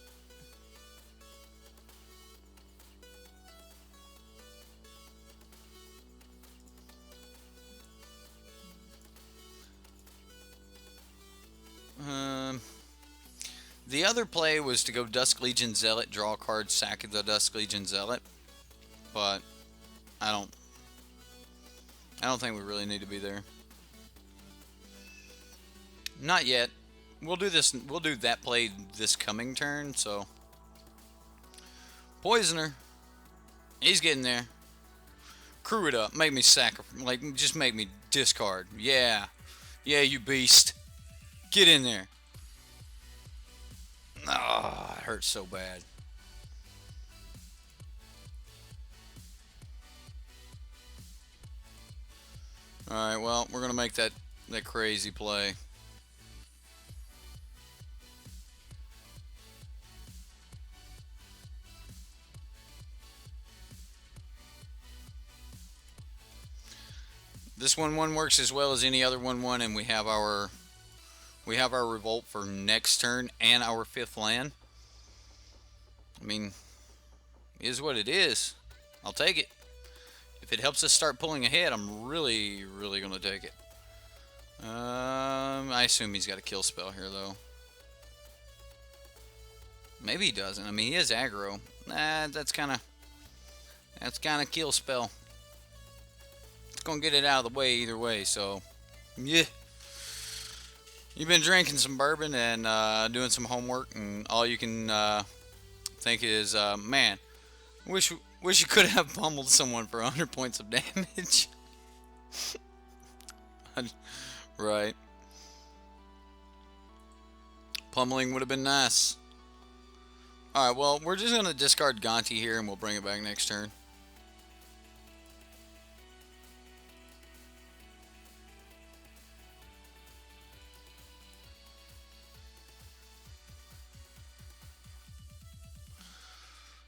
The other play was to go Dusk Legion Zealot, draw a card, sack the Dusk Legion Zealot, but I don't think we really need to be there. Not yet. We'll do this. We'll do that play this coming turn. So, Poisoner, he's getting there. Crew it up. Make me just make me discard. Yeah, you beast. Get in there. Ah, oh, it hurts so bad. Alright, well, we're going to make that crazy play. This 1/1 works as well as any other 1/1, and we have our Revolt for next turn and our 5th land. I mean, it is what it is. I'll take it. If it helps us start pulling ahead, I'm really going to take it. I assume he's got a kill spell here, though. Maybe he doesn't. I mean, he has aggro. Nah, that's kind of kill spell. It's going to get it out of the way either way, so yeah. You've been drinking some bourbon and doing some homework, and all you can think is, man, wish you could have pummeled someone for 100 points of damage. Right. Pummeling would have been nice. Alright, well, we're just going to discard Gonti here, and we'll bring it back next turn.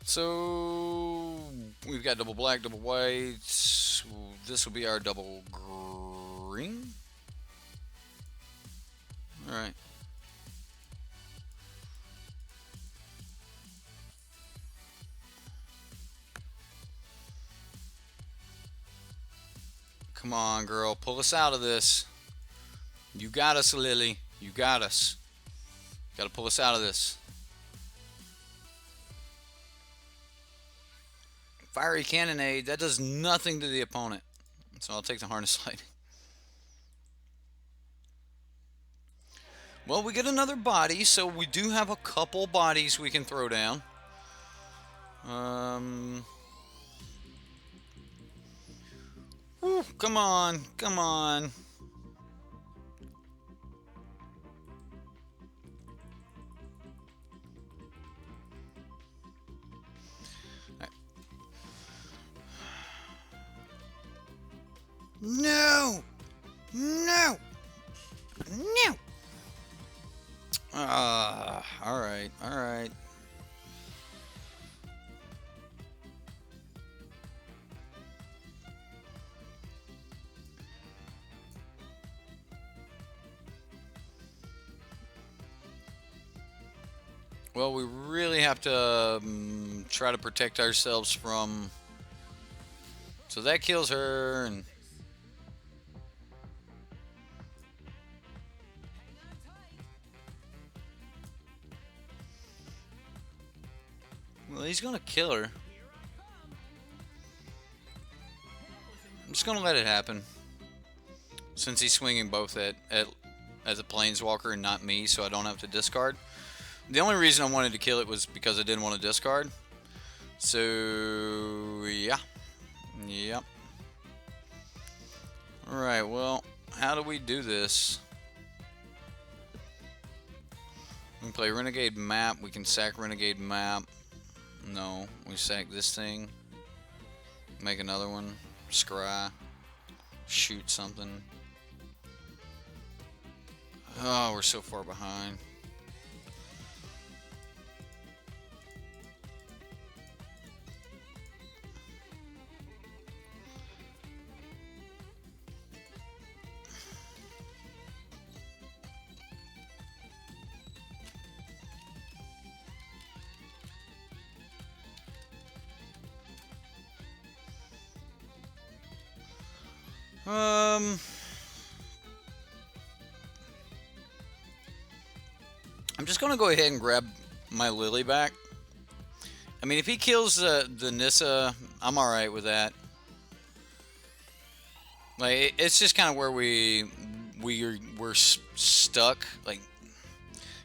So, we've got double black, double white. This will be our double green. Alright. Come on, girl. Pull us out of this. You got us, Lily. You got us. Got to pull us out of this. Fiery Cannonade, that does nothing to the opponent. So I'll take the Harness Light. Well, we get another body, so we do have a couple bodies we can throw down. Whew, come on, come on. No! No! No! Alright, alright. Well, we really have to try to protect ourselves from So that kills her, and well, he's gonna kill her. I'm just gonna let it happen, since he's swinging both at as a planeswalker and not me, so I don't have to discard. The only reason I wanted to kill it was because I didn't want to discard. So yeah, yep. All right, well, how do we do this? We can play Renegade Map. We can sack Renegade Map. No, we sack this thing. Make another one. Scry. Shoot something. Oh, we're so far behind. I'm just gonna go ahead and grab my Lily back. I mean, if he kills the Nissa, I'm all right with that. Like, it's just kind of where we're stuck. Like,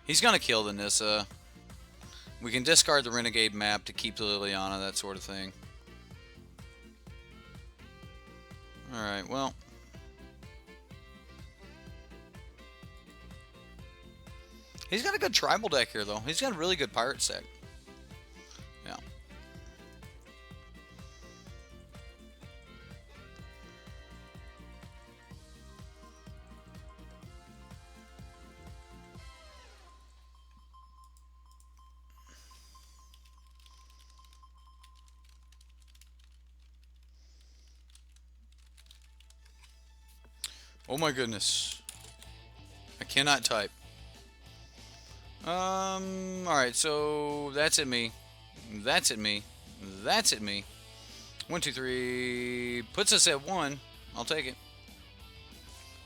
he's gonna kill the Nissa. We can discard the Renegade Map to keep the Liliana, that sort of thing. All right, well. He's got a good tribal deck here, though. He's got a really good pirate deck. Yeah. Oh my goodness. I cannot type. Alright, so that's at me. That's at me. That's at me. 1, 2, 3. Puts us at 1. I'll take it.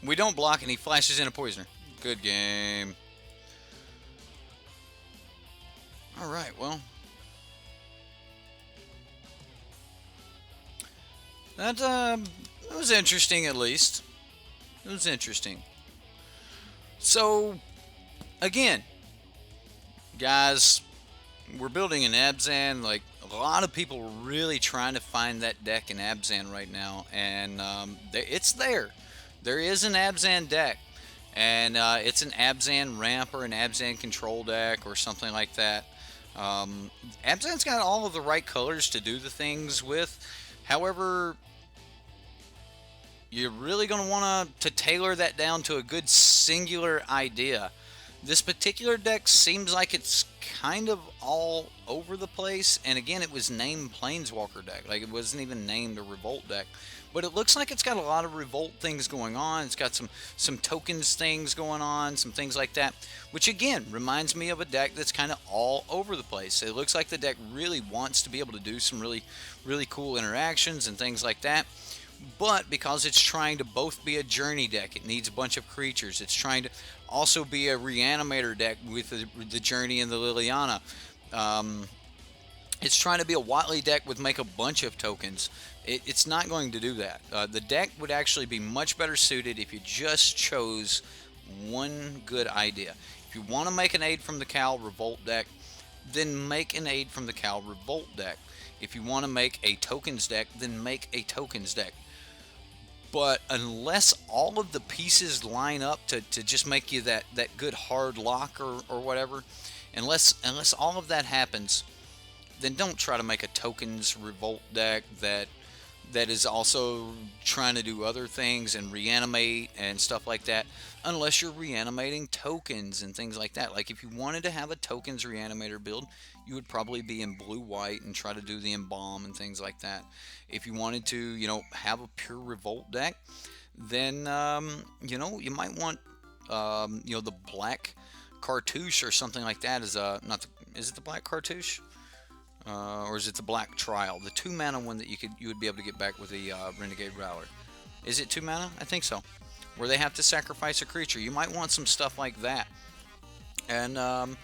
We don't block, and he flashes in a poisoner. Good game. Alright, well. That was interesting, at least. It was interesting. So, again, guys, we're building an Abzan. Like, a lot of people are really trying to find that deck in Abzan right now, and it's there. There is an Abzan deck, and it's an Abzan ramp or an Abzan control deck or something like that. Abzan's got all of the right colors to do the things with. However, you're really going to want to tailor that down to a good singular idea. This particular deck seems like it's kind of all over the place, and again, it was named Planeswalker deck. Like, it wasn't even named a Revolt deck. But it looks like it's got a lot of Revolt things going on. It's got some tokens things going on, some things like that, which again reminds me of a deck that's kind of all over the place. It looks like the deck really wants to be able to do some really cool interactions and things like that. But because it's trying to both be a journey deck, it needs a bunch of creatures. It's trying to also be a reanimator deck with the journey and the Liliana. It's trying to be a Watley deck with make a bunch of tokens. It's not going to do that. The deck would actually be much better suited if you just chose one good idea. If you want to make an Aid from the Cal Revolt deck, then make an Aid from the Cal Revolt deck. If you want to make a tokens deck, then make a tokens deck. But unless all of the pieces line up to just make you that good hard lock or whatever, unless all of that happens, then don't try to make a tokens Revolt deck that is also trying to do other things and reanimate and stuff like that, unless you're reanimating tokens and things like that. Like, if you wanted to have a tokens reanimator build, you would probably be in blue-white and try to do the embalm and things like that. If you wanted to, have a pure Revolt deck, then, you might want, the black cartouche or something like that is is it the black cartouche? or is it the Black Trial? The 2 mana one that you would be able to get back with the Renegade Rowler. Is it 2 mana? I think so. Where they have to sacrifice a creature. You might want some stuff like that. And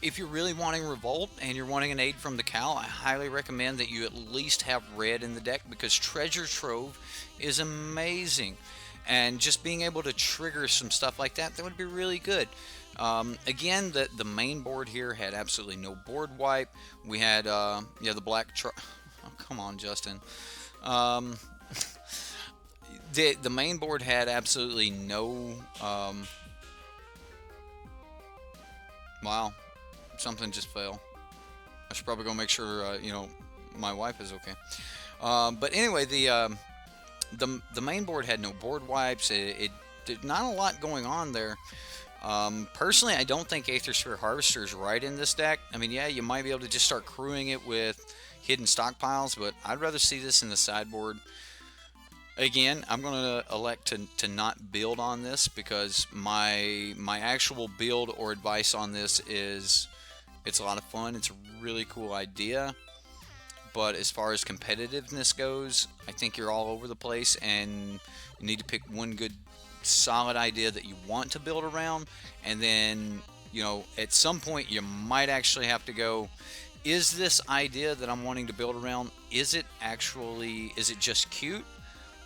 if you're really wanting Revolt and you're wanting an aid from the Cal, I highly recommend that you at least have red in the deck, because Treasure Trove is amazing. And just being able to trigger some stuff like that, that would be really good. Again, the main board here had absolutely no board wipe. We had, yeah, the Black oh, come on, Justin. The main board had absolutely no, wow, something just fell. I should probably go make sure, you know, my wife is okay. But anyway, the main board had no board wipes. It did not a lot going on there. Personally, I don't think Aethersphere Harvester is right in this deck. I mean, yeah, you might be able to just start crewing it with hidden stockpiles, but I'd rather see this in the sideboard. Again, I'm going to elect to not build on this, because my actual build or advice on this is it's a lot of fun. It's a really cool idea. But as far as competitiveness goes, I think you're all over the place, and you need to pick one good solid idea that you want to build around. And then, you know, at some point you might actually have to go, is this idea that I'm wanting to build around, is it just cute?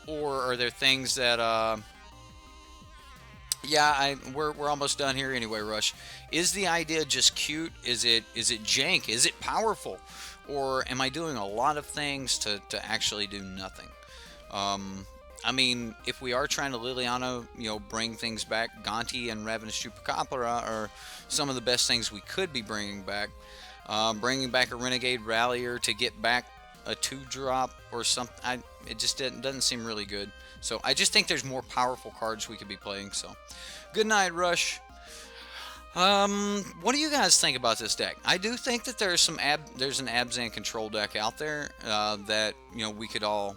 Or are there things that, yeah, we're almost done here anyway, Rush. Is the idea just cute? Is it jank? Is it powerful? Or am I doing a lot of things to actually do nothing? I mean, if we are trying to Liliana, you know, bring things back, Gonti and Ravenous Chupacabra are some of the best things we could be bringing back. Bringing back a Renegade Rallier to get back a 2-drop or something, it just doesn't seem really good. So I just think there's more powerful cards we could be playing. So good night, Rush. What do you guys think about this deck? I do think that there's an Abzan control deck out there that, you know, we could all,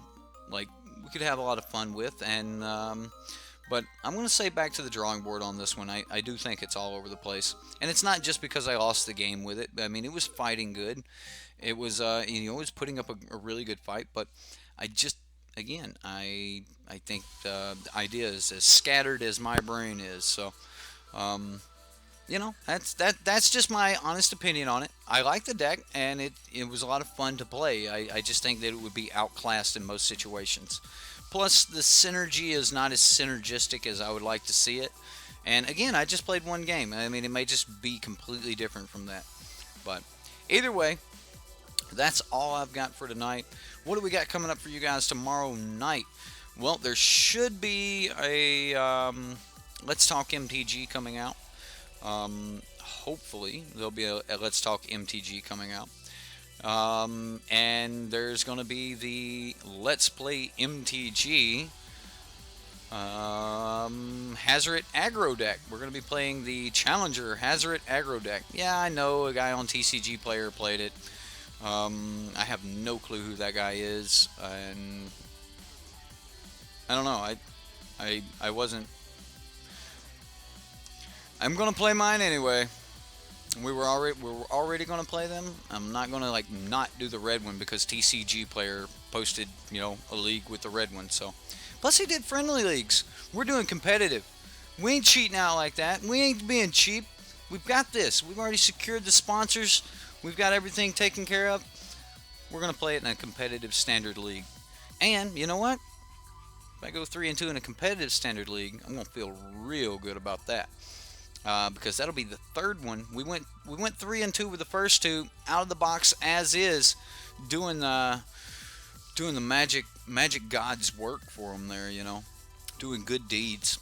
like, we could have a lot of fun with. And but I'm going to say back to the drawing board on this one. I do think it's all over the place, and it's not just because I lost the game with it. I mean, it was fighting good. It was, you know, it was putting up a really good fight, but I just, again, I think the idea is as scattered as my brain is. So, you know, that's just my honest opinion on it. I like the deck, and it was a lot of fun to play. I just think that it would be outclassed in most situations. Plus, the synergy is not as synergistic as I would like to see it. And again, I just played one game. I mean, it may just be completely different from that. But either way, that's all I've got for tonight. What do we got coming up for you guys tomorrow night? Well, there should be a Let's Talk MTG coming out. Hopefully, there'll be a Let's Talk MTG coming out. And there's going to be the Let's Play MTG Hazoret Aggro deck. We're going to be playing the Challenger Hazoret Aggro deck. Yeah, I know a guy on TCG Player played it. I have no clue who that guy is, and I don't know. I wasn't. I'm gonna play mine anyway. We were already gonna play them. I'm not gonna like not do the red one because TCG Player posted, you know, a league with the red one. So, plus he did friendly leagues. We're doing competitive. We ain't cheating out like that. We ain't being cheap. We've got this. We've already secured the sponsors. We've got everything taken care of. We're going to play it in a competitive standard league. And, you know what? If I go 3-2 in a competitive standard league, I'm going to feel real good about that. Because that'll be the third one. We went 3-2 with the first two, out of the box as is, doing the magic gods work for them there, you know. Doing good deeds.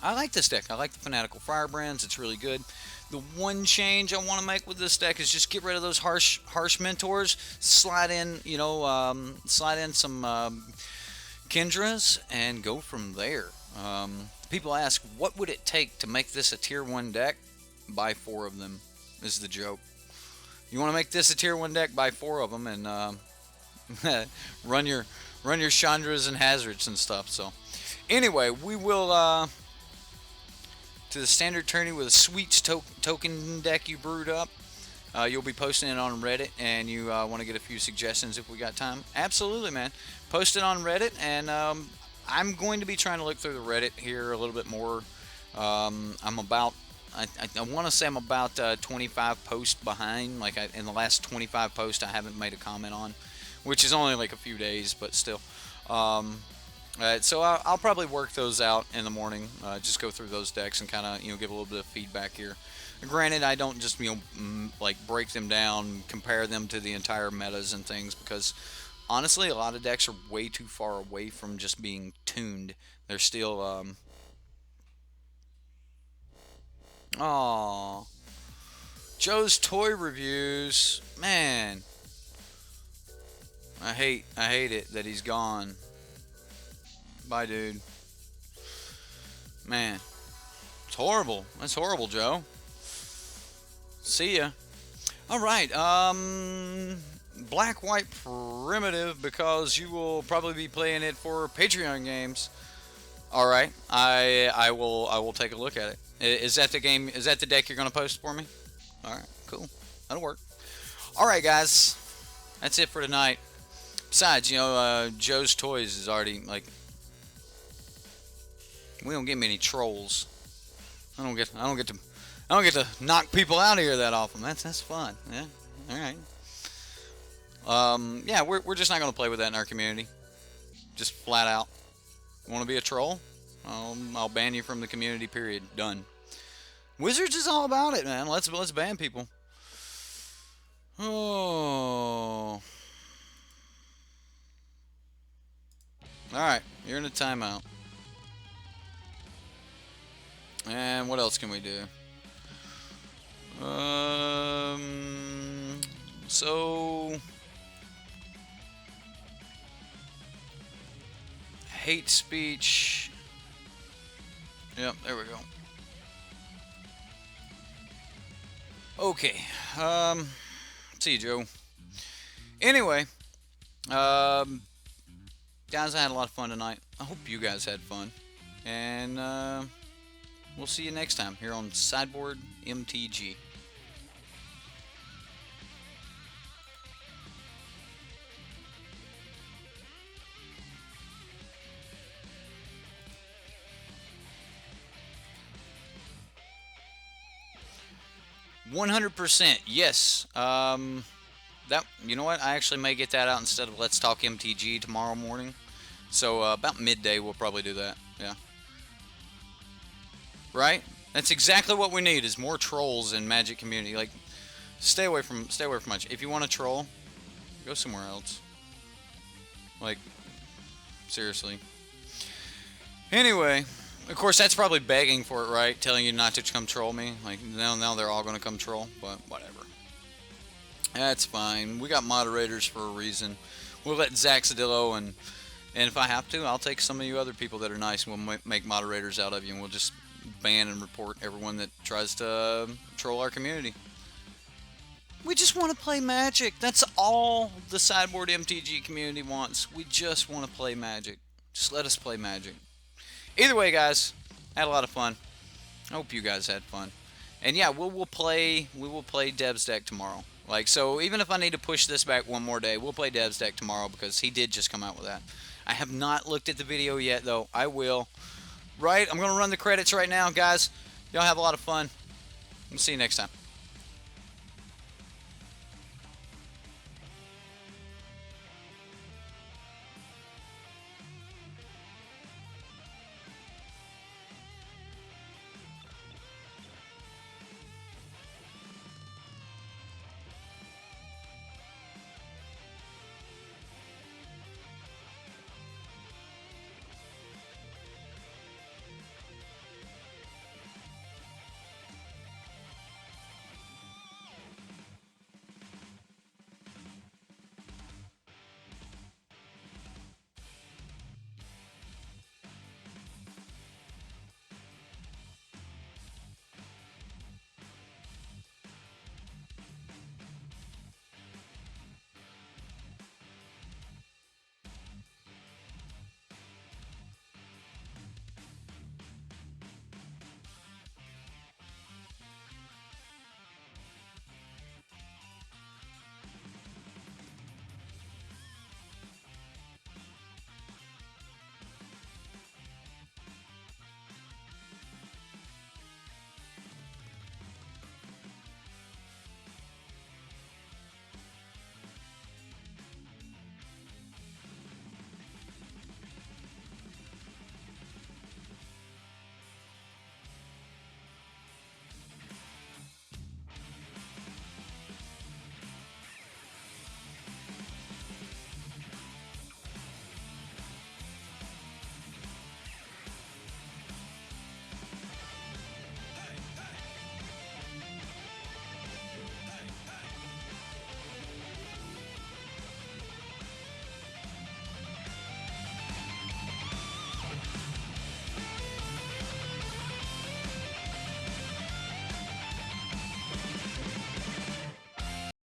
I like this deck. I like the Fanatical Firebrands. It's really good. The one change I want to make with this deck is just get rid of those harsh mentors. Slide in, you know, some Kendras and go from there. People ask, what would it take to make this a tier 1 deck? Buy 4 of them is the joke. You want to make this a tier 1 deck? Buy 4 of them and run your Chandras and Hazards and stuff. So anyway, we will to the standard tourney with a sweet token deck you brewed up. you'll be posting it on Reddit, and you want to get a few suggestions if we got time. Absolutely, man. Post it on Reddit, and I'm going to be trying to look through the Reddit here a little bit more. I'm about, I want to say I'm about 25 posts behind. Like in the last 25 posts, I haven't made a comment on, which is only like a few days, but still. So I'll probably work those out in the morning. Just go through those decks and kind of give a little bit of feedback here. Granted, I don't just like break them down, compare them to the entire metas and things, because honestly, a lot of decks are way too far away from just being tuned. They're still oh, Joe's toy reviews. Man, I hate it that he's gone. Bye, dude. Man, it's horrible. That's horrible, Joe. See ya. All right. Black White Primitive, because you will probably be playing it for Patreon games. All right. I will take a look at it. Is that the game? Is that the deck you're gonna post for me? All right. Cool. That'll work. All right, guys. That's it for tonight. Besides, Joe's Toys is already like. We don't get many trolls. I don't get to knock people out of here that often. That's fun. Yeah. All right. Yeah, we're just not gonna play with that in our community. Just flat out. Want to be a troll? I'll ban you from the community. Period. Done. Wizards is all about it, man. Let's ban people. Oh. All right. You're in a timeout. And what else can we do? So hate speech. Yep, there we go. Okay. See you, Joe. Anyway, guys, I had a lot of fun tonight. I hope you guys had fun, and we'll see you next time here on Sideboard MTG. 100%, yes. That, you know what? I actually may get that out instead of Let's Talk MTG tomorrow morning. So about midday, we'll probably do that. Yeah. Right? That's exactly what we need. Is more trolls in Magic community. Like, stay away from much. If you want to troll, go somewhere else. Like, seriously. Anyway. Of course, that's probably begging for it, right? Telling you not to come troll me. Like, now they're all going to come troll, but whatever. That's fine. We got moderators for a reason. We'll let Zaxadillo and if I have to, I'll take some of you other people that are nice and we'll make moderators out of you, and we'll just ban and report everyone that tries to troll our community. We just want to play Magic. That's all the Sideboard MTG community wants. We just want to play Magic. Just let us play Magic. Either way, guys, I had a lot of fun. I hope you guys had fun. And yeah, we will play Dev's deck tomorrow. Like, so even if I need to push this back one more day, we'll play Dev's deck tomorrow because he did just come out with that. I have not looked at the video yet, though. I will. Right? I'm going to run the credits right now, guys. Y'all have a lot of fun. We'll see you next time.